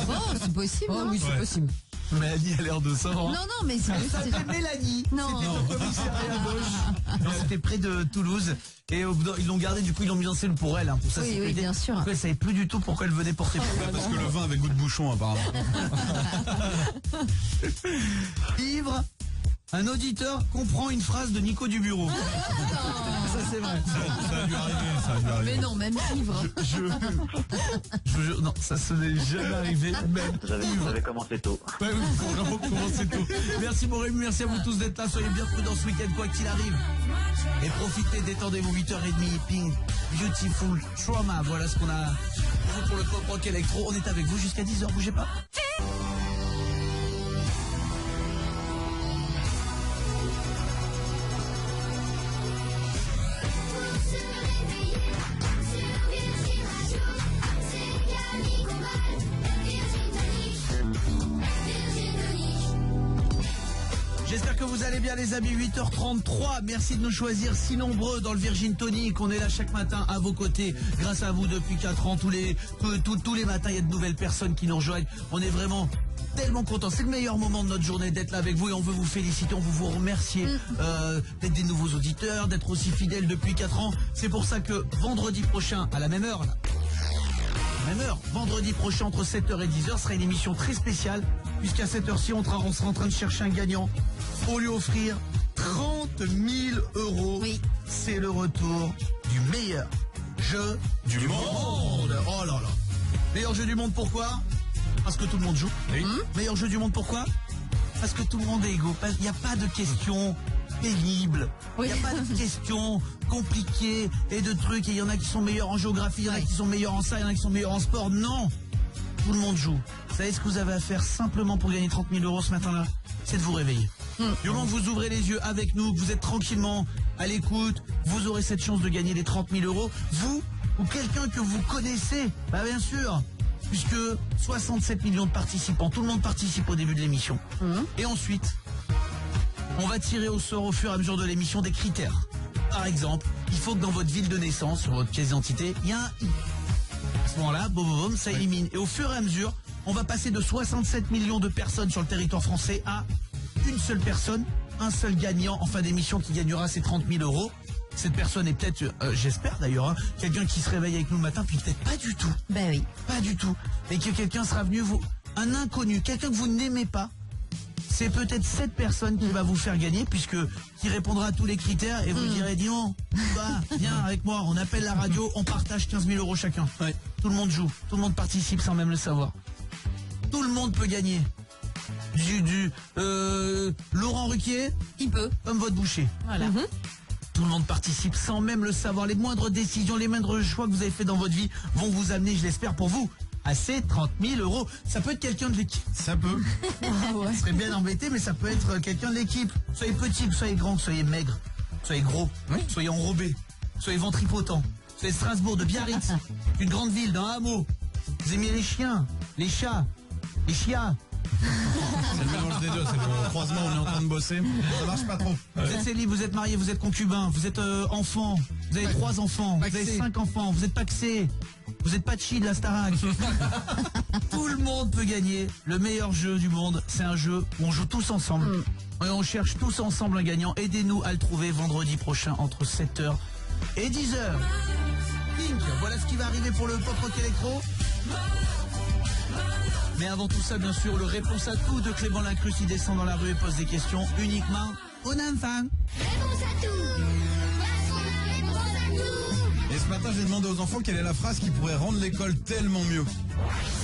Oh, c'est possible. Oh hein. oui, c'est possible. Mélanie a l'air de savoir. Non, mais c'est. C'était Mélanie. Non. C'était au commissariat gauche. Non, c'était près de Toulouse. Et ils l'ont gardé, du coup, ils l'ont mis en scène pour elle, hein, pour sa Oui, sécurité. bien sûr. Donc, elle savait plus du tout pourquoi elle venait porter plainte. Parce que le vin avait goût de bouchon, apparemment. Ivre, un auditeur comprend une phrase de Nico du bureau. Ça, c'est vrai. Ça a dû arriver, Mais non, même ivre. Je vous jure, non, ça n'est jamais arrivé, même Vous avez commencé tôt. Ouais, oui, faut vraiment commencer tôt. Merci mon Rémi, merci à vous tous d'être là. Soyez bien prudents ce week-end, quoi qu'il arrive. Et profitez, détendez-vous, 8h30, Pink, Beautiful, Trauma. Voilà ce qu'on a pour le pop rock électro. On est avec vous jusqu'à 10h, bougez pas. J'espère que vous allez bien les amis, 8h33, merci de nous choisir si nombreux dans le Virgin Tonic, on est là chaque matin à vos côtés, grâce à vous depuis 4 ans, tous les matins il y a de nouvelles personnes qui nous rejoignent, on est vraiment tellement contents, c'est le meilleur moment de notre journée d'être là avec vous et on veut vous féliciter, on veut vous remercier d'être des nouveaux auditeurs, d'être aussi fidèles depuis 4 ans, c'est pour ça que vendredi prochain, à la même heure là, vendredi prochain entre 7h et 10h sera une émission très spéciale puisqu'à cette heure-ci on sera en train de chercher un gagnant pour lui offrir 30 000 €. Oui. C'est le retour du meilleur jeu du monde. Oh là là. Meilleur jeu du monde, pourquoi? Parce que tout le monde joue. Oui. Meilleur jeu du monde, pourquoi? Parce que tout le monde est égaux. Il n'y a pas de questions pénibles. Il n'y a pas de questions compliquées et de trucs. Et il y en a qui sont meilleurs en géographie, il y en a qui sont meilleurs en ça, il y en a qui sont meilleurs en sport. Non. Tout le monde joue. Vous savez ce que vous avez à faire simplement pour gagner 30 000 € ce matin-là? C'est de vous réveiller. Du moment que vous ouvrez les yeux avec nous, que vous êtes tranquillement à l'écoute, vous aurez cette chance de gagner les 30 000 €. Vous ou quelqu'un que vous connaissez, bah bien sûr, puisque 67 millions de participants, tout le monde participe au début de l'émission. Et ensuite, on va tirer au sort au fur et à mesure de l'émission des critères. Par exemple, il faut que dans votre ville de naissance, sur votre pièce d'identité, il y a un I. À ce moment-là, boum, ça élimine. Et au fur et à mesure, On va passer de 67 millions de personnes sur le territoire français à une seule personne, un seul gagnant en fin d'émission qui gagnera ses 30 000 euros. Cette personne est peut-être, j'espère d'ailleurs, hein, quelqu'un qui se réveille avec nous le matin, puis peut-être pas du tout. Ben oui. Pas du tout. Et que quelqu'un sera venu un inconnu, quelqu'un que vous n'aimez pas. C'est peut-être cette personne qui va vous faire gagner, qui répondra à tous les critères et vous direz, dis donc, viens avec moi, on appelle la radio, on partage 15 000 euros chacun. Ouais. Tout le monde joue, tout le monde participe sans même le savoir. Tout le monde peut gagner. Laurent Ruquier, il peut, comme votre boucher. Voilà. Tout le monde participe sans même le savoir. Les moindres décisions, les moindres choix que vous avez fait dans votre vie vont vous amener, je l'espère pour vous, à ces 30 000 euros. Ça peut être quelqu'un de l'équipe. Ça peut. Ouais. Ça serait bien embêté, mais ça peut être quelqu'un de l'équipe. Soyez petit, soyez grand, soyez maigre, soyez gros, soyez enrobé, soyez ventripotent, soyez Strasbourg, de Biarritz, une grande ville, d'un hameau. Vous aimez les chiens, les chats, les chias. C'est le mélange des deux, c'est le croisement, on est en train de bosser, ça marche pas trop. Vous êtes célib, vous êtes marié, vous êtes concubin, vous êtes enfant, vous avez 3 enfants, vous avez 5 enfants, vous êtes paxé, vous êtes Pachi de la Starac. Tout le monde peut gagner. Le meilleur jeu du monde, c'est un jeu où on joue tous ensemble. Et on cherche tous ensemble un gagnant. Aidez-nous à le trouver vendredi prochain entre 7h et 10h. Pink, voilà ce qui va arriver pour le Pop Rock Electro. Mais avant tout ça, bien sûr, le réponse à tout de Clément Linclus qui descend dans la rue et pose des questions uniquement aux enfants. Réponse à tout. Et ce matin, j'ai demandé aux enfants quelle est la phrase qui pourrait rendre l'école tellement mieux.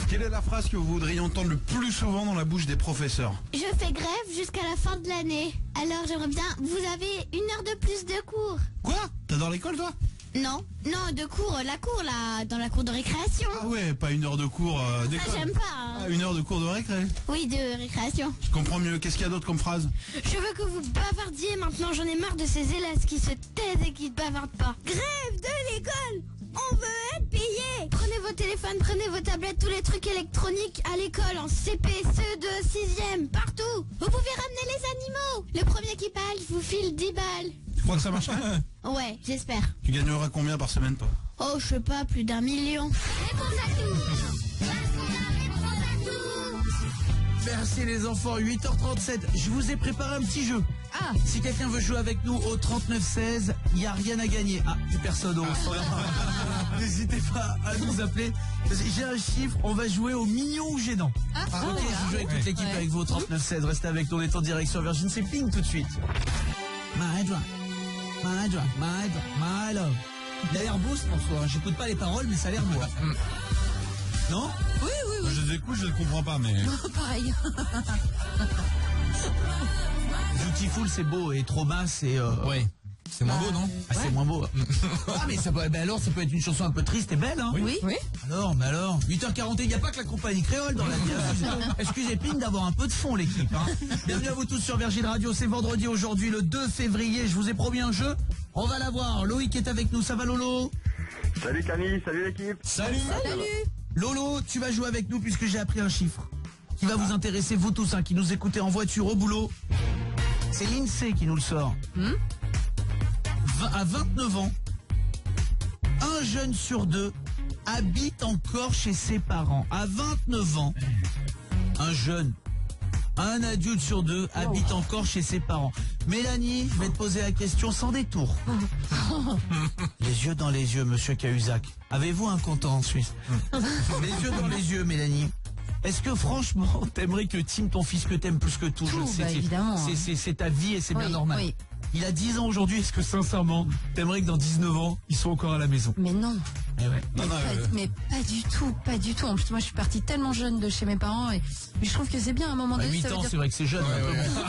Quelle est la phrase que vous voudriez entendre le plus souvent dans la bouche des professeurs? Je fais grève jusqu'à la fin de l'année. Alors j'aimerais bien, vous avez 1 heure de plus de cours. Quoi? T'adores l'école, toi? Non, de cours, là, dans la cour de récréation. Ah ouais, pas 1 heure de cours d'école. Ça, j'aime pas. Hein. Ah, 1 heure de cours de récré? Oui, de récréation. Je comprends mieux. Qu'est-ce qu'il y a d'autre comme phrase? Je veux que vous bavardiez maintenant, j'en ai marre de ces élèves qui se taisent et qui ne bavardent pas. Grève de l'école. On veut être payé. Prenez vos téléphones, prenez vos tablettes, tous les trucs électroniques à l'école, en CP, CE2, 6e, partout. Vous pouvez ramener les animaux. Le premier qui parle, je vous file 10 balles. Tu crois que ça marcherait? Ouais, j'espère. Tu gagneras combien par semaine, toi? Oh, je sais pas, plus d'1 million. Réponse à tout. Merci les enfants, 8h37. Je vous ai préparé un petit jeu. Si quelqu'un veut jouer avec nous au 3916, il n'y a rien à gagner. Plus personne au N'hésitez pas à nous appeler. J'ai un chiffre, on va jouer au mignon ou gênant. Ok, je joue avec toute l'équipe avec vous au 3916. Restez avec nous, on est en direct sur Virgin, c'est Pink tout de suite. My drug, my drug, my drug, my love. Il a l'air beau ce morceau, j'écoute pas les paroles mais ça a l'air beau. Non? Oui. Je les écoute, je ne comprends pas, mais... Pareil. Beautiful c'est beau et Trauma c'est... Ouais. C'est moins beau, non? C'est moins beau. Mais ça peut, alors ça peut être une chanson un peu triste et belle, hein? Oui. Alors, 8h41, il n'y a pas que la compagnie créole dans la vie. Excusez Pink d'avoir un peu de fond l'équipe. Bienvenue à vous tous sur Virgin Radio, c'est vendredi aujourd'hui, le 2 février. Je vous ai promis un jeu, on va l'avoir. Loïc est avec nous, ça va Lolo? Salut Camille, salut l'équipe. Salut. Lolo, tu vas jouer avec nous puisque j'ai appris un chiffre qui va vous intéresser, vous tous, qui nous écoutez en voiture, au boulot. C'est l'INSEE qui nous le sort. À 29 ans, un jeune sur 2 habite encore chez ses parents. À 29 ans, un adulte sur 2 habite encore chez ses parents. Mélanie, je vais te poser la question sans détour. Les yeux dans les yeux, monsieur Cahuzac. Avez-vous un compteur en Suisse? Les yeux dans les yeux, Mélanie. Est-ce que franchement, t'aimerais que Tim, ton fils que t'aimes plus que tout, je sais, évidemment. C'est ta vie et c'est bien normal. Oui. Il a 10 ans aujourd'hui, est-ce que sincèrement, t'aimerais que dans 19 ans, ils soient encore à la maison? Mais non. Mais Pas du tout. En plus, moi, je suis partie tellement jeune de chez mes parents et je trouve que c'est bien à un moment donné. 8 ans, c'est vrai que c'est jeune.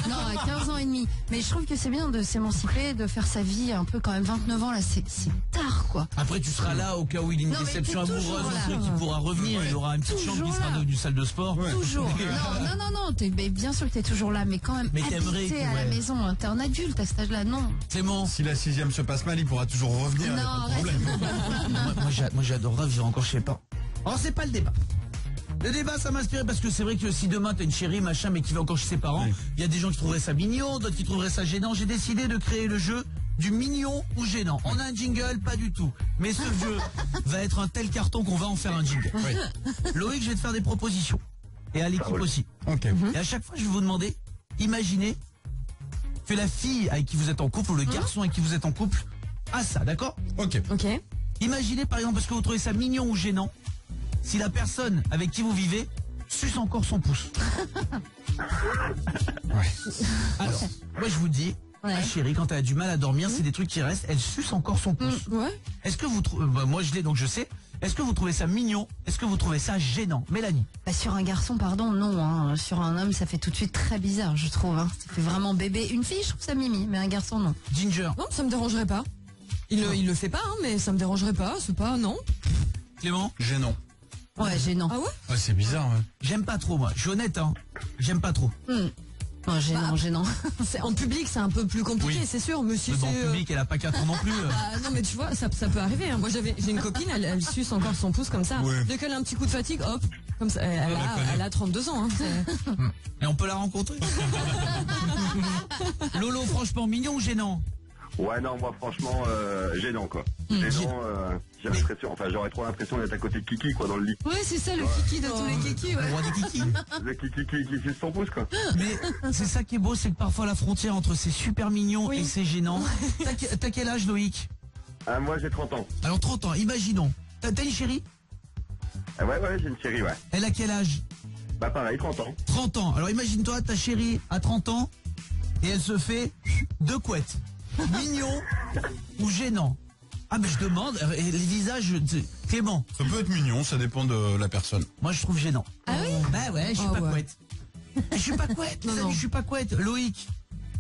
Non, à 15 ans et demi. Mais je trouve que c'est bien de s'émanciper, de faire sa vie un peu quand même. 29 ans, là, c'est tard, quoi. Après, tu seras là au cas où il y a une déception amoureuse, un truc qui pourra revenir. Il aura une petite chambre qui sera devenue salle de sport. Toujours. Non. Bien sûr que t'es toujours là, mais quand même, habiter à la maison. T'es un adulte à cet âge-là, non. Clément. Si la 6e se passe mal, il pourra toujours revenir. Non, pas de problème. Moi j'adorerais vivre encore chez pas. Alors c'est pas le débat. Le débat ça m'inspire parce que c'est vrai que si demain t'as une chérie machin mais qui va encore chez ses parents, il y a des gens qui trouveraient ça mignon, d'autres qui trouveraient ça gênant. J'ai décidé de créer le jeu du mignon ou gênant. On a un jingle, pas du tout. Mais ce jeu va être un tel carton qu'on va en faire un jingle. Loïc, je vais te faire des propositions. et à l'équipe aussi. Ok. Et à chaque fois, je vais vous demander, imaginez que la fille avec qui vous êtes en couple ou le garçon avec qui vous êtes en couple a ça, d'accord? Ok. Ok. Imaginez par exemple, parce que vous trouvez ça mignon ou gênant, si la personne avec qui vous vivez suce encore son pouce. Alors, moi je vous dis, ma chérie, quand elle a du mal à dormir, c'est des trucs qui restent, elle suce encore son pouce. Ouais. Est-ce que vous trouvez, moi je l'ai donc je sais, est-ce que vous trouvez ça mignon? Est-ce que vous trouvez ça gênant? Mélanie? Bah, sur un garçon, pardon, non. Hein. Sur un homme, ça fait tout de suite très bizarre, je trouve. Hein. Ça fait vraiment bébé. Une fille, je trouve ça mimi, mais un garçon, non. Ginger? Non, ça me dérangerait pas. Il le fait pas, hein, mais ça me dérangerait pas. C'est pas, non. Clément? Gênant. Ouais, gênant. Ah ouais? Ouais, c'est bizarre, ouais. J'aime pas trop, moi. Je suis honnête, hein. J'aime pas trop. Non, gênant, gênant. En public, c'est un peu plus compliqué, Oui. c'est sûr. Mais si Dans c'est, le public, elle a pas 4 ans non plus. Ah non, mais tu vois, ça peut arriver. Hein. Moi, j'ai une copine, elle suce encore son pouce comme ça. Ouais. Dès qu'elle a un petit coup de fatigue, hop, comme ça. Elle a 32 ans. Hein, Et on peut la rencontrer. Lolo, franchement, mignon ou gênant? Ouais, non, moi, franchement, gênant, quoi. Gênant, j'ai l'impression, enfin, j'aurais trop l'impression d'être à côté de Kiki, quoi, dans le lit. Ouais, c'est ça, le kiki de tous les kikis, ouais. Le roi des kikis. Le Kiki qui suce son pouce, quoi. Mais c'est ça qui est beau, c'est que parfois la frontière entre c'est super mignon et c'est gênant. T'as quel âge, Loïc? Ah, moi, j'ai 30 ans. Alors 30 ans, imaginons. T'as une chérie? Ah, ouais, j'ai une chérie, ouais. Elle a quel âge? Bah, pareil, 30 ans. 30 ans. Alors imagine-toi, ta chérie a 30 ans et elle se fait 2 couettes. Mignon ou gênant? Ah mais je demande, et les visages, Clément? Ça peut être mignon, ça dépend de la personne. Moi je trouve gênant. Ah oui? Bah ouais, je suis Ah pas ouais. couette. Je suis pas couette, Non, non. je suis pas couette. Loïc?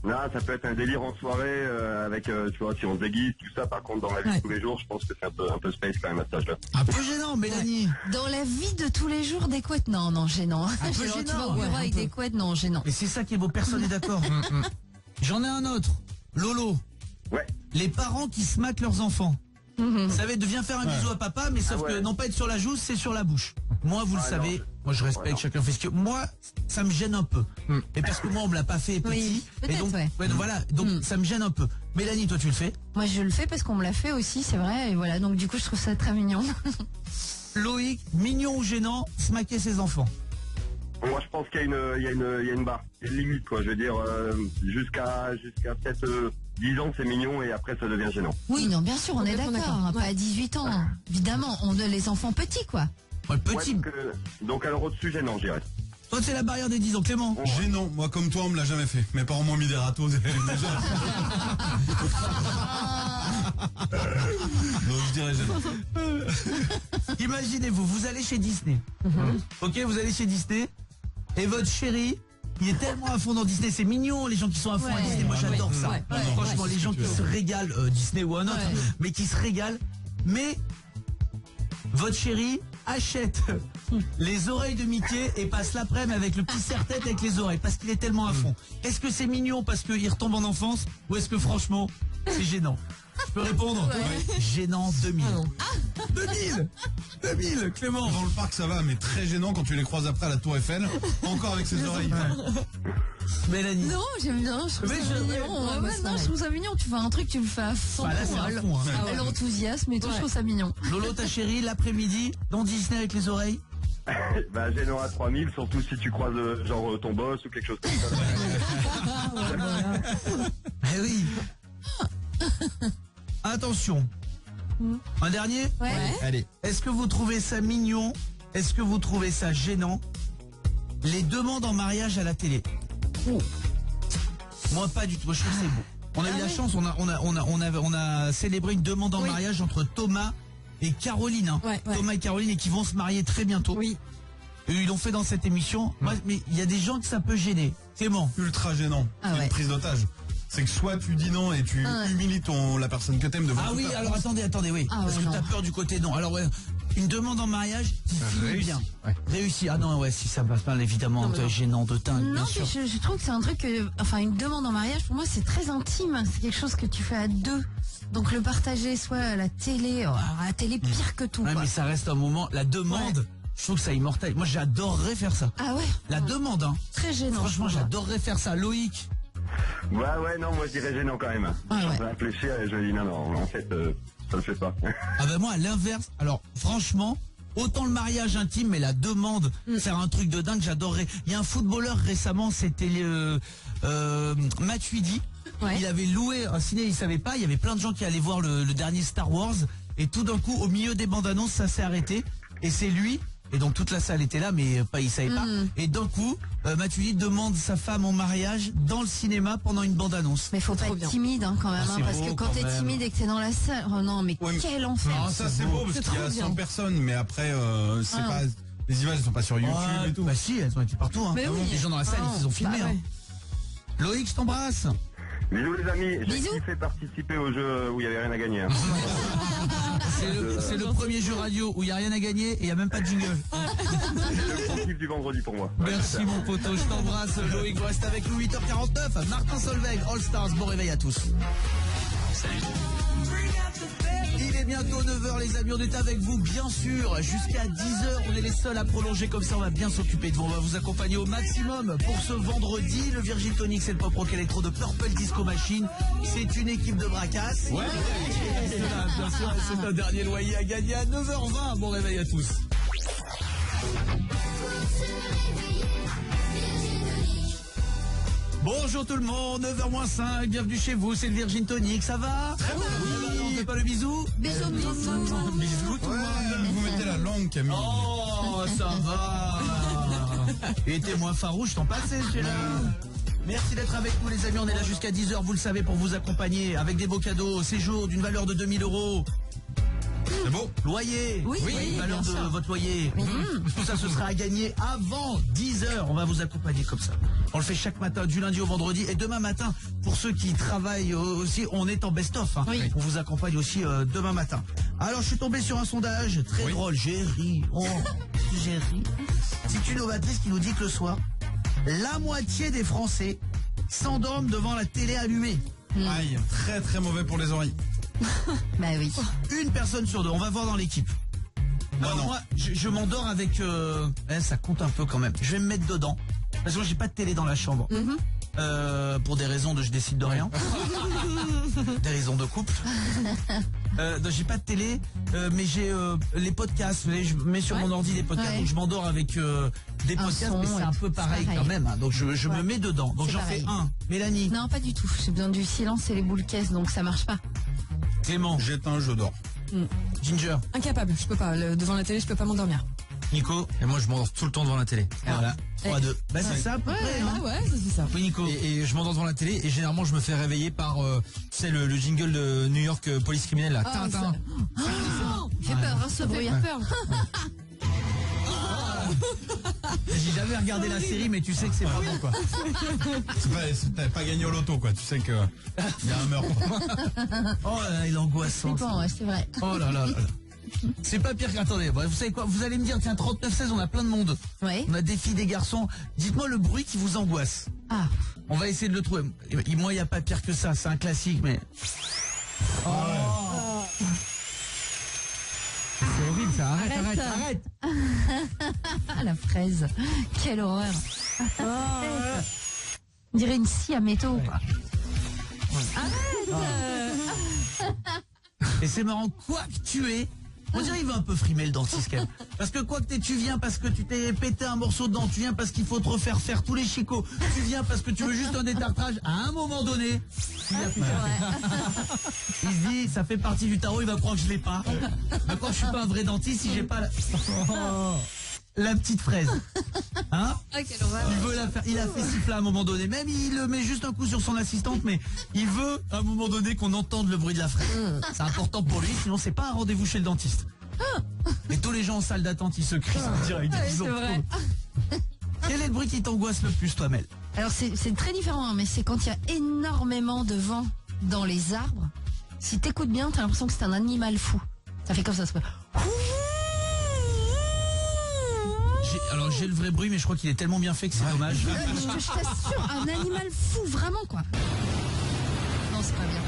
Non, ça peut être un délire en soirée, avec, tu vois, si on se déguise, tout ça. Par contre, dans la vie de tous les jours, je pense que c'est un peu space, quand même, à cet âge-là. Un peu gênant, Mélanie. Dans la vie de tous les jours, des couettes, non, gênant. Un peu Genre, tu gênant, vas au bureau ouais, avec un peu. des couettes, non, gênant. Mais c'est ça qui est beau, personne n'est d'accord. J'en ai un autre. Lolo. Ouais. Les parents qui se maquent leurs enfants. Vous savez, de viens faire un bisou à papa, mais sauf que non pas être sur la joue, c'est sur la bouche. Moi, vous le savez, non. moi je respecte, chacun fait ce que... Moi, ça me gêne un peu. Et parce que moi, on me l'a pas fait petit. Oui, et peut-être, donc, ouais. donc voilà, donc ça me gêne un peu. Mélanie, toi tu le fais? Moi, je le fais parce qu'on me l'a fait aussi, c'est vrai. Et voilà, donc du coup, je trouve ça très mignon. Loïc, mignon ou gênant, se maquer ses enfants? Moi, je pense qu'il y a une barre, il y a une limite, quoi. Je veux dire, jusqu'à peut-être 10 ans, c'est mignon, et après, ça devient gênant. Oui, non, bien sûr, on est Complètement d'accord. d'accord. Pas à 18 ans, hein. Évidemment. On a les enfants petits, quoi. Ouais, petit. Ouais, donc alors au-dessus, gênant, je dirais. Toi, c'est la barrière des 10 ans, Clément. Gênant, moi comme toi, on me l'a jamais fait. Mes parents m'ont mis des râteaux déjà. Donc je dirais gênant. Imaginez-vous, vous allez chez Disney. Ok, vous allez chez Disney et votre chéri, il est tellement à fond dans Disney, c'est mignon les gens qui sont à fond à Ouais. Disney, moi j'adore ça. ouais, Franchement, les gens qui se régalent, Disney ou un autre, Ouais. mais qui se régalent, mais votre chéri achète les oreilles de Mickey et passe l'après-midi avec le petit serre-tête avec les oreilles parce qu'il est tellement à fond. Est-ce que c'est mignon parce qu'il retombe en enfance ou est-ce que franchement c'est gênant? Je peux répondre? Gênant 2000. Ah non. 2000 Clément. Dans le parc ça va, mais très gênant quand tu les croises après à la Tour Eiffel, encore avec ses oreilles. Mélanie. Non, j'aime bien, je trouve Mais ça je- mignon. ouais, Ouais, c'est non, vrai. je trouve ça mignon. Tu fais un truc, tu le fais à fond. Bah là, c'est à Voilà. fond, hein. Ah ouais. L'enthousiasme et tout, Ouais. je trouve ça mignon. Lolo, ta chérie, l'après-midi, dans Disney avec les oreilles. Bah, gênant à 3000, surtout si tu croises, genre, ton boss ou quelque chose comme ça. Eh oui. Attention. Un dernier? Ouais. Allez. Est-ce que vous trouvez ça mignon? Est-ce que vous trouvez ça gênant? Les demandes en mariage à la télé. Moi, pas du tout. Moi, je trouve que c'est beau. On a eu la chance, on a célébré une demande en mariage entre Thomas et Caroline. Hein. Ouais. Thomas et Caroline, et qui vont se marier très bientôt. Oui. Et ils l'ont fait dans cette émission. Moi, mais il y a des gens que ça peut gêner. Clément. Ultra gênant. Ah C'est ouais. une prise d'otage. C'est que soit tu dis non et tu humilies la personne que t'aimes devant Ah toute oui, la alors France. attendez, oui. Ah parce ouais, que non. t'as peur du côté non. Alors ouais, une demande en mariage qui finit Réussi. bien. Ouais. Réussi. Ah non, ouais, si ça passe mal, évidemment, Non, mais non. gênant de dingue, bien Non, sûr. mais je trouve que c'est un truc que, enfin, une demande en mariage, pour moi, c'est très intime. C'est quelque chose que tu fais à deux. Donc le partager, soit à la télé, alors, à la télé pire que tout. Ouais, quoi. mais ça reste un moment. La demande, je trouve que ça immortalise. Moi, j'adorerais faire ça. Ah ouais. La demande, hein. Très gênant. Franchement, je trouve. j'adorerais faire ça. Loïc. Bah, ouais, non, moi, je dirais gênant quand même. Ouais, Je ouais. vais réfléchir et je me dis non, en fait, ça le fait pas. Ah ben moi, à l'inverse. Alors, franchement, Autant le mariage intime, mais la demande, faire un truc de dingue, j'adorerais. Il y a un footballeur récemment, c'était Matuidi. Ouais. Il avait loué un ciné, il savait pas, il y avait plein de gens qui allaient voir le dernier Star Wars, et tout d'un coup, au milieu des bandes annonces, ça s'est arrêté, et c'est lui, et donc toute la salle était là, mais pas, il savait pas, et d'un coup, Matuidi demande sa femme en mariage dans le cinéma pendant une bande annonce. Mais faut pas être timide quand même, c'est parce beau, que quand quand t'es même. timide et que t'es dans la salle, oh non, mais quel enfer. Non, ça c'est beau parce qu'il y a 100 personnes, mais après, c'est pas. Les images ne sont pas sur YouTube et tout. Bah si, elles ont été partout. Hein. Mais oui. Les gens dans la salle, ils ont filmé. Bah ouais. Hein. Loïc, je t'embrasse. Bisous les amis, j'ai Bisous. kiffé participer au jeu où il n'y avait rien à gagner. Hein. C'est le premier jeu radio où il n'y a rien à gagner et il n'y a même pas de jingle. C'est le grand kiff du vendredi pour moi. Merci mon poteau, je t'embrasse. Loïc, reste avec nous 8h49. Martin Solveig, All Stars, bon réveil à tous. Il est bientôt 9h les amis, on est avec vous bien sûr jusqu'à 10h, on est les seuls à prolonger comme ça, on va bien s'occuper de vous, on va vous accompagner au maximum pour ce vendredi. Le Virgin Tonic c'est le pop rock électro de Purple Disco Machine, c'est une équipe de bracasse. Ouais, c'est là, bien sûr, c'est un dernier loyer à gagner à 9h20, bon réveil à tous. Bonjour tout le monde, 9h-5, bienvenue chez vous, c'est le Virgin Tonic, ça va? Oui, on fait pas le bisou? Bisous, bisous. Bisous tout le monde. Vous mettez la langue, Camille. Oh, ça va. Et t'es moins farouche, t'en passais, celui-là. Merci d'être avec nous les amis, on est là jusqu'à 10h, vous le savez, pour vous accompagner avec des beaux cadeaux, séjour d'une valeur de 2000 €. C'est beau. Loyer, Oui, valeur bien de sûr. votre loyer. Tout ça, ce sera à gagner avant 10h. On va vous accompagner comme ça. On le fait chaque matin, du lundi au vendredi. Et demain matin, pour ceux qui travaillent aussi, on est en best-of. Hein. Oui. On vous accompagne aussi demain matin. Alors, je suis tombé sur un sondage très drôle. J'ai ri. Oh, j'ai ri. C'est une novatrice qui nous dit que le soir, la moitié des Français s'endorment devant la télé allumée. Aïe, très très mauvais pour les oreilles. Bah oui. Une personne sur deux, on va voir dans l'équipe. Alors non. moi, je m'endors avec... ça compte un peu quand même. Je vais me mettre dedans. Parce que j'ai pas de télé dans la chambre. Pour des raisons de je décide de rien. Des raisons de couple. Donc j'ai pas de télé, mais j'ai les podcasts. Vous voyez, je mets sur mon ordi des podcasts. Ouais. Donc je m'endors avec des Un podcasts, son, mais c'est un peu pareil pareil. quand même. Hein. Donc je me mets dedans. Donc C'est j'en fais pareil. un. Mélanie, Non, pas du tout. J'ai besoin du silence et les boules caisses, donc ça marche pas. Clément, J'éteins, je dors. Ginger, Incapable, je peux pas. Devant la télé, je peux pas m'endormir. Nico. Et moi, je m'endors tout le temps devant la télé. Voilà. 3-2. Bah c'est ça à peu Ouais, près. Hein. ouais, c'est ça. Oui Nico. Et je m'endors devant la télé et généralement je me fais réveiller par tu sais le jingle de New York Police Criminelle là. Ah, Tintin. Il fait peur, hein, ce bruit. Fait peur. J'ai jamais regardé la série, mais tu sais que c'est pas bon, quoi. T'as pas gagné au loto, quoi. Tu sais que il y a un meurtre. Oh là là, il est angoissant. Flippant, ouais, c'est vrai. Oh là là là là. C'est pas pire qu'attendez. Bon, vous savez quoi? Vous allez me dire, tiens, 39-16, on a plein de monde. Ouais. On a des filles, des garçons. Dites-moi le bruit qui vous angoisse. Ah. On va essayer de le trouver. Et moi, il n'y a pas pire que ça. C'est un classique, mais. C'est horrible ça. Arrête. Ah, la fraise. Quelle horreur. On dirait une scie à métaux, quoi. Et c'est marrant, quoi que tu es, on dirait qu'il veut un peu frimer le dentiste quand même. Parce que quoi que tu viens parce que tu t'es pété un morceau de dent, tu viens parce qu'il faut te refaire faire tous les chicots, tu viens parce que tu veux juste un détartrage, à un moment donné, il a plus il se dit, ça fait partie du tarot, il va croire que je l'ai pas. Mais quand je suis pas un vrai dentiste, si j'ai pas la petite fraise. Hein? quelle horreur. Il veut la faire, il a fait siffler à un moment donné. Même il le met juste un coup sur son assistante, mais il veut à un moment donné qu'on entende le bruit de la fraise. C'est important pour lui, sinon c'est pas un rendez-vous chez le dentiste. Et tous les gens en salle d'attente, ils se crient en direct. Ouais, Ils ont c'est vrai. trop. Quel est le bruit qui t'angoisse le plus, toi, Mel? Alors c'est très différent, hein, mais c'est quand il y a énormément de vent dans les arbres. Si t'écoutes bien, t'as l'impression que c'est un animal fou. Ça fait comme ça fait. Alors j'ai le vrai bruit, mais je crois qu'il est tellement bien fait que c'est dommage. Je t'assure, un animal fou, vraiment, quoi. Non, c'est pas bien.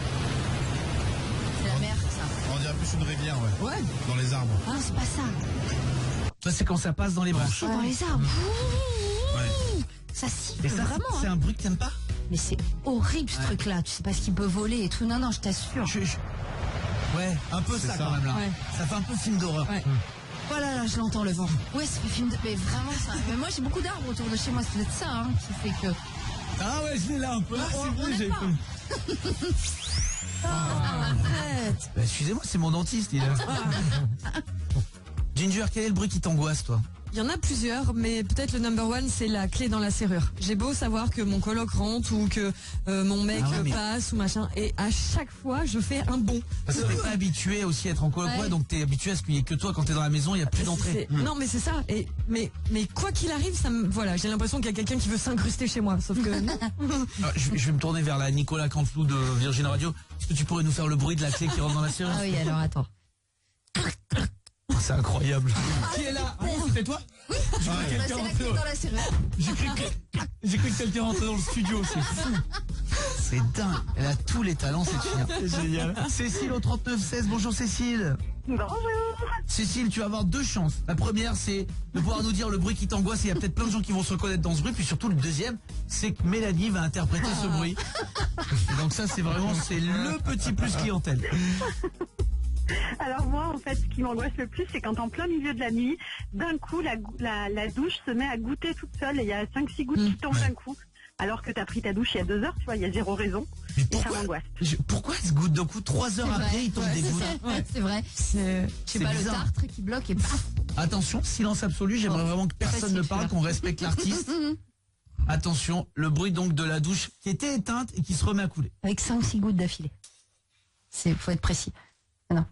C'est la mer, ça. On dirait plus une rivière, ouais. Ouais. Dans les arbres. Ah, c'est pas ça. Toi, c'est quand ça passe dans les branches. Dans les arbres. Ouais. Ça siffle Et ça, vraiment. c'est Hein. un bruit que t'aimes pas? Mais c'est horrible, ce truc-là. Tu sais pas ce qu'il peut voler et tout. Non, non, je t'assure. Ouais, un peu ça ça. quand même là. Ouais. Ça fait un peu film d'horreur. Ouais. Voilà, là, je l'entends le vent. Ouais, c'est le film de... Mais vraiment, ça... Mais moi, j'ai beaucoup d'arbres autour de chez moi. C'est peut-être ça hein, qui fait que... Ah ouais, je l'ai là un peu. Ah, c'est vrai, j'ai fait. Arrête. Bah, excusez-moi, c'est mon dentiste, il a. Ginger, quel est le bruit qui t'angoisse, toi? Il y en a plusieurs, mais peut-être le number one, c'est la clé dans la serrure. J'ai beau savoir que mon coloc rentre ou que mon mec passe ou machin, et à chaque fois, je fais un bond. Parce que t'es pas habitué aussi à être en coloc, donc t'es habitué à ce qu'il y ait que toi quand t'es dans la maison, il n'y a plus d'entrée. Non, mais c'est ça. Et mais quoi qu'il arrive, voilà, j'ai l'impression qu'il y a quelqu'un qui veut s'incruster chez moi. Sauf que je vais me tourner vers la Nicolas Canteloup de Virgin Radio. Est-ce que tu pourrais nous faire le bruit de la clé qui rentre dans la serrure? Ah oui, alors attends. C'est incroyable. Qui est là? C'était toi? Oui, c'est la clé dans la serrure. J'ai cru que quelqu'un rentrait dans le studio, c'est fou. C'est dingue. Elle a tous les talents, cette fille. C'est génial. Cécile au 3916. Bonjour Cécile. Bonjour. Cécile, tu vas avoir deux chances. La première, c'est de pouvoir nous dire le bruit qui t'angoisse. Il y a peut-être plein de gens qui vont se reconnaître dans ce bruit. Puis surtout, le deuxième, c'est que Mélanie va interpréter ce bruit. Et donc ça, c'est le petit plus clientèle. Alors moi, en fait, ce qui m'angoisse le plus, c'est quand en plein milieu de la nuit, d'un coup, la douche se met à goutter toute seule et il y a 5-6 gouttes qui tombent d'un coup. Alors que t'as pris ta douche il y a 2 heures, tu vois, il y a zéro raison. Mais et ça m'angoisse. Pourquoi elle se goutte d'un coup 3 heures après, il tombe des gouttes? C'est vrai. Je sais pas, le tartre qui bloque et paf. Attention, silence absolu, j'aimerais vraiment que personne ne parle, qu'on respecte l'artiste. Attention, le bruit donc de la douche qui était éteinte et qui se remet à couler. Avec 5-6 gouttes d'affilée. Faut être précis. Non.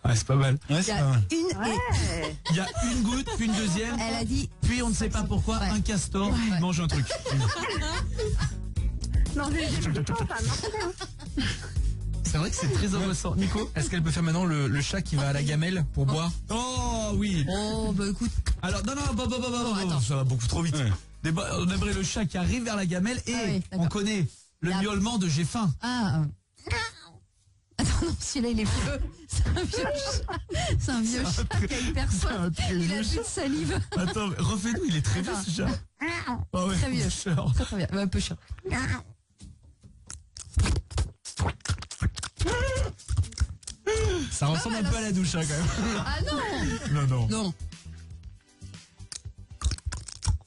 Ouais, c'est pas mal. Ouais, c'est pas mal. Il y a une goutte, puis une deuxième. Elle a dit. Puis on ne sait pas pourquoi, un castor mange un truc. Non, j'ai tout ça, non. C'est vrai que c'est très angoissant. Nico, est-ce qu'elle peut faire maintenant le chat qui va à la gamelle pour boire? Oh oui. Oh bah écoute. Alors non, attends. Ça va beaucoup trop vite. Ouais. On aimerait le chat qui arrive vers la gamelle et on connaît le miaulement de j'ai faim. Ah. Attends, non, celui-là il est vieux. C'est un vieux chat. C'est un vieux chat qui a hyper soif. Il a plus de salive. Attends, refais-nous, il est très vieux ce chat. Oh, ouais, très vieux. Très bien. Un peu chiant. Ça ressemble un peu à la douche, hein, quand même. Ah non. Non.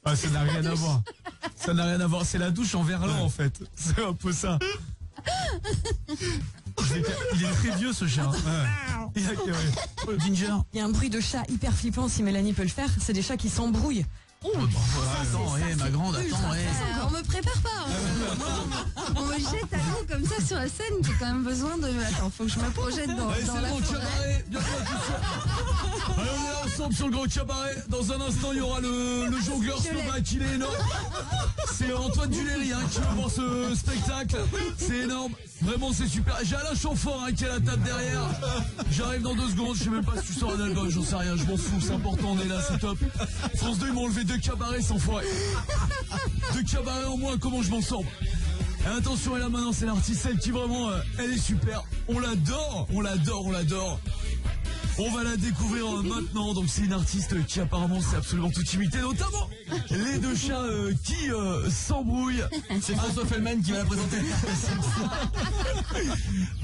Ah, ça n'a rien à voir. Ça n'a rien à voir. C'est la douche en verlan, en fait. C'est un peu ça. Il est très vieux, ce chat. Ouais. Ginger. Il y a un bruit de chat hyper flippant, si Mélanie peut le faire. C'est des chats qui s'embrouillent. Oh, attends, ma grande, attends, on me prépare pas. On me jette à l'eau comme ça sur la scène. J'ai quand même besoin de. Attends, faut que je me projette dans la forêt. Bientôt à allez, on est ensemble sur le gros cabaret. Dans un instant, il y aura le jongleur slovaque. Il est énorme. C'est Antoine Duléry qui va voir ce spectacle. C'est énorme. Vraiment, c'est super. J'ai Alain Chamfort qui est à la table derrière. J'arrive dans 2 secondes. Je sais même pas si tu sors un album. J'en sais rien. Je m'en fous. C'est important. On est là. C'est top. France 2, ils m'ont enlevé 2 cabarets sans forêt. 2 cabarets en moins. Comment je m'en sors? Et attention, et là maintenant, c'est l'artiste, celle qui vraiment, elle est super. On l'adore. On va la découvrir maintenant. Donc c'est une artiste qui apparemment sait absolument tout imiter, notamment les 2 chats qui s'embrouillent. C'est François Fellman qui va la présenter.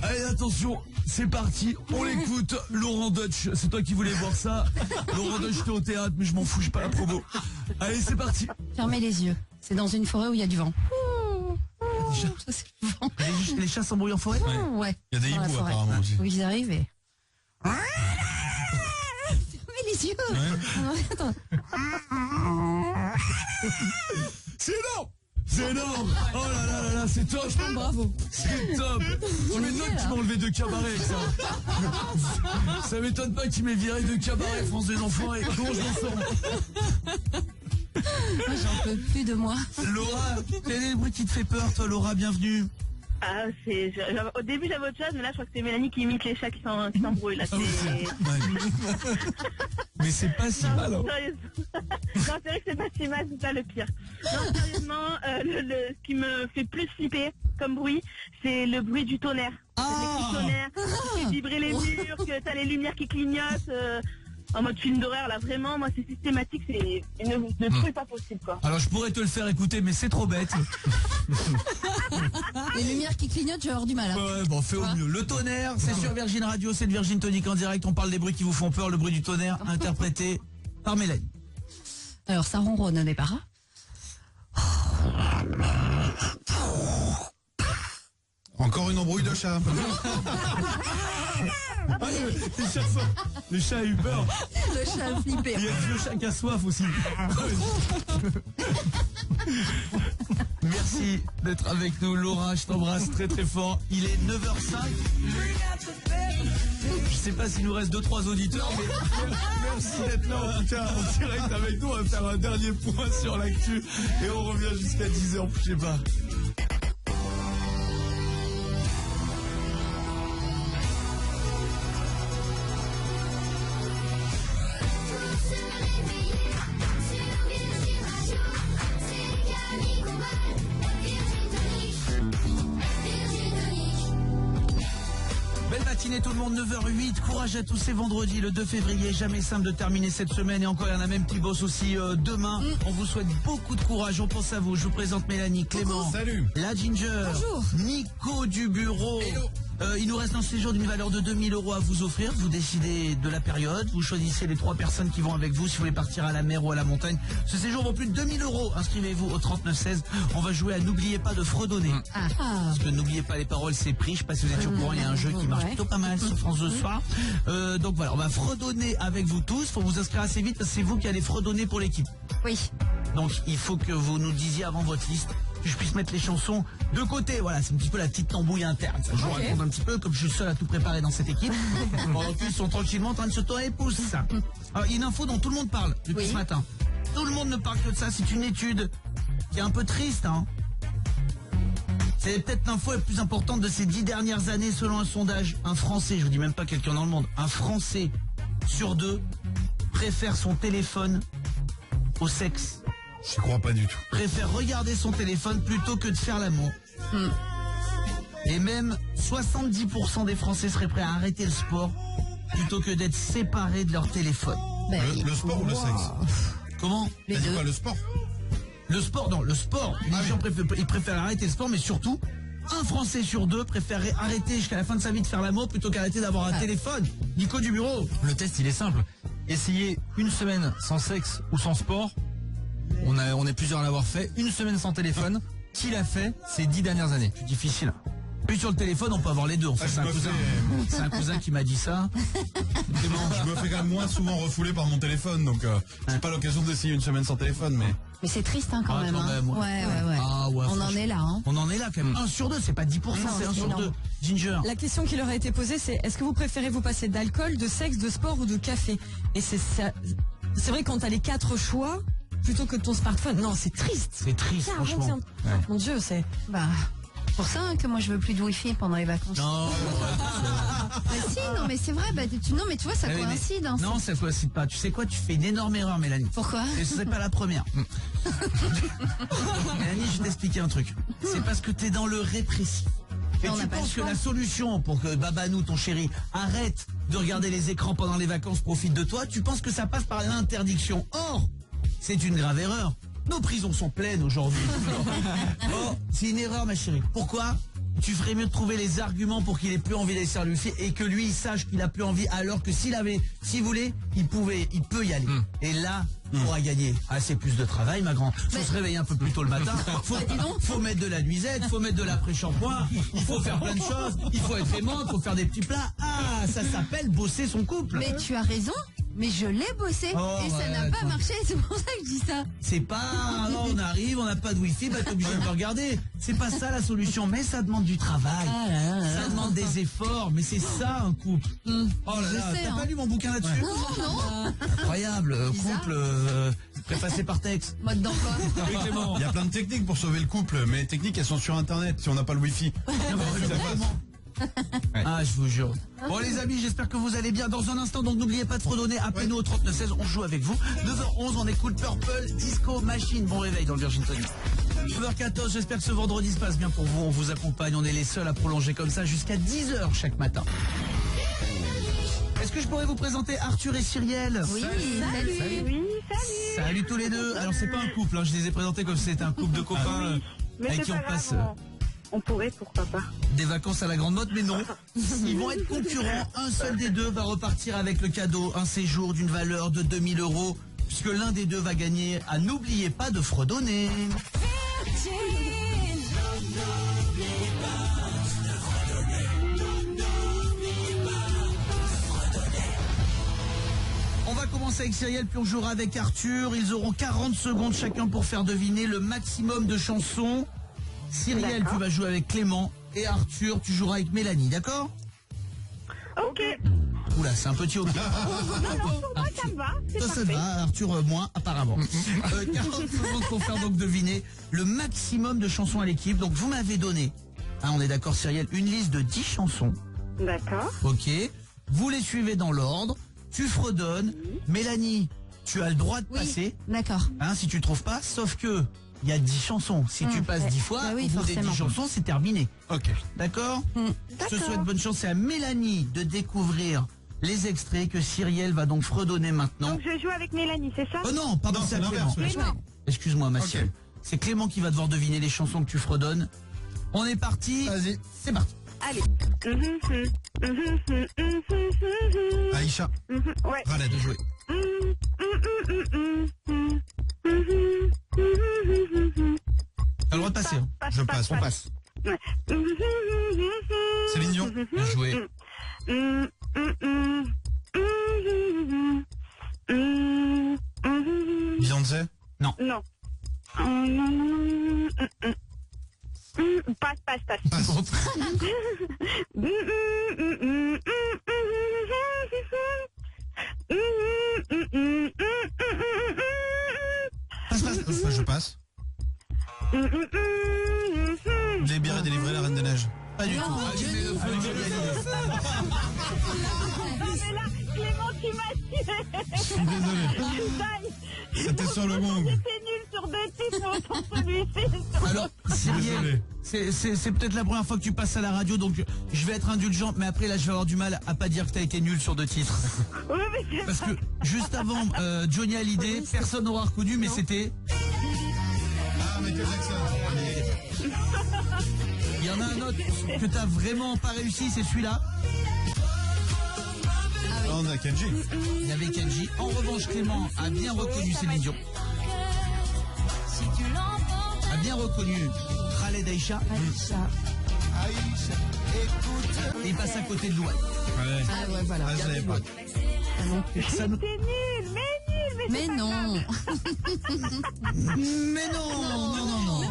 Allez, attention, c'est parti. On l'écoute. Laurent Deutsch, c'est toi qui voulais voir ça. Laurent Deutsch, t'es au théâtre, mais je m'en fous, j'ai pas la promo. Allez, c'est parti. Fermez les yeux. C'est dans une forêt où il y a du vent. Ça, c'est le vent. Les chats s'embrouillent en forêt? Ouais. Il y a des hiboux apparemment aussi. Oui, ils arrivent et... Fermez les yeux. Attends. C'est énorme. Oh là, c'est top. Bravo. C'est top. Tu m'étonnes qu'il m'a enlevé 2 cabarets avec ça. Ça m'étonne pas qu'il m'ait viré 2 cabarets, France des Enfoirés. Comment je m'en sors? J'en peux plus de moi. Laura, quel est le bruit qui te fait peur, toi, Laura? Bienvenue. Ah, au début j'avais autre chose, mais là je crois que c'est Mélanie qui imite les chats qui s'embrouillent. Là, mais c'est pas si mal. Non, c'est vrai que c'est pas si mal, c'est ça le pire. Non, sérieusement, ce qui me fait plus flipper comme bruit, c'est le bruit du tonnerre. Les coups de tonnerre, qui fait vibrer les murs, que t'as les lumières qui clignotent. en mode film d'horreur, là, vraiment, moi, c'est systématique, c'est une truc pas possible, quoi. Alors je pourrais te le faire écouter, mais c'est trop bête. Les lumières qui clignotent, je vais avoir du mal. Hein. Ouais, bon, fais au mieux. Le tonnerre, c'est sur Virgin Radio, c'est de Virgin Tonic en direct. On parle des bruits qui vous font peur, le bruit du tonnerre, interprété par Mélanie. Alors ça ronronne au départ. Encore une embrouille de chat. Le chat a eu peur. Le chat a flippé. Il y a le vieux chat qui a soif aussi. Merci d'être avec nous, Laura, je t'embrasse très très fort. Il est 9h05. Je sais pas s'il nous reste 2-3 auditeurs, mais merci d'être là en tout cas en direct avec nous. On va faire un dernier point sur l'actu et on revient jusqu'à 10h, je sais pas. Tout le monde, 9h08, courage à tous, c'est vendredi le 2 février, jamais simple de terminer cette semaine et encore il y en a même qui bossent aussi demain. On vous souhaite beaucoup de courage, on pense à vous, je vous présente Mélanie, Clément, salut, la Ginger, bonjour, Nico du bureau. Hello. Il nous reste un séjour d'une valeur de 2000 € à vous offrir. Vous décidez de la période. Vous choisissez les 3 personnes qui vont avec vous si vous voulez partir à la mer ou à la montagne. Ce séjour vaut plus de 2000 €. Inscrivez-vous au 3916. On va jouer à N'oubliez pas de fredonner. Parce que n'oubliez pas les paroles, c'est pris. Je sais pas si vous êtes au courant, il y a un jeu qui marche plutôt pas mal sur France 2 ce soir. Donc voilà, on va fredonner avec vous tous. Faut vous inscrire assez vite parce que c'est vous qui allez fredonner pour l'équipe. Oui. Donc il faut que vous nous disiez avant votre liste que je puisse mettre les chansons de côté. Voilà, c'est un petit peu la petite tambouille interne. Ça, je vous raconte un petit peu, comme je suis seul à tout préparer dans cette équipe. Pendant qu'ils sont tranquillement en train de se tourner les pouces. Alors, il y a une info dont tout le monde parle depuis ce matin. Tout le monde ne parle que de ça. C'est une étude qui est un peu triste. Hein. C'est peut-être l'info la plus importante de ces 10 dernières années selon un sondage. Un Français, je vous dis même pas quelqu'un dans le monde, un Français sur 2 préfère son téléphone au sexe. J'y crois pas du tout. Préfère regarder son téléphone plutôt que de faire l'amour. Et même 70% des Français seraient prêts à arrêter le sport plutôt que d'être séparés de leur téléphone. Le sport ou le sexe? Comment? T'as dit quoi, le sport? Le sport, non, le sport. Les gens préfèrent arrêter le sport, mais surtout, un Français sur 2 préférerait arrêter jusqu'à la fin de sa vie de faire l'amour plutôt qu'arrêter d'avoir un téléphone. Nico du bureau. Le test, il est simple. Essayez une semaine sans sexe ou sans sport. On est plusieurs à l'avoir fait. Une semaine sans téléphone. Qui l'a fait ces 10 dernières années? C'est difficile. Puis sur le téléphone, on peut avoir les deux. Enfin, c'est un cousin qui m'a dit ça. Je me fais quand même moins souvent refouler par mon téléphone, donc c'est pas l'occasion d'essayer une semaine sans téléphone, mais... Mais c'est triste hein, quand même. Ouais. On en est là. Hein. On en est là quand même. 1 sur 2, c'est pas 10%, c'est 1 sur 2. Ginger. La question qui leur a été posée, c'est est-ce que vous préférez vous passer d'alcool, de sexe, de sport ou de café? Et c'est vrai quand t'as les 4 choix plutôt que ton smartphone. Non, c'est triste. C'est triste, franchement. Mon Dieu, c'est... pour ça que moi je veux plus de wifi pendant les vacances. Non. Si, non mais c'est vrai, non mais tu vois ça coïncide. Hein, non, ça coïncide pas. Tu sais quoi, tu fais une énorme erreur, Mélanie. Pourquoi? Et ce serait pas la première. Mélanie, je vais t'expliquer un truc. C'est parce que t'es dans le répressif. Et tu penses que la solution pour que Babanou, ton chéri, arrête de regarder les écrans pendant les vacances, profite de toi, tu penses que ça passe par l'interdiction. Or, c'est une grave erreur. Nos prisons sont pleines aujourd'hui. Oh, c'est une erreur, ma chérie. Pourquoi? Tu ferais mieux de trouver les arguments pour qu'il ait plus envie d'aller sur lui et que lui il sache qu'il a plus envie, alors que s'il voulait, il peut y aller. Et là, il pourra gagner assez plus de travail, ma grande. Faut se réveiller un peu plus tôt le matin. Faut mettre de la nuisette, faut mettre de l'après-shampoing, il faut faire plein de choses, il faut être aimante, il faut faire des petits plats. Ah, ça s'appelle bosser son couple. Mais tu as raison. Mais je l'ai bossé et ça n'a pas marché, c'est pour ça que je dis ça. C'est pas, on arrive, on n'a pas de wifi, bah t'es obligé de me regarder. C'est pas ça la solution, mais ça demande du travail. Ça demande des efforts, mais c'est ça un couple. Oh là là, t'as pas lu mon bouquin là-dessus? Non. Incroyable, couple préfacé par texte. Mode d'emploi. Il y a plein de techniques pour sauver le couple, mais les techniques elles sont sur internet si on n'a pas le wifi. Ah, je vous jure. Bon les amis, j'espère que vous allez bien. Dans un instant, donc n'oubliez pas de fredonner. Appelez-nous au 3916, on joue avec vous. 9h11, on écoute Purple Disco Machine. Bon réveil dans le Virgin Tonic. 9h14, j'espère que ce vendredi se passe bien pour vous. On vous accompagne, on est les seuls à prolonger comme ça jusqu'à 10h chaque matin. Est-ce que je pourrais vous présenter Arthur et Cyrielle? Oui, Salut. Oui, salut. Salut tous les deux. Alors c'est pas un couple, hein, je les ai présentés comme si c'était un couple de copains Mais avec c'est qui pas on grave, passe on pourrait, pourquoi pas. des vacances à la grande motte, mais non. Ils vont être concurrents. Un seul des deux va repartir avec le cadeau, un séjour d'une valeur de 2000 €, puisque l'un des deux va gagner à n'oubliez pas de fredonner. On va commencer avec Cyrielle, puis on jouera avec Arthur. Ils auront 40 secondes chacun pour faire deviner le maximum de chansons. Cyrielle, tu vas jouer avec Clément. Et Arthur, tu joueras avec Mélanie, d'accord? Ok. Oula, c'est un petit ok. Non, pour moi, ça me va. C'est Ça parfait. va, Arthur, moins, apparemment. 40 secondes pour faire donc deviner le maximum de chansons à l'équipe. Donc vous m'avez donné, hein, on est d'accord Cyrielle, une liste de 10 chansons. D'accord. Ok. Vous les suivez dans l'ordre. Tu fredonnes. Mélanie, tu as le droit de passer. D'accord. Hein, si tu trouves pas, sauf que il y a 10 chansons. Si tu passes 10 fois, Bah oui, au bout des forcément. 10 chansons, c'est terminé. Ok. D'accord? Je te D'accord. souhaite bonne chance. C'est à Mélanie de découvrir les extraits que Cyrielle va donc fredonner maintenant. Donc je joue avec Mélanie, c'est ça? Oh non, pardon, Non, c'est à c'est Clément. l'inverse, Clément. Excuse-moi, ma Ok. chérie. C'est Clément qui va devoir deviner les chansons que tu fredonnes. On est parti. Vas-y. C'est parti. Allez. Aïcha, Ouais. Raled, de jouer. T'as le droit de passer. hein. Je passe. On passe. Céline Dion. Bien joué. Beyoncé. Non. Passe. Passe. Je passe. Les bières et délivrer la Reine des Neiges. Pas du tout. Non, Ah, j'ai fait le feu, Johnny Hallyday. Non mais là, Clément, tu m'as tué. Je suis désolé. C'était sur le gong. J'étais nul sur deux titres, mais autant celui-ci. Alors, Cyrielle, Désolé. c'est peut-être la première fois que tu passes à la radio, donc je vais être indulgent, mais après là je vais avoir du mal à pas dire que t'as été nul sur 2 titres. Oui, mais c'est Parce que juste avant Johnny Hallyday, personne n'aura reconnu, mais c'était... Ah, Michael Jackson. Il y en a un autre que t'as vraiment pas réussi, c'est celui-là. Ah, on a Kenji. Il y avait Kenji. En revanche, Clément a bien reconnu Céline Dion. A bien reconnu Khaled Aïcha. Et il passe à côté de Louane. Ouais. Ah ouais, voilà. Ah, je l'avais pas. Ça nous- T'es nul, mais Mais non. Mais non, non.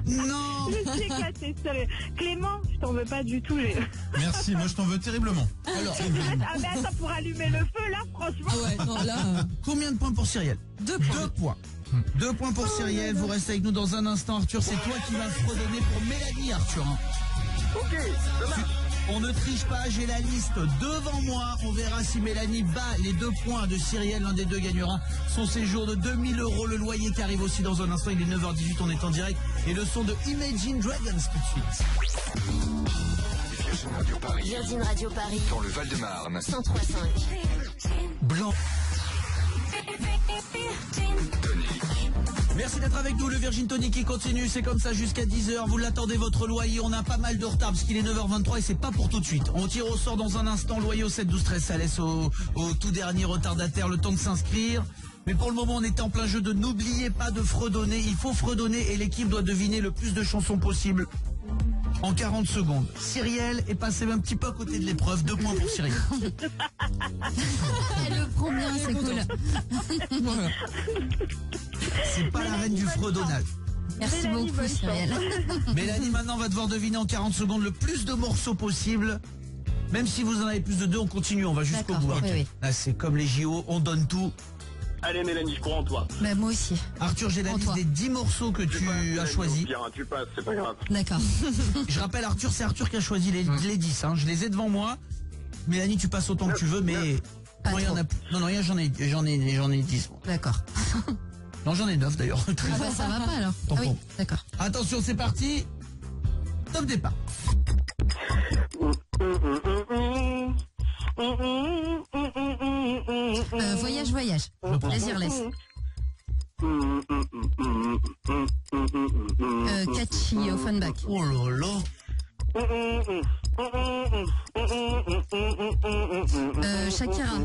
Non. je suis éclatée, sérieux. Clément, je t'en veux pas du tout. Merci, moi je t'en veux terriblement. Alors, Ah mais attends, pour allumer le feu, là, franchement. Ah ouais, non, là, combien de points pour Cyrielle? 2 points. 2 points. 2 points pour Cyrielle. Vous restez avec nous dans un instant, Arthur. C'est toi qui vas fredonner pour Mélanie, Arthur. hein. On ne triche pas, j'ai la liste devant moi. On verra si Mélanie bat les 2 points de Cyrielle. L'un des deux gagnera son séjour de 2000 €. Le loyer qui arrive aussi dans un instant. Il est 9h18, on est en direct. Et le son de Imagine Dragons tout de suite. Virgin Radio Paris. Virgin Radio Paris. Dans le Val-de-Marne. 103.5. Blanc. Merci d'être avec nous, le Virgin Tonic qui continue, c'est comme ça jusqu'à 10h, vous l'attendez votre loyer, on a pas mal de retard parce qu'il est 9h23 et c'est pas pour tout de suite. On tire au sort dans un instant, loyer au 7 12 13, ça laisse au tout dernier retardataire le temps de s'inscrire. Mais pour le moment on était en plein jeu de n'oubliez pas de fredonner, il faut fredonner et l'équipe doit deviner le plus de chansons possible en 40 secondes. Cyrielle est passée un petit peu à côté de l'épreuve, 2 points pour Cyrielle. Elle le prend bien, c'est cool. C'est pas la reine du fredonnage. Merci Mélanie, beaucoup, bonne Cyrielle. Mélanie maintenant va devoir deviner en 40 secondes le plus de morceaux possible. Même si vous en avez plus de 2, on continue, on va jusqu'au D'accord, bout. oui, oui. Là, c'est comme les JO, on donne tout. Allez Mélanie, je crois en toi. Bah, moi aussi. Arthur, j'ai la En liste toi. des 10 morceaux que tu as choisis. Bien, tu passes, c'est pas grave. D'accord. Je rappelle, Arthur, c'est Arthur qui a choisi les 10. Hein. Je les ai devant moi. Mélanie, tu passes autant que tu veux, mais... Pas Non, il y en trop. a plus. Non, j'en ai 10. moi. D'accord. Non, j'en ai 9 d'ailleurs. Ah bah ça va pas alors. Tant Ah oui, pis. d'accord. Attention, c'est parti. Top départ. Voyage, voyage. Désirless. Catchy, Offenbach. Oh là là. Shakira.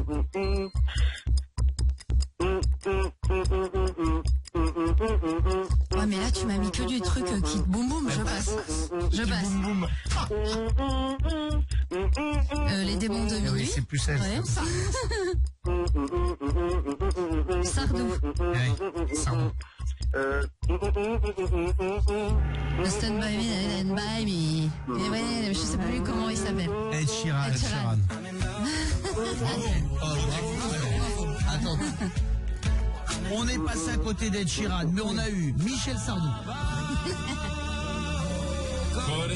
Ouais, mais là, tu m'as mis que du truc qui boum boum, je passe. Je passe. Boum boum. Les démons de minuit. Oui, c'est plus elle. Ouais. Sardou. Ouais, Sardou. Stand by me, stand by me. Et ouais, je sais plus comment il s'appelle. Ed Sheeran. Ed Sheeran. Attends. On est passé à côté d'Ed Sheeran, mais on a eu Michel Sardou. On a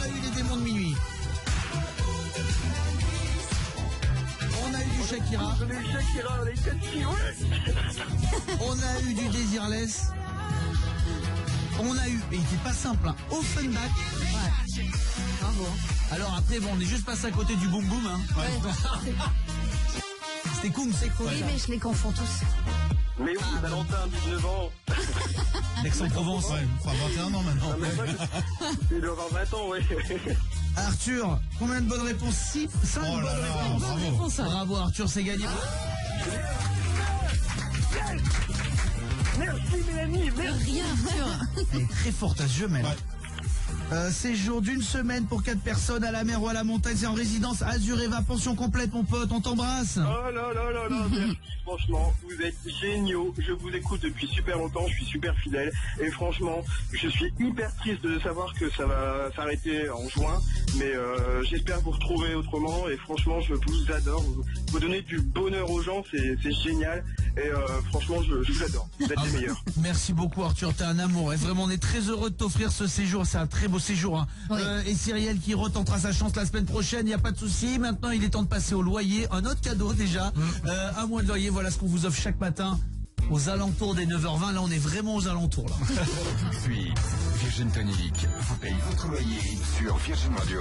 eu les démons de minuit. On a eu du Shakira. On a eu du Désirless. On a eu, et il était pas simple, hein, Offenbach. Ouais. Bravo. Alors après, bon, on est juste passé à côté du boom boom. Hein. Ouais. C'était cool, c'est cool. Oui, mais je les confonds tous. Mais oui, Valentin, 19 ans. Aix-en-Provence. Ouais, il croit 21 ans maintenant. Non, mais moi, il doit avoir 20 ans, ouais. Arthur, combien de bonnes réponses? 5 Oh là bonnes là, réponses. bravo. Bravo Arthur, c'est gagné. Merci Mélanie, merci. Rien, Arthur. Elle est très forte à ce jeu, même. Séjour d'une semaine pour 4 personnes à la mer ou à la montagne, c'est en résidence Azureva, pension complète mon pote, on t'embrasse. Oh là là là là, merci. Franchement, vous êtes géniaux. Je vous écoute depuis super longtemps, je suis super fidèle. Et franchement, je suis hyper triste de savoir que ça va s'arrêter en juin. Mais j'espère vous retrouver autrement. Et franchement, je vous adore. Vous donnez du bonheur aux gens, c'est génial. Et franchement, je vous adore. Vous êtes les meilleurs. Merci beaucoup Arthur, t'es un amour. Et vraiment, on est très heureux de t'offrir ce séjour. C'est un très beau séjour. Hein. Oui. Et Cyrielle qui retentera sa chance la semaine prochaine, il n'y a pas de souci. Maintenant, il est temps de passer au loyer. Un autre cadeau déjà. Un mois de loyer, voilà ce qu'on vous offre chaque matin. Aux alentours des 9h20. Là, on est vraiment aux alentours. Là. Puis, Virgin Tonic vous paye votre loyer sur Virgin Radio.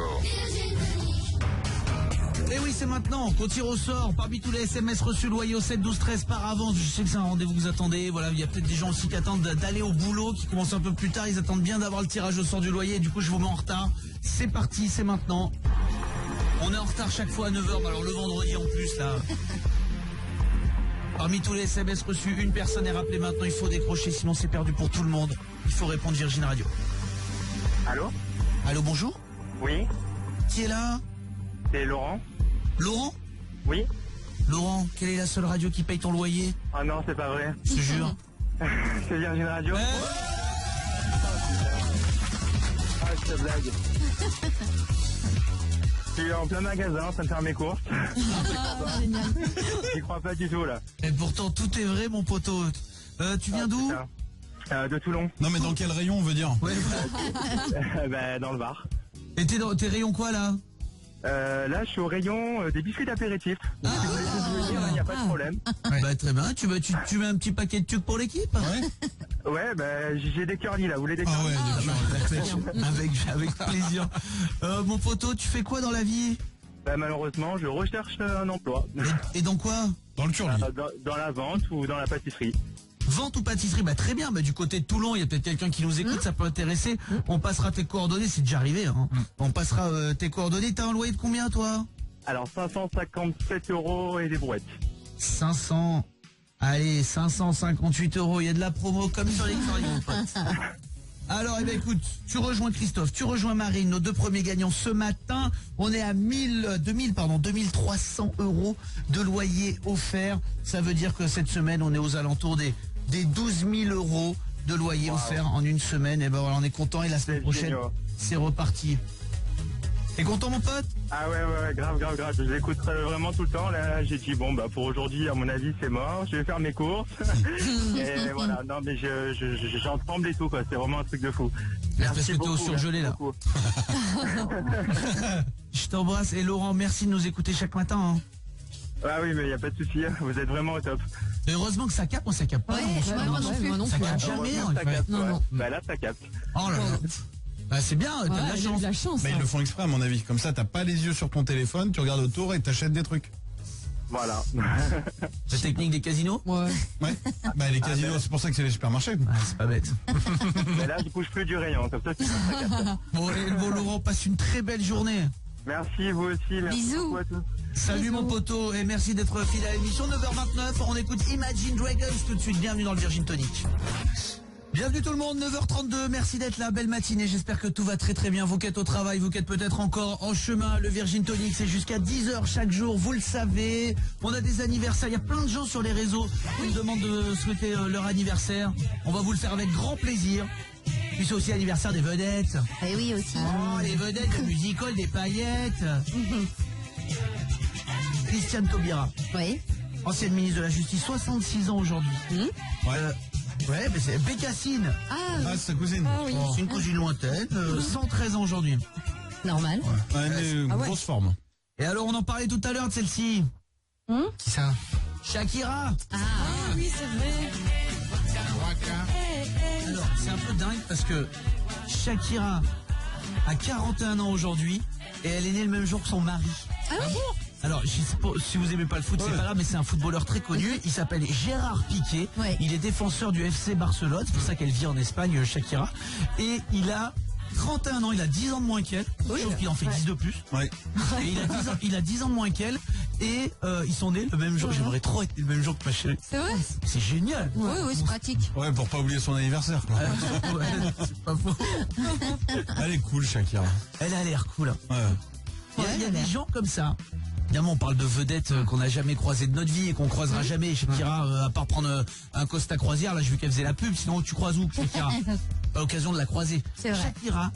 Et oui, c'est maintenant qu'on tire au sort parmi tous les SMS reçus loyer au 7 12 13 par avance. Je sais que c'est un rendez-vous que vous attendez. Voilà, il y a peut-être des gens aussi qui attendent d'aller au boulot, qui commencent un peu plus tard. Ils attendent bien d'avoir le tirage au sort du loyer. Du coup, je vous mets en retard. C'est parti, c'est maintenant. On est en retard chaque fois à 9h. Alors le vendredi en plus, là. Parmi tous les SMS reçus, une personne est rappelée maintenant. Il faut décrocher, sinon c'est perdu pour tout le monde. Il faut répondre Virgin Radio. Allô? Allô, bonjour. Oui, Qui est là? c'est Laurent. Laurent? Oui? Laurent, quelle est la seule radio qui paye ton loyer? Ah non, c'est pas vrai. Je te jure. C'est Virgin Radio. Ah, je te blague. Je suis en plein magasin, en train de faire mes courses. Génial. J'y crois pas du tout, là. Et pourtant, tout est vrai, mon poteau. Tu viens d'où? De Toulon. Non mais dans quel rayon on veut dire? Ouais. Bah, dans le bar. Et t'es rayon quoi, là? Là, je suis au rayon des biscuits d'apéritif. Donc, si vous voulez tous venir, il n'y a pas de problème. Bah, très bien. Tu mets un petit paquet de tucs pour l'équipe? Ouais. Ouais, bah, j'ai des curlis, là. Vous voulez des Ah curlis? ouais, Avec plaisir. Mon poteau, tu fais quoi dans la vie? Bah, malheureusement, je recherche un emploi. Et dans quoi? dans le curly. Dans la vente ou dans la pâtisserie. Vente ou pâtisserie? Bah, très bien. Bah, du côté de Toulon, il y a peut-être quelqu'un qui nous écoute, ça peut intéresser. On passera tes coordonnées, c'est déjà arrivé, hein. On passera tes coordonnées. T'as un loyer de combien, toi? Alors, 557 € et des brouettes. 500. Allez, 558 €. Il y a de la promo comme sur les curly, mon pote. Alors, eh ben, écoute, tu rejoins Christophe, tu rejoins Marine, nos deux premiers gagnants ce matin. On est à 2300 € de loyer offert. Ça veut dire que cette semaine, on est aux alentours des 12 000 € de loyer offert en une semaine. Et ben voilà, on est content. Et la semaine prochaine, génial. c'est reparti. T'es content, mon pote? Ah ouais, grave. Je vous écoute vraiment tout le temps. Là, j'ai dit, bon, bah, pour aujourd'hui, à mon avis, c'est mort. Je vais faire mes courses. Et voilà, non, mais j'en tremble et tout, quoi. C'est vraiment un truc de fou. Parce que t'es au surgelé, là. beaucoup. Je t'embrasse. Et Laurent, merci de nous écouter chaque matin, hein. Ah oui, mais il n'y a pas de souci. Vous êtes vraiment au top. Et heureusement que ça capte, moi ça capte pas. Ouais, hein. moi non plus. moi non Ça plus. capte jamais, Heureusement en que ça fait. capte, Non, ouais. non. Bah là, ça capte. Oh là là. Bah c'est bien, t'as de la chance. Mais ils le font exprès à mon avis. Comme ça, t'as pas les yeux sur ton téléphone, tu regardes autour et t'achètes des trucs. Voilà. La technique des casinos? Ouais. Bah les casinos, c'est pour ça que c'est les supermarchés. C'est pas bête. Mais là, je bouge plus du rayon, comme ça, c'est pas Bon, Laurent, passe une très belle journée. Merci, vous aussi. Merci. Bisous. Beaucoup à tous. Salut mon poteau et merci d'être fidèle à l'émission. 9h29, on écoute Imagine Dragons tout de suite. Bienvenue dans le Virgin Tonic. Bienvenue tout le monde, 9h32, merci d'être là, belle matinée, j'espère que tout va très très bien, vous qui êtes au travail, vous qui êtes peut-être encore en chemin, le Virgin Tonic c'est jusqu'à 10h chaque jour, vous le savez, on a des anniversaires, il y a plein de gens sur les réseaux qui me demandent de souhaiter leur anniversaire, on va vous le faire avec grand plaisir, puis c'est aussi l'anniversaire des vedettes. Et oui aussi. Oh, les vedettes, le musical, des paillettes. Christiane Taubira, Oui. ancienne ministre de la Justice, 66 ans aujourd'hui. Ouais, mais c'est Bécassine. Ah, Ah, c'est sa cousine. Ah oui. C'est une cousine lointaine, 113 ans aujourd'hui. normal. Ouais, mais grosse forme. Et alors, on en parlait tout à l'heure de celle-ci. Qui ça? Shakira. Ah oui, c'est vrai. Alors, c'est un peu dingue parce que Shakira a 41 ans aujourd'hui et elle est née le même jour que son mari. Ah oui. Alors, je sais pas, si vous aimez pas le foot, c'est pas grave, mais c'est un footballeur très connu. Il s'appelle Gérard Piqué. Ouais. Il est défenseur du FC Barcelone. C'est pour ça qu'elle vit en Espagne, Shakira. Et il a 31 ans, il a 10 ans de moins qu'elle. Sauf qu'il en fait 10 de plus. Ouais. Et il a 10 ans de moins qu'elle. Et ils sont nés le même jour. J'aimerais trop être le même jour que ma chérie. C'est vrai. C'est génial. Oui, oui, c'est pratique. Ouais, pour pas oublier son anniversaire, quoi. Ouais, c'est pas faux. Elle est cool, Shakira. Elle a l'air cool. Ouais. Il y a des gens comme ça. Évidemment, on parle de vedettes qu'on n'a jamais croisées de notre vie et qu'on croisera jamais. Shakira, à part prendre un Costa croisière, là, je vu qu'elle faisait la pub. Sinon, tu croises où, Shakira? Pas l'occasion de la croiser. C'est vrai. Shakira,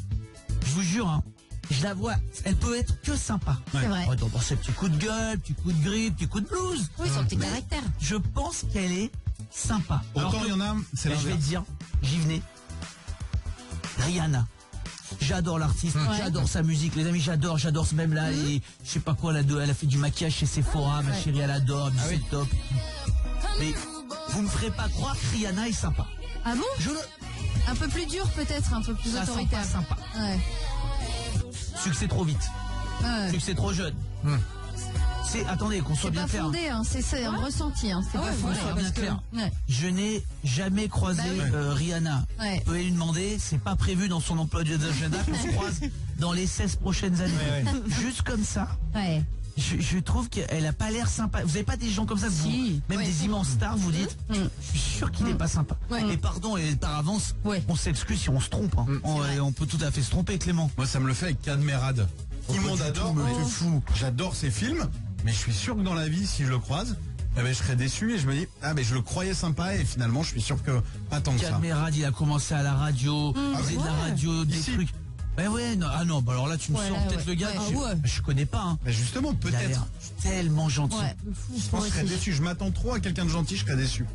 je vous jure, hein, je la vois, elle peut être que sympa. C'est vrai. Ouais, dans ses petits coups de gueule, petits coups de grippe, petits coups de blues. Oui, son petit Mais caractère. Je pense qu'elle est sympa. Autant il y en a, c'est Mais je vais l'inverse. te dire, j'y venais. Rihanna. J'adore l'artiste, j'adore sa musique, les amis, j'adore ce même là, et je sais pas quoi, elle a fait du maquillage chez Sephora, ma chérie, elle adore, c'est top. Mais vous me ferez pas croire que Rihanna est sympa. Ah bon? Je le... Un peu plus dur peut-être, un peu plus Ça sent autoritaire. pas sympa. Ouais. Succès trop vite, Ouais. succès trop jeune. C'est, attendez, qu'on soit C'est bien pas clair. fondé, hein. C'est un ressenti, hein. C'est pas Qu'on fondé. soit bien clair. Ouais. Je n'ai jamais croisé Bah oui. Rihanna. Ouais. Vous pouvez lui demander, c'est pas prévu dans son emploi d'agenda qu'on se croise dans les 16 prochaines années. Juste comme ça. Ouais. Je trouve qu'elle a pas l'air sympa. Vous avez pas des gens comme ça, que vous, Si. même Ouais. des immenses stars, vous dites, je suis sûr qu'il est pas sympa. Ouais. Et pardon, et par avance, Ouais. on s'excuse si on se trompe. Hein. On peut tout à fait se tromper, Clément. Moi, ça me le fait avec Cadmerade. Tout le monde adore, mais c'est fou. J'adore ses films, mais je suis sûr que dans la vie, si je le croise, eh ben, je serais déçu et je me dis, ah ben je le croyais sympa et finalement, je suis sûr que pas tant que ça. Cadmerade, il a commencé à la radio, il faisait de la ouais. radio, des Ici. trucs. Ben ouais, non, ah non, bah alors là tu me Ouais, sors là, peut-être ouais. le gars, Ouais. je connais pas. Hein. Mais justement, Il a l'air peut-être. tellement gentil. Ouais. Fou, Je pense que je serais déçu. Je m'attends trop à quelqu'un de gentil, je serais déçu.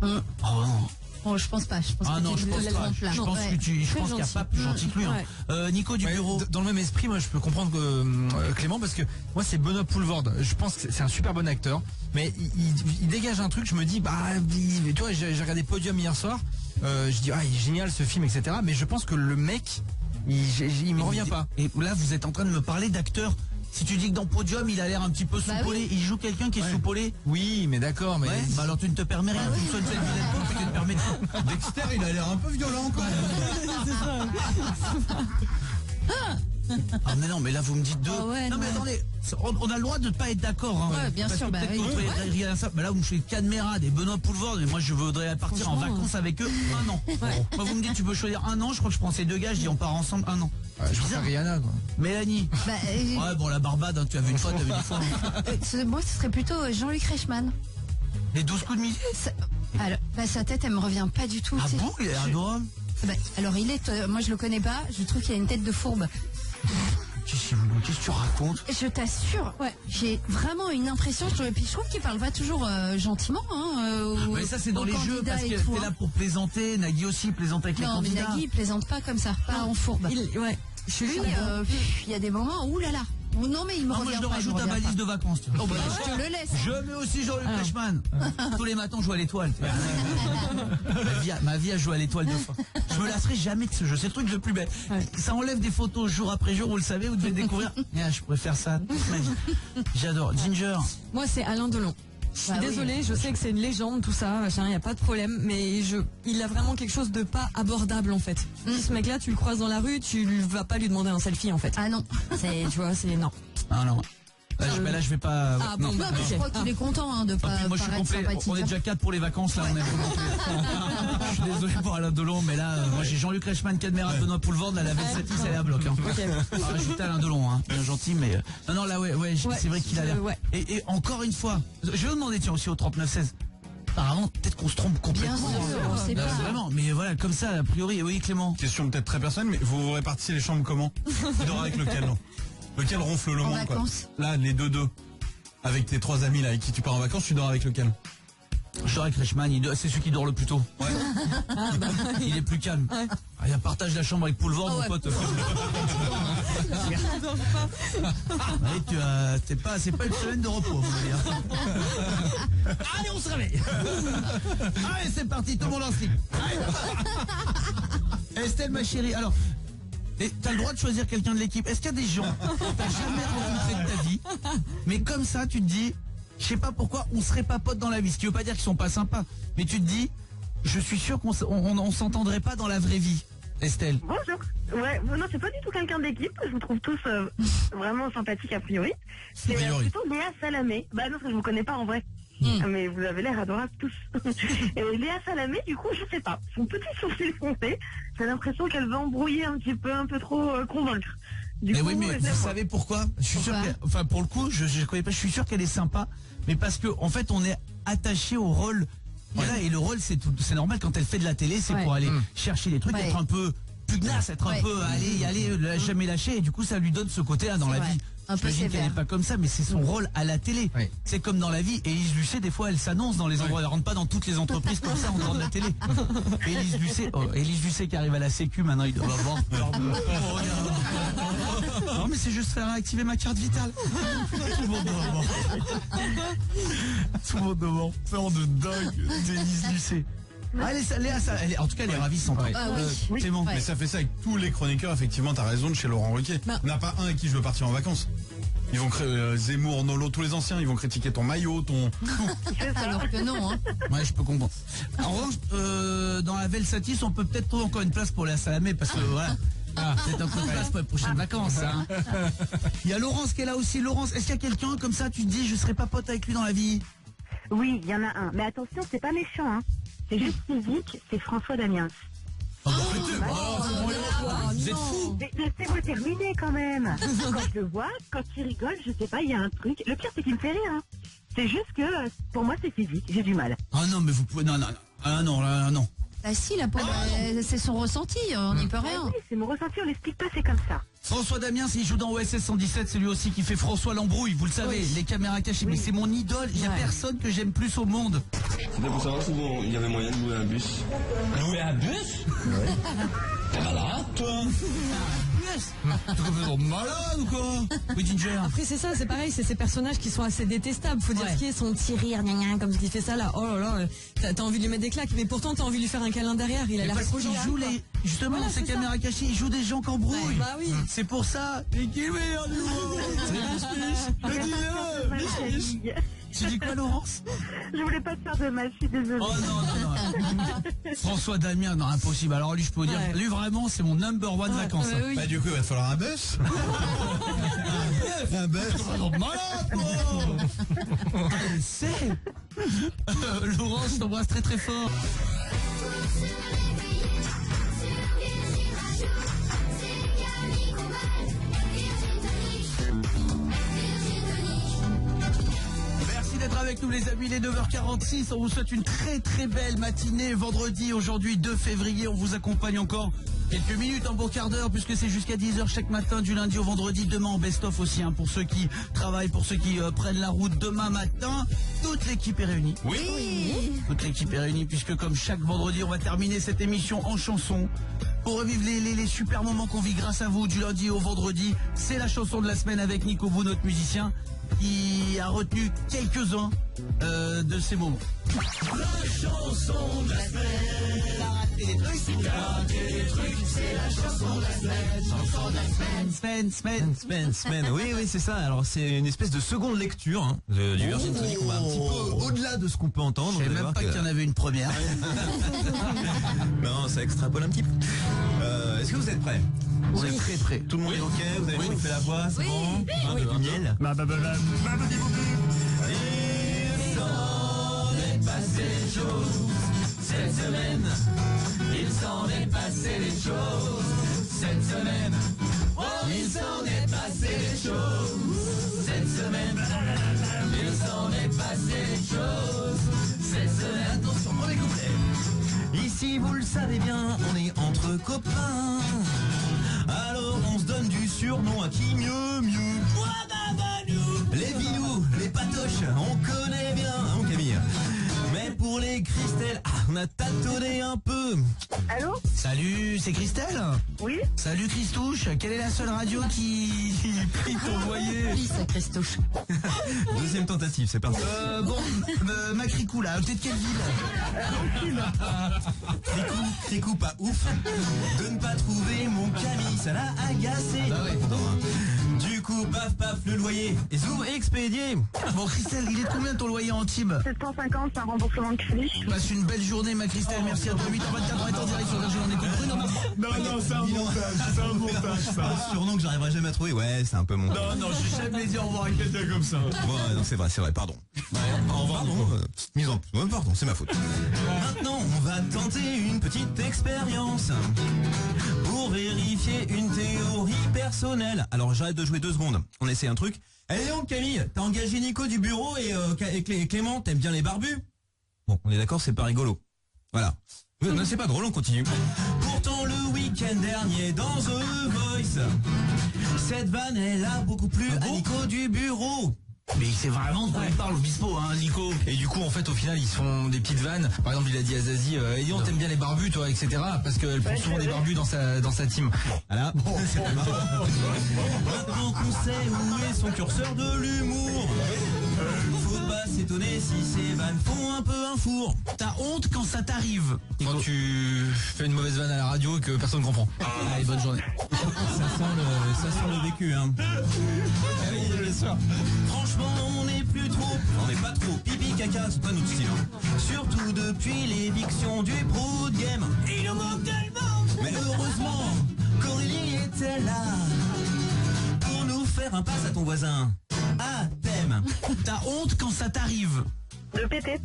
Oh non. Bon, je pense pas. Je pense Ah que non, tu je te pense laisses pas. en plat. Je pense Ouais. que je Très pense qu'il n'y a gentil. pas plus gentil que lui. Hein. Nico du Ouais, bureau. dans le même esprit, moi, je peux comprendre Clément, parce que moi, c'est Benoît Poelvoorde. Je pense que c'est un super bon acteur, mais il dégage un truc. Je me dis, tu vois, j'ai regardé Podium hier soir. Je dis, il est génial ce film, etc. Mais je pense que le mec, il me revient pas. Et là, vous êtes en train de me parler d'acteur. Si tu dis que dans Podium, il a l'air un petit peu soupolé, il joue quelqu'un qui est soupolé. Oui, mais d'accord, mais Ouais, bah alors tu ne te permets rien. Tu sois une scène vilaine pour que tu te permets de... Dexter, il a l'air un peu violent quand même. Ah mais non, mais là vous me dites deux. Ah ouais, non mais non. attendez, on a le droit de ne pas être d'accord. Hein, Ouais, bien parce sûr, que bah peut-être oui. que vous trouvez rien à ça. Mais là vous me faites Cadmerade et Benoît Poelvoorde, mais moi je voudrais partir en Franchement, vacances avec eux un an. Moi vous me dites tu peux choisir un an, je crois que je prends ces deux gars, je dis on part ensemble un an. je préfère Rihanna, quoi. Mélanie. Bah, Ouais bon la Barbade, hein, tu as vu une fois, tu as vu des fois. moi, ce serait plutôt Jean-Luc Reichmann. Les 12 coups de midi. Alors, bah, sa tête, elle me revient pas du tout. Ah tu sais. bon, il est adorable. Bah, alors, moi, je le connais pas. Je trouve qu'il a une tête de fourbe. Qu'est-ce que tu racontes? Je t'assure, j'ai vraiment une impression. Puis je trouve qu'il parle pas toujours gentiment. Mais ça c'est dans aux les jeux candidats parce et que tout, t'es là pour plaisanter. Nagui aussi plaisante avec les Non, mais candidats. Nagui, il plaisante pas comme ça, pas en fourbe. Chez lui, Lui, il y a des moments, ouh là là. Non, mais il me moi, revient je le pas, rajoute il me à ma revient liste de vacances. Tu vois. Je te le laisse. Je mets aussi Jean-Luc Reichmann. Tous les matins, je joue à l'étoile. Ma vie a joué à l'étoile 2 fois. Je me lasserai jamais de ce jeu. C'est le truc le plus bête. Ça enlève des photos jour après jour, vous le savez, vous devez découvrir. Je pourrais faire ça toute ma vie. J'adore. Ginger. Moi, c'est Alain Delon. Je suis désolée, je sais que c'est une légende, tout ça, machin, il n'y a pas de problème, mais il a vraiment quelque chose de pas abordable en fait. Ce mec-là, tu le croises dans la rue, tu vas pas lui demander un selfie en fait. Ah non. Tu vois, c'est non. Ah non. Là, je vais pas. Ah bon, Non, mais je crois qu'il est content de pas moi, je suis paraître complet. sympathique. On est déjà 4 pour les vacances là. On est je suis désolé pour Alain Delon, mais là, moi j'ai Jean-Luc Reichmann, Cadmerat, Benoît Poulvord, là, la Velsatis, elle est à bloc. Rajouter Alain Delon, bien gentil, mais non, là, c'est vrai qu'il a l'air. Et encore une fois, je vais vous demander tiens aussi au 39-16. Apparemment, peut-être qu'on se trompe complètement. Bien sûr, on sait pas. Vraiment, mais voilà, comme ça, a priori, oui, Clément. Question peut-être très personnelle, mais vous répartissez les chambres comment? Tu dors avec lequel, non? Lequel ronfle le moins, quoi? Là, les deux. Avec tes 3 amis là avec qui tu pars en vacances, tu dors avec lequel? Je dors avec Reichmann, c'est celui qui dort le plus tôt. Ouais. Il est plus calme. Il partage la chambre avec Poulvord, mon pote. C'est pas une semaine de repos, on va dire. Allez, on se réveille. Allez, c'est parti, tout le monde en slip. Estelle, ma chérie, alors... T'as le droit de choisir quelqu'un de l'équipe. Est-ce qu'il y a des gens que t'as jamais rencontrés de ta vie, mais comme ça tu te dis, je sais pas pourquoi on serait pas potes dans la vie. Ce qui veut pas dire qu'ils sont pas sympas, mais tu te dis, je suis sûr qu'on s'entendrait pas dans la vraie vie. Estelle. Bonjour. Ouais, non, c'est pas du tout quelqu'un d'équipe. Je vous trouve tous vraiment sympathiques a priori. C'est plutôt Léa Salamé. Bah non, parce que je vous connais pas en vrai. Mais vous avez l'air adorables tous. Et Léa Salamé, du coup, je sais pas. Son petit sourcil foncé, j'ai l'impression qu'elle va embrouiller un peu trop convaincre. Mais vous savez pourquoi? Je suis sûr enfin, pour le coup, je connais pas, je suis sûr qu'elle est sympa, mais parce que, en fait, on est attaché au rôle. Voilà, et le rôle, c'est normal quand elle fait de la télé, c'est pour aller chercher des trucs, être un peu pugnace, être un peu, aller, jamais lâcher, et du coup, ça lui donne ce côté-là dans la vie. J'imagine qu'elle n'est pas comme ça, mais c'est son rôle à la télé. C'est comme dans la vie. Et Élise Lucet, des fois, elle s'annonce dans les endroits. Elle rentre pas dans toutes les entreprises comme ça en dehors de la télé. Élise Lucet qui arrive à la Sécu, maintenant il doit avoir peur de... Non, mais c'est juste faire activer ma carte vitale. Tout le monde devant. Tout le monde devant. Faire de dingue d'Élise Lucet. En tout cas, elle est ravissante. Clément, mais ça fait ça avec tous les chroniqueurs, effectivement, t'as raison, de chez Laurent Ruquier. On n'a pas un avec qui je veux partir en vacances. Ils vont Zemmour, Nolo, tous les anciens, ils vont critiquer ton maillot, ton... Alors que non, hein. Ouais, je peux comprendre. En revanche, dans la Velsatis, on peut peut-être trouver encore une place pour la Salamé, parce que voilà... c'est un peu de place pour les prochaines vacances. Hein. Il y a Laurence qui est là aussi. Laurence, est-ce qu'il y a quelqu'un comme ça, tu te dis, je serais pas pote avec lui dans la vie? Oui, il y en a un. Mais attention, c'est pas méchant, hein. C'est juste physique, c'est François Damiens. Vous êtes fous. Laissez-moi terminer quand même. Quand je le vois, quand il rigole, je sais pas, il y a un truc. Le pire, c'est qu'il me fait rire. Hein. C'est juste que, pour moi, c'est physique. J'ai du mal. Ah non, mais vous pouvez... Non. Ah non, là, non. Ah si, la pauvre, c'est son ressenti, on n'y peut rien. Oui, c'est mon ressenti, on l'explique pas, c'est comme ça. François Damiens, il joue dans OSS 117, c'est lui aussi qui fait François l'embrouille, vous le savez, les caméras cachées, mais c'est mon idole, il n'y a personne que j'aime plus au monde. C'était pour savoir s'il y avait moyen de louer un bus. Louer un bus? Ouais. T'es malade, toi? T'es complètement malade ou quoi? Oui, Ginger. Après, c'est ça, c'est pareil, c'est ces personnages qui sont assez détestables. Faut dire ce qui est, son petit rire, comme il fait ça là. Oh là là, t'as envie de lui mettre des claques, mais pourtant t'as envie de lui faire un câlin derrière. Il a l'air trop gentil. Justement, voilà, ces caméras cachées, il joue des gens qui embrouillent. Bah oui. C'est pour ça. Et qui est meilleur du monde? Tu dis quoi, Laurence? Je voulais pas te faire de mal, je suis désolée. Oh non. François Damiens, non, impossible. Alors lui, je peux vous dire, lui vraiment, c'est mon number one vacances. Oui. Bah du coup, il va te falloir un bus. Un bus. C'est Laurence, je t'embrasse très très fort. D'être avec nous les amis, les 9h46, on vous souhaite une très très belle matinée, vendredi, aujourd'hui 2 février, on vous accompagne encore quelques minutes, un beau quart d'heure, puisque c'est jusqu'à 10h chaque matin, du lundi au vendredi, demain en best-of aussi, hein, pour ceux qui travaillent, pour ceux qui prennent la route demain matin, toute l'équipe est réunie. Oui. Toute l'équipe est réunie, puisque comme chaque vendredi, on va terminer cette émission en chanson, pour revivre les super moments qu'on vit grâce à vous du lundi au vendredi. C'est la chanson de la semaine avec Nico Bou, notre musicien, qui a retenu quelques-uns de ces moments. La chanson de la semaine. C'est la chanson de la semaine. Chanson de la semaine. Oui, c'est ça. Alors c'est une espèce de seconde lecture du Virgin Tonic. On va un petit peu au-delà de ce qu'on peut entendre. Je savais même pas qu'il y en avait une première. Non, ça extrapole un petit peu. Est-ce que vous êtes prêts? On est très prêts. Tout le monde est ok? Vous avez chauffé la voix? C'est bon? Un peu de miel. Il s'en est passé des choses cette semaine. Il s'en est passé des choses cette semaine. Oh, il s'en est passé des choses cette semaine. Il s'en est passé des choses cette semaine. Attention, on écoute. Ici, vous le savez bien, on est entre copains. Alors on se donne du surnom à qui mieux. Les Bilous, les Patoches, on connaît bien, hein, Camille. Mais pour les Christelle, on a tâtonné un peu. Allô? Salut, c'est Christelle? Oui. Salut Christouche, quelle est la seule radio qui prie ton loyer? Oui, c'est Christouche. Deuxième tentative, c'est parti. Macricou là, peut-être quelle ville? Cricou pas ouf. De ne pas trouver mon Camille, ça l'a agacé. Ah bah ouais. Du coup, paf, le loyer est expédié. Bon Christelle, il est de combien ton loyer en Antibes? 750, c'est un remboursement de crédit. Passe une belle journée ma Christelle, merci à toi. 8h24, on est en direct sur Virgin, on écoute Bruno. Non, c'est un montage, ça. Un surnom que j'arriverai jamais à trouver, ouais, c'est un peu mon... Non, j'ai jamais dit au revoir à quelqu'un comme ça. Ouais, non, c'est vrai, pardon. Au revoir, petite mise en... Ouais, pardon, c'est ma faute. Maintenant, on va tenter une petite expérience pour vérifier une théorie personnelle. Alors, j'arrête de jouer 2 secondes. On essaie un truc. Allez donc, Camille, t'as engagé Nico du bureau et Clément, t'aimes bien les barbus? Bon, on est d'accord, c'est pas rigolo. Voilà. Non, c'est pas drôle, on continue. Pourtant, le week-end dernier, dans The Voice, cette vanne, elle a beaucoup plu à Nico du bureau. Mais c'est vraiment de quoi il parle au Bispo, hein, Nico. Et du coup, en fait, au final, ils se font des petites vannes. Par exemple, il a dit à Zazie, et on t'aime bien les barbus, toi, etc. Parce qu'elle prend souvent des barbus dans sa team. Voilà. Maintenant qu'on sait où est son curseur de l'humour, faut pas s'étonner si ces vannes font un peu un four. T'as honte quand ça t'arrive? Quand tu fais une mauvaise vanne à la radio et que personne comprend. Allez, bonne journée. Ça sent le vécu, hein. Oui, bien sûr. Franchement, on n'est pas trop pipi caca, c'est pas notre style. Surtout depuis l'éviction du Proud Game. Il nous manque tellement. Mais heureusement qu'Aurélie était là pour nous faire un passe à ton voisin. Ah, t'aimes. T'as honte quand ça t'arrive? De péter.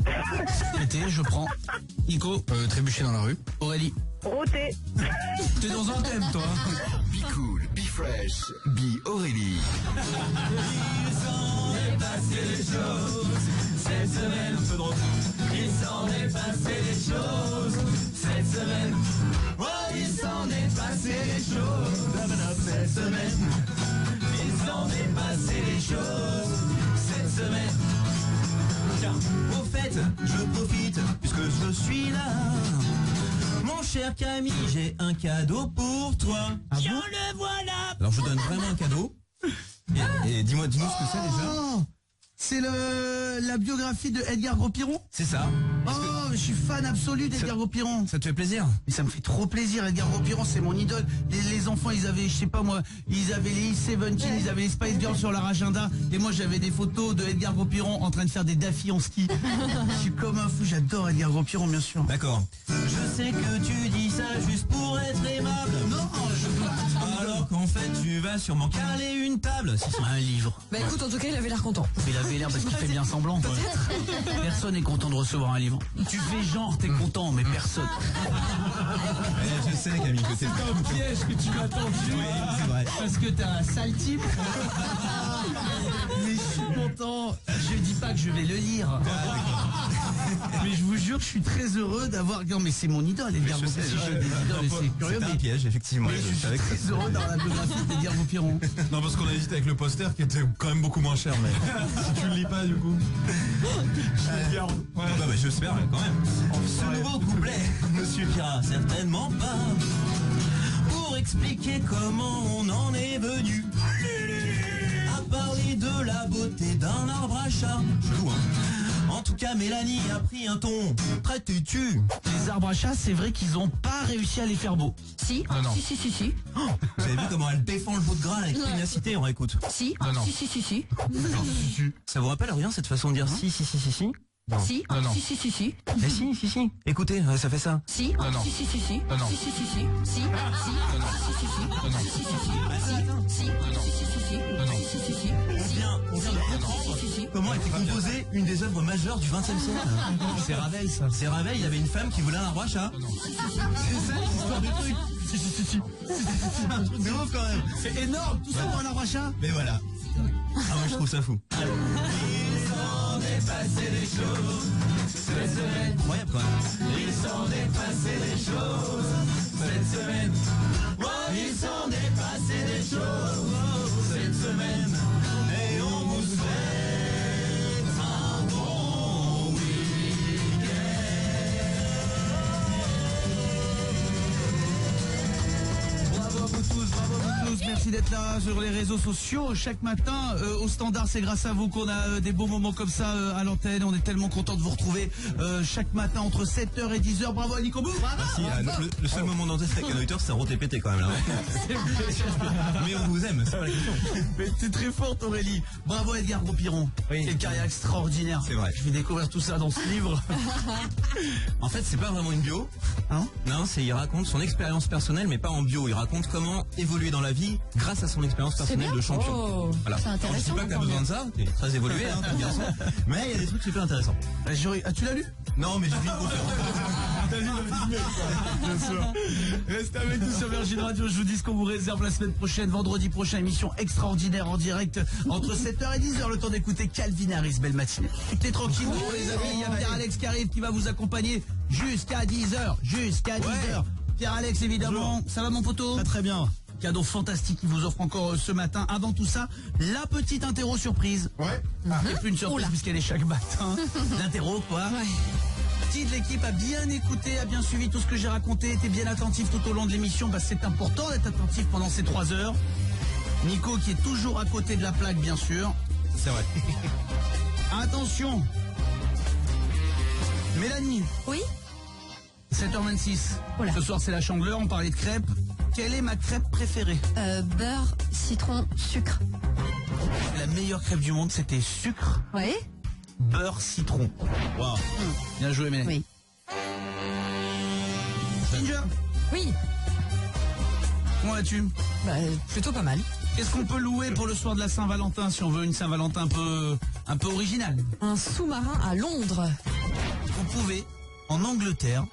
Pété, je prends. Nico? Trébucher dans la rue. Aurélie? Roter. T'es dans un thème, toi. Be cool, be fresh, be Aurélie. Il s'en est passé des choses cette semaine. Un peu de rock. Il s'en est passé des choses cette semaine. Oh, il s'en est passé des choses cette semaine. Il s'en est passé des choses cette semaine. Tiens, au fait, je profite puisque je suis là. Mon cher Camille, j'ai un cadeau pour toi. Ah Tiens, le voilà. Alors je donne vraiment un cadeau. Et dis-moi ce que c'est déjà. C'est la biographie de Edgar Gros-Piron? C'est ça. Oh, je suis fan absolu d'Edgar Gros-Piron. Ça te fait plaisir? Mais ça me fait trop plaisir, Edgar Gros-Piron, c'est mon idole. Les enfants, ils avaient, je sais pas moi, ils avaient les E17, ils avaient les Spice Girls sur leur agenda. Et moi, j'avais des photos de Edgar Gros-Piron en train de faire des daffis en ski. Je suis comme un fou, j'adore Edgar Gros-Piron, bien sûr. D'accord. Je sais que tu dis ça juste pour être aimable. Non, alors qu'en fait, tu vas sûrement caler une table. Si c'est un livre. Bah écoute, en tout cas, il avait l'air content. Il avait l'air parce qu'il fait bien semblant, quoi. Personne n'est content de recevoir un livre. Tu fais genre, t'es content, mais personne. Je sais, Camille, que c'est un piège que tu m'as tendu. Oui, c'est vrai. Parce que t'as un sale type. Mais je suis content. Je dis pas que je vais le lire. Mais je vous jure, je suis très heureux d'avoir... Non, mais c'est mon idole, Edgar Gros-Piron. Si je des idoles, c'est curieux. C'est un piège, effectivement. Mais je suis très heureux dans la biographie d'Edgar Gros-Piron. Non, parce qu'on a hésité avec le poster qui était quand même beaucoup moins cher, mais si tu le lis pas, du coup. Je le garde. Ouais. Bah, j'espère quand même. Ce nouveau couplet ne suffira certainement pas expliquer comment on en est venu à parler de la beauté d'un arbre à chat. Chelou, hein. En tout cas, Mélanie a pris un ton très têtu. Les arbres à chat, c'est vrai qu'ils ont pas réussi à les faire beaux. Si, Non, non. si. Oh, vous avez vu comment elle défend le bout de gras avec pugnacité, on réécoute. Si, Non, non. si. Ça vous rappelle rien cette façon de dire si. Non. Si, Non, non. si. Mais si. Écoutez, ça fait ça. Si, Non, non. si. Non, non. Si. On vient de comprendre comment était composée une des œuvres majeures du XXe siècle. C'est Ravel, ça. C'est Ravel, il y avait une femme qui voulait un arbre à chat. C'est ça l'histoire du truc. Si. C'est un truc de ouf quand même. C'est énorme, tout ça pour un arbre à chat. Mais voilà. Ah moi je trouve ça fou. Il s'en est passé des choses cette semaine. Incroyable quand même. Il s'en est passé des choses cette semaine. Il s'en est passé des choses cette semaine. Et on vous souhaite un bon week-end. Bravo à vous tous, merci d'être là sur les réseaux sociaux chaque matin. Au standard, c'est grâce à vous qu'on a des beaux moments comme ça à l'antenne. On est tellement content de vous retrouver chaque matin entre 7h et 10h. Bravo à Nico Bou. Merci. Le seul moment d'antenne avec un auditeur, c'est ROTPT quand même là. Mais on vous aime, c'est pas la question. Mais t'es très forte Aurélie. Bravo à Edgar Gros-Piron. Oui. Quelle carrière extraordinaire. C'est vrai. Je vais découvrir tout ça dans ce livre. En fait, c'est pas vraiment une bio. Hein? Non, il raconte son expérience personnelle, mais pas en bio. Il raconte comment évoluer dans la vie grâce à son expérience personnelle de champion. Oh, Voilà. c'est Alors, je dis intéressant, pas que t'as quand besoin de ça, t'es très évolué, hein, ton garçon. Mais il y a des trucs super intéressants. Ah, tu l'as lu? Non, mais j'ai vu une conférence. Bien sûr. Restez avec nous sur Virgin Radio. Je vous dis ce qu'on vous réserve la semaine prochaine, vendredi prochain, émission extraordinaire en direct entre 7h et 10h. Le temps d'écouter Calvin Harris. Belle matinée. Écoutez tranquille, les amis. Il y a Pierre-Alex qui arrive, qui va vous accompagner jusqu'à 10h. Jusqu'à 10h. Pierre-Alex, évidemment. Bonjour. Ça va, mon poteau? Très bien. Cadeau fantastique qui vous offre encore ce matin. Avant tout ça, la petite interro surprise. Ouais. Et plus une surprise puisqu'elle est chaque matin. L'interro, quoi. Ouais. Qui de l'équipe a bien écouté, a bien suivi tout ce que j'ai raconté, était bien attentif tout au long de l'émission. Bah, c'est important d'être attentif pendant ces 3 heures. Nico qui est toujours à côté de la plaque, bien sûr. C'est vrai. Attention. Mélanie. Oui. 7h26. Oula. Ce soir, c'est la Chandeleur. On parlait de crêpes. Quelle est ma crêpe préférée? Beurre, citron, sucre. La meilleure crêpe du monde, c'était sucre, Oui. beurre, citron. Waouh. Bien joué, Mélanie. Oui. Ginger, Oui, comment vas-tu? bah, plutôt pas mal. Qu'est-ce qu'on peut louer pour le soir de la Saint-Valentin si on veut une Saint-Valentin un peu originale? Un sous-marin à Londres. Vous pouvez, en Angleterre,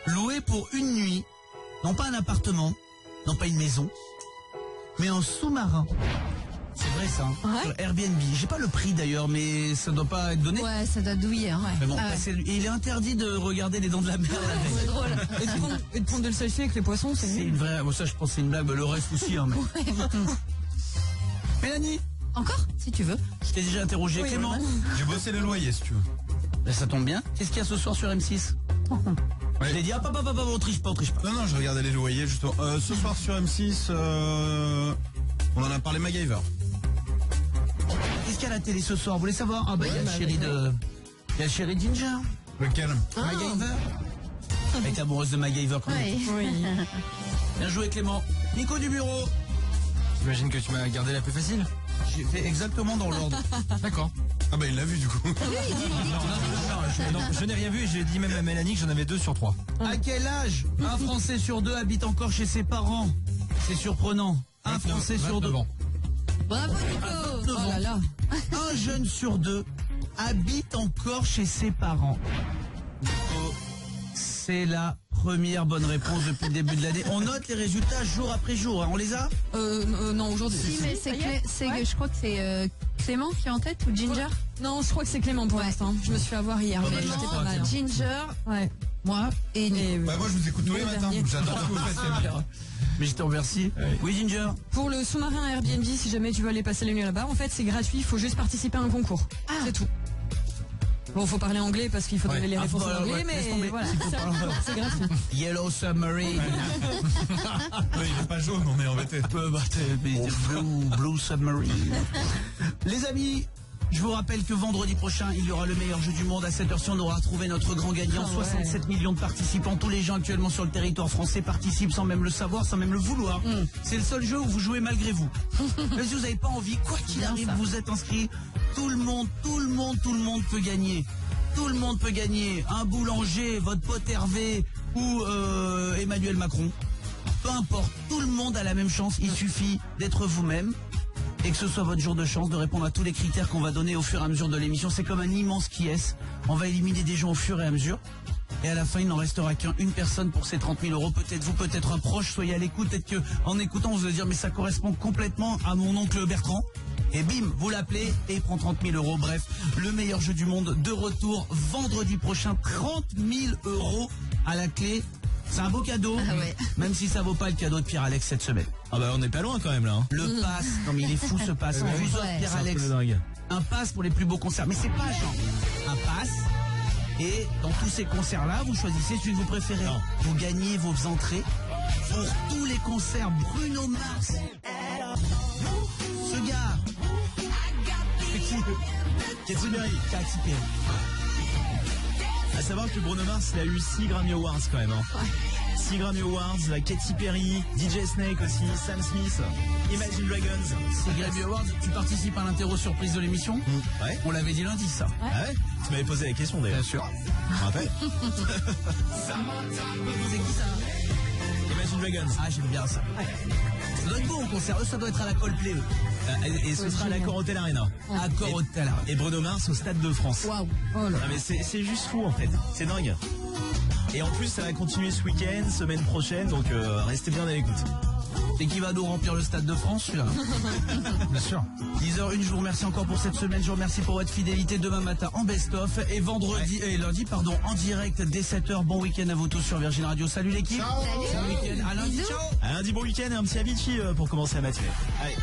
louer pour une nuit, non pas un appartement, non pas une maison, mais un sous-marin. C'est vrai ça, hein, Ouais. sur Airbnb. J'ai pas le prix d'ailleurs, mais ça doit pas être donné. Ouais, ça doit douiller. Hein. Mais bon, Ah ouais. et il est interdit de regarder les dents de la mer la veille. C'est drôle. Et de prendre de le selfie avec les poissons, c'est C'est mieux. une vraie. Bon, ça, je pense que c'est une blague, mais le reste aussi. Hein, mais... Mélanie, Encore, si tu veux. je t'ai déjà interrogé. Oui, Clément, J'ai bossé le loyer si tu veux. ben, ça tombe bien. Qu'est-ce qu'il y a ce soir sur M6? Je l'ai dit, on triche pas, on triche pas. Non, je regardais les loyers justement. Ce soir sur M6, on en a parlé MacGyver. Qu'est-ce qu'il y a à la télé ce soir? Vous voulez savoir? Ah bah il y a le chéri de... Il y a le chéri de Ginger. Lequel? MacGyver. Elle est amoureuse de MacGyver quand même. Oui. Oui. Bien joué Clément. Nico du bureau. J'imagine que tu m'as gardé la plus facile. J'ai fait exactement dans l'ordre. D'accord. Ah bah il l'a vu du coup. Non, je n'ai rien vu et j'ai dit même à Mélanie que j'en avais 2 sur 3. À quel âge un Français sur 2 habite encore chez ses parents? C'est surprenant. Un Français sur 2. 29 ans. Bravo, Nico. Oh là là. Un jeune sur 2 habite encore chez ses parents. Nico, c'est la première bonne réponse depuis le début de l'année. On note les résultats jour après jour. Hein. On les a? Non, aujourd'hui. Si, mais Ça y est je crois que c'est Clément qui est en tête ou Ginger? Non, je crois que c'est Clément pour Ouais. l'instant. Je me suis fait avoir hier. bah, J'étais je pas crois, mal. Ginger, Ouais. moi et Nico. Et, Bah moi je vous écoute tous les Le matins. dernier. J'adore ce que vous faites. Mais je te remercie. Oui, Ginger. pour le sous-marin Airbnb, si jamais tu veux aller passer la nuit là-bas, en fait, c'est gratuit. Il faut juste participer à un concours. C'est tout. Bon, faut parler anglais parce qu'il faut donner les réponses en anglais, mais voilà, c'est gratuit. Yellow Submarine. Il n'est pas jaune, on est embêté. Blue Submarine. Les amis, je vous rappelle que vendredi prochain, il y aura le meilleur jeu du monde. À cette heure-ci, on aura trouvé notre grand gagnant. 67 millions de participants. Tous les gens actuellement sur le territoire français participent sans même le savoir, sans même le vouloir. C'est le seul jeu où vous jouez malgré vous. Mais si vous n'avez pas envie, quoi qu'il arrive, vous êtes inscrit. Tout le monde peut gagner. Tout le monde peut gagner. Un boulanger, votre pote Hervé ou Emmanuel Macron. Peu importe, tout le monde a la même chance. Il suffit d'être vous-même. Et que ce soit votre jour de chance, de répondre à tous les critères qu'on va donner au fur et à mesure de l'émission. C'est comme un immense qui-est. On va éliminer des gens au fur et à mesure. Et à la fin, il n'en restera qu'une personne pour ces 30 000 euros. Peut-être vous, peut-être un proche. Soyez à l'écoute. Peut-être que en écoutant, vous allez dire, mais ça correspond complètement à mon oncle Bertrand. Et bim, vous l'appelez et il prend 30 000 euros. Bref, le meilleur jeu du monde de retour vendredi prochain. 30 000 euros à la clé. C'est un beau cadeau, même si ça vaut pas le cadeau de Pierre-Alex cette semaine. Ah bah on n'est pas loin quand même là. Le pass, non mais il est fou ce pass. On vous offre Pierre-Alex un pass pour les plus beaux concerts. Mais c'est pas genre un pass. Et dans tous ces concerts-là, vous choisissez celui que vous préférez. Non. Vous gagnez vos entrées pour tous les concerts. Bruno Mars. Ce gars. C'est qui? Katy Perry. Katy Perry. À savoir que Bruno Mars, il a eu 6 Grammy Awards quand même. 6 Grammy Awards, la Katy Perry, DJ Snake aussi, Sam Smith, Imagine Dragons. 6 Grammy Awards, tu participes à l'interro surprise de l'émission. Ouais. On l'avait dit lundi ça. Ah ouais. Tu m'avais posé la question d'ailleurs. Bien sûr. Je me rappelle. C'est qui ça? Imagine Dragons. Ah, j'aime bien ça. Ça doit être beau au concert. Eux, ça doit être à la Coldplay. Et ce sera à l'Accor Hotel Arena. Accor Hotel Arena. Et Bruno Mars au Stade de France. Waouh. Ah, mais c'est juste fou en fait. C'est dingue. Et en plus, ça va continuer ce week-end, semaine prochaine. Donc restez bien à l'écoute. Et qui va nous remplir le Stade de France, celui-là? Bien sûr. 10h01, je vous remercie encore pour cette semaine. Je vous remercie pour votre fidélité. Demain matin en best-of. Et vendredi, et lundi, pardon, en direct dès 7h. Bon week-end à vous tous sur Virgin Radio. Salut l'équipe. Ciao. Bon week-end. À lundi, ciao. À lundi, bon week-end et un petit Avicii pour commencer la matinée. Allez.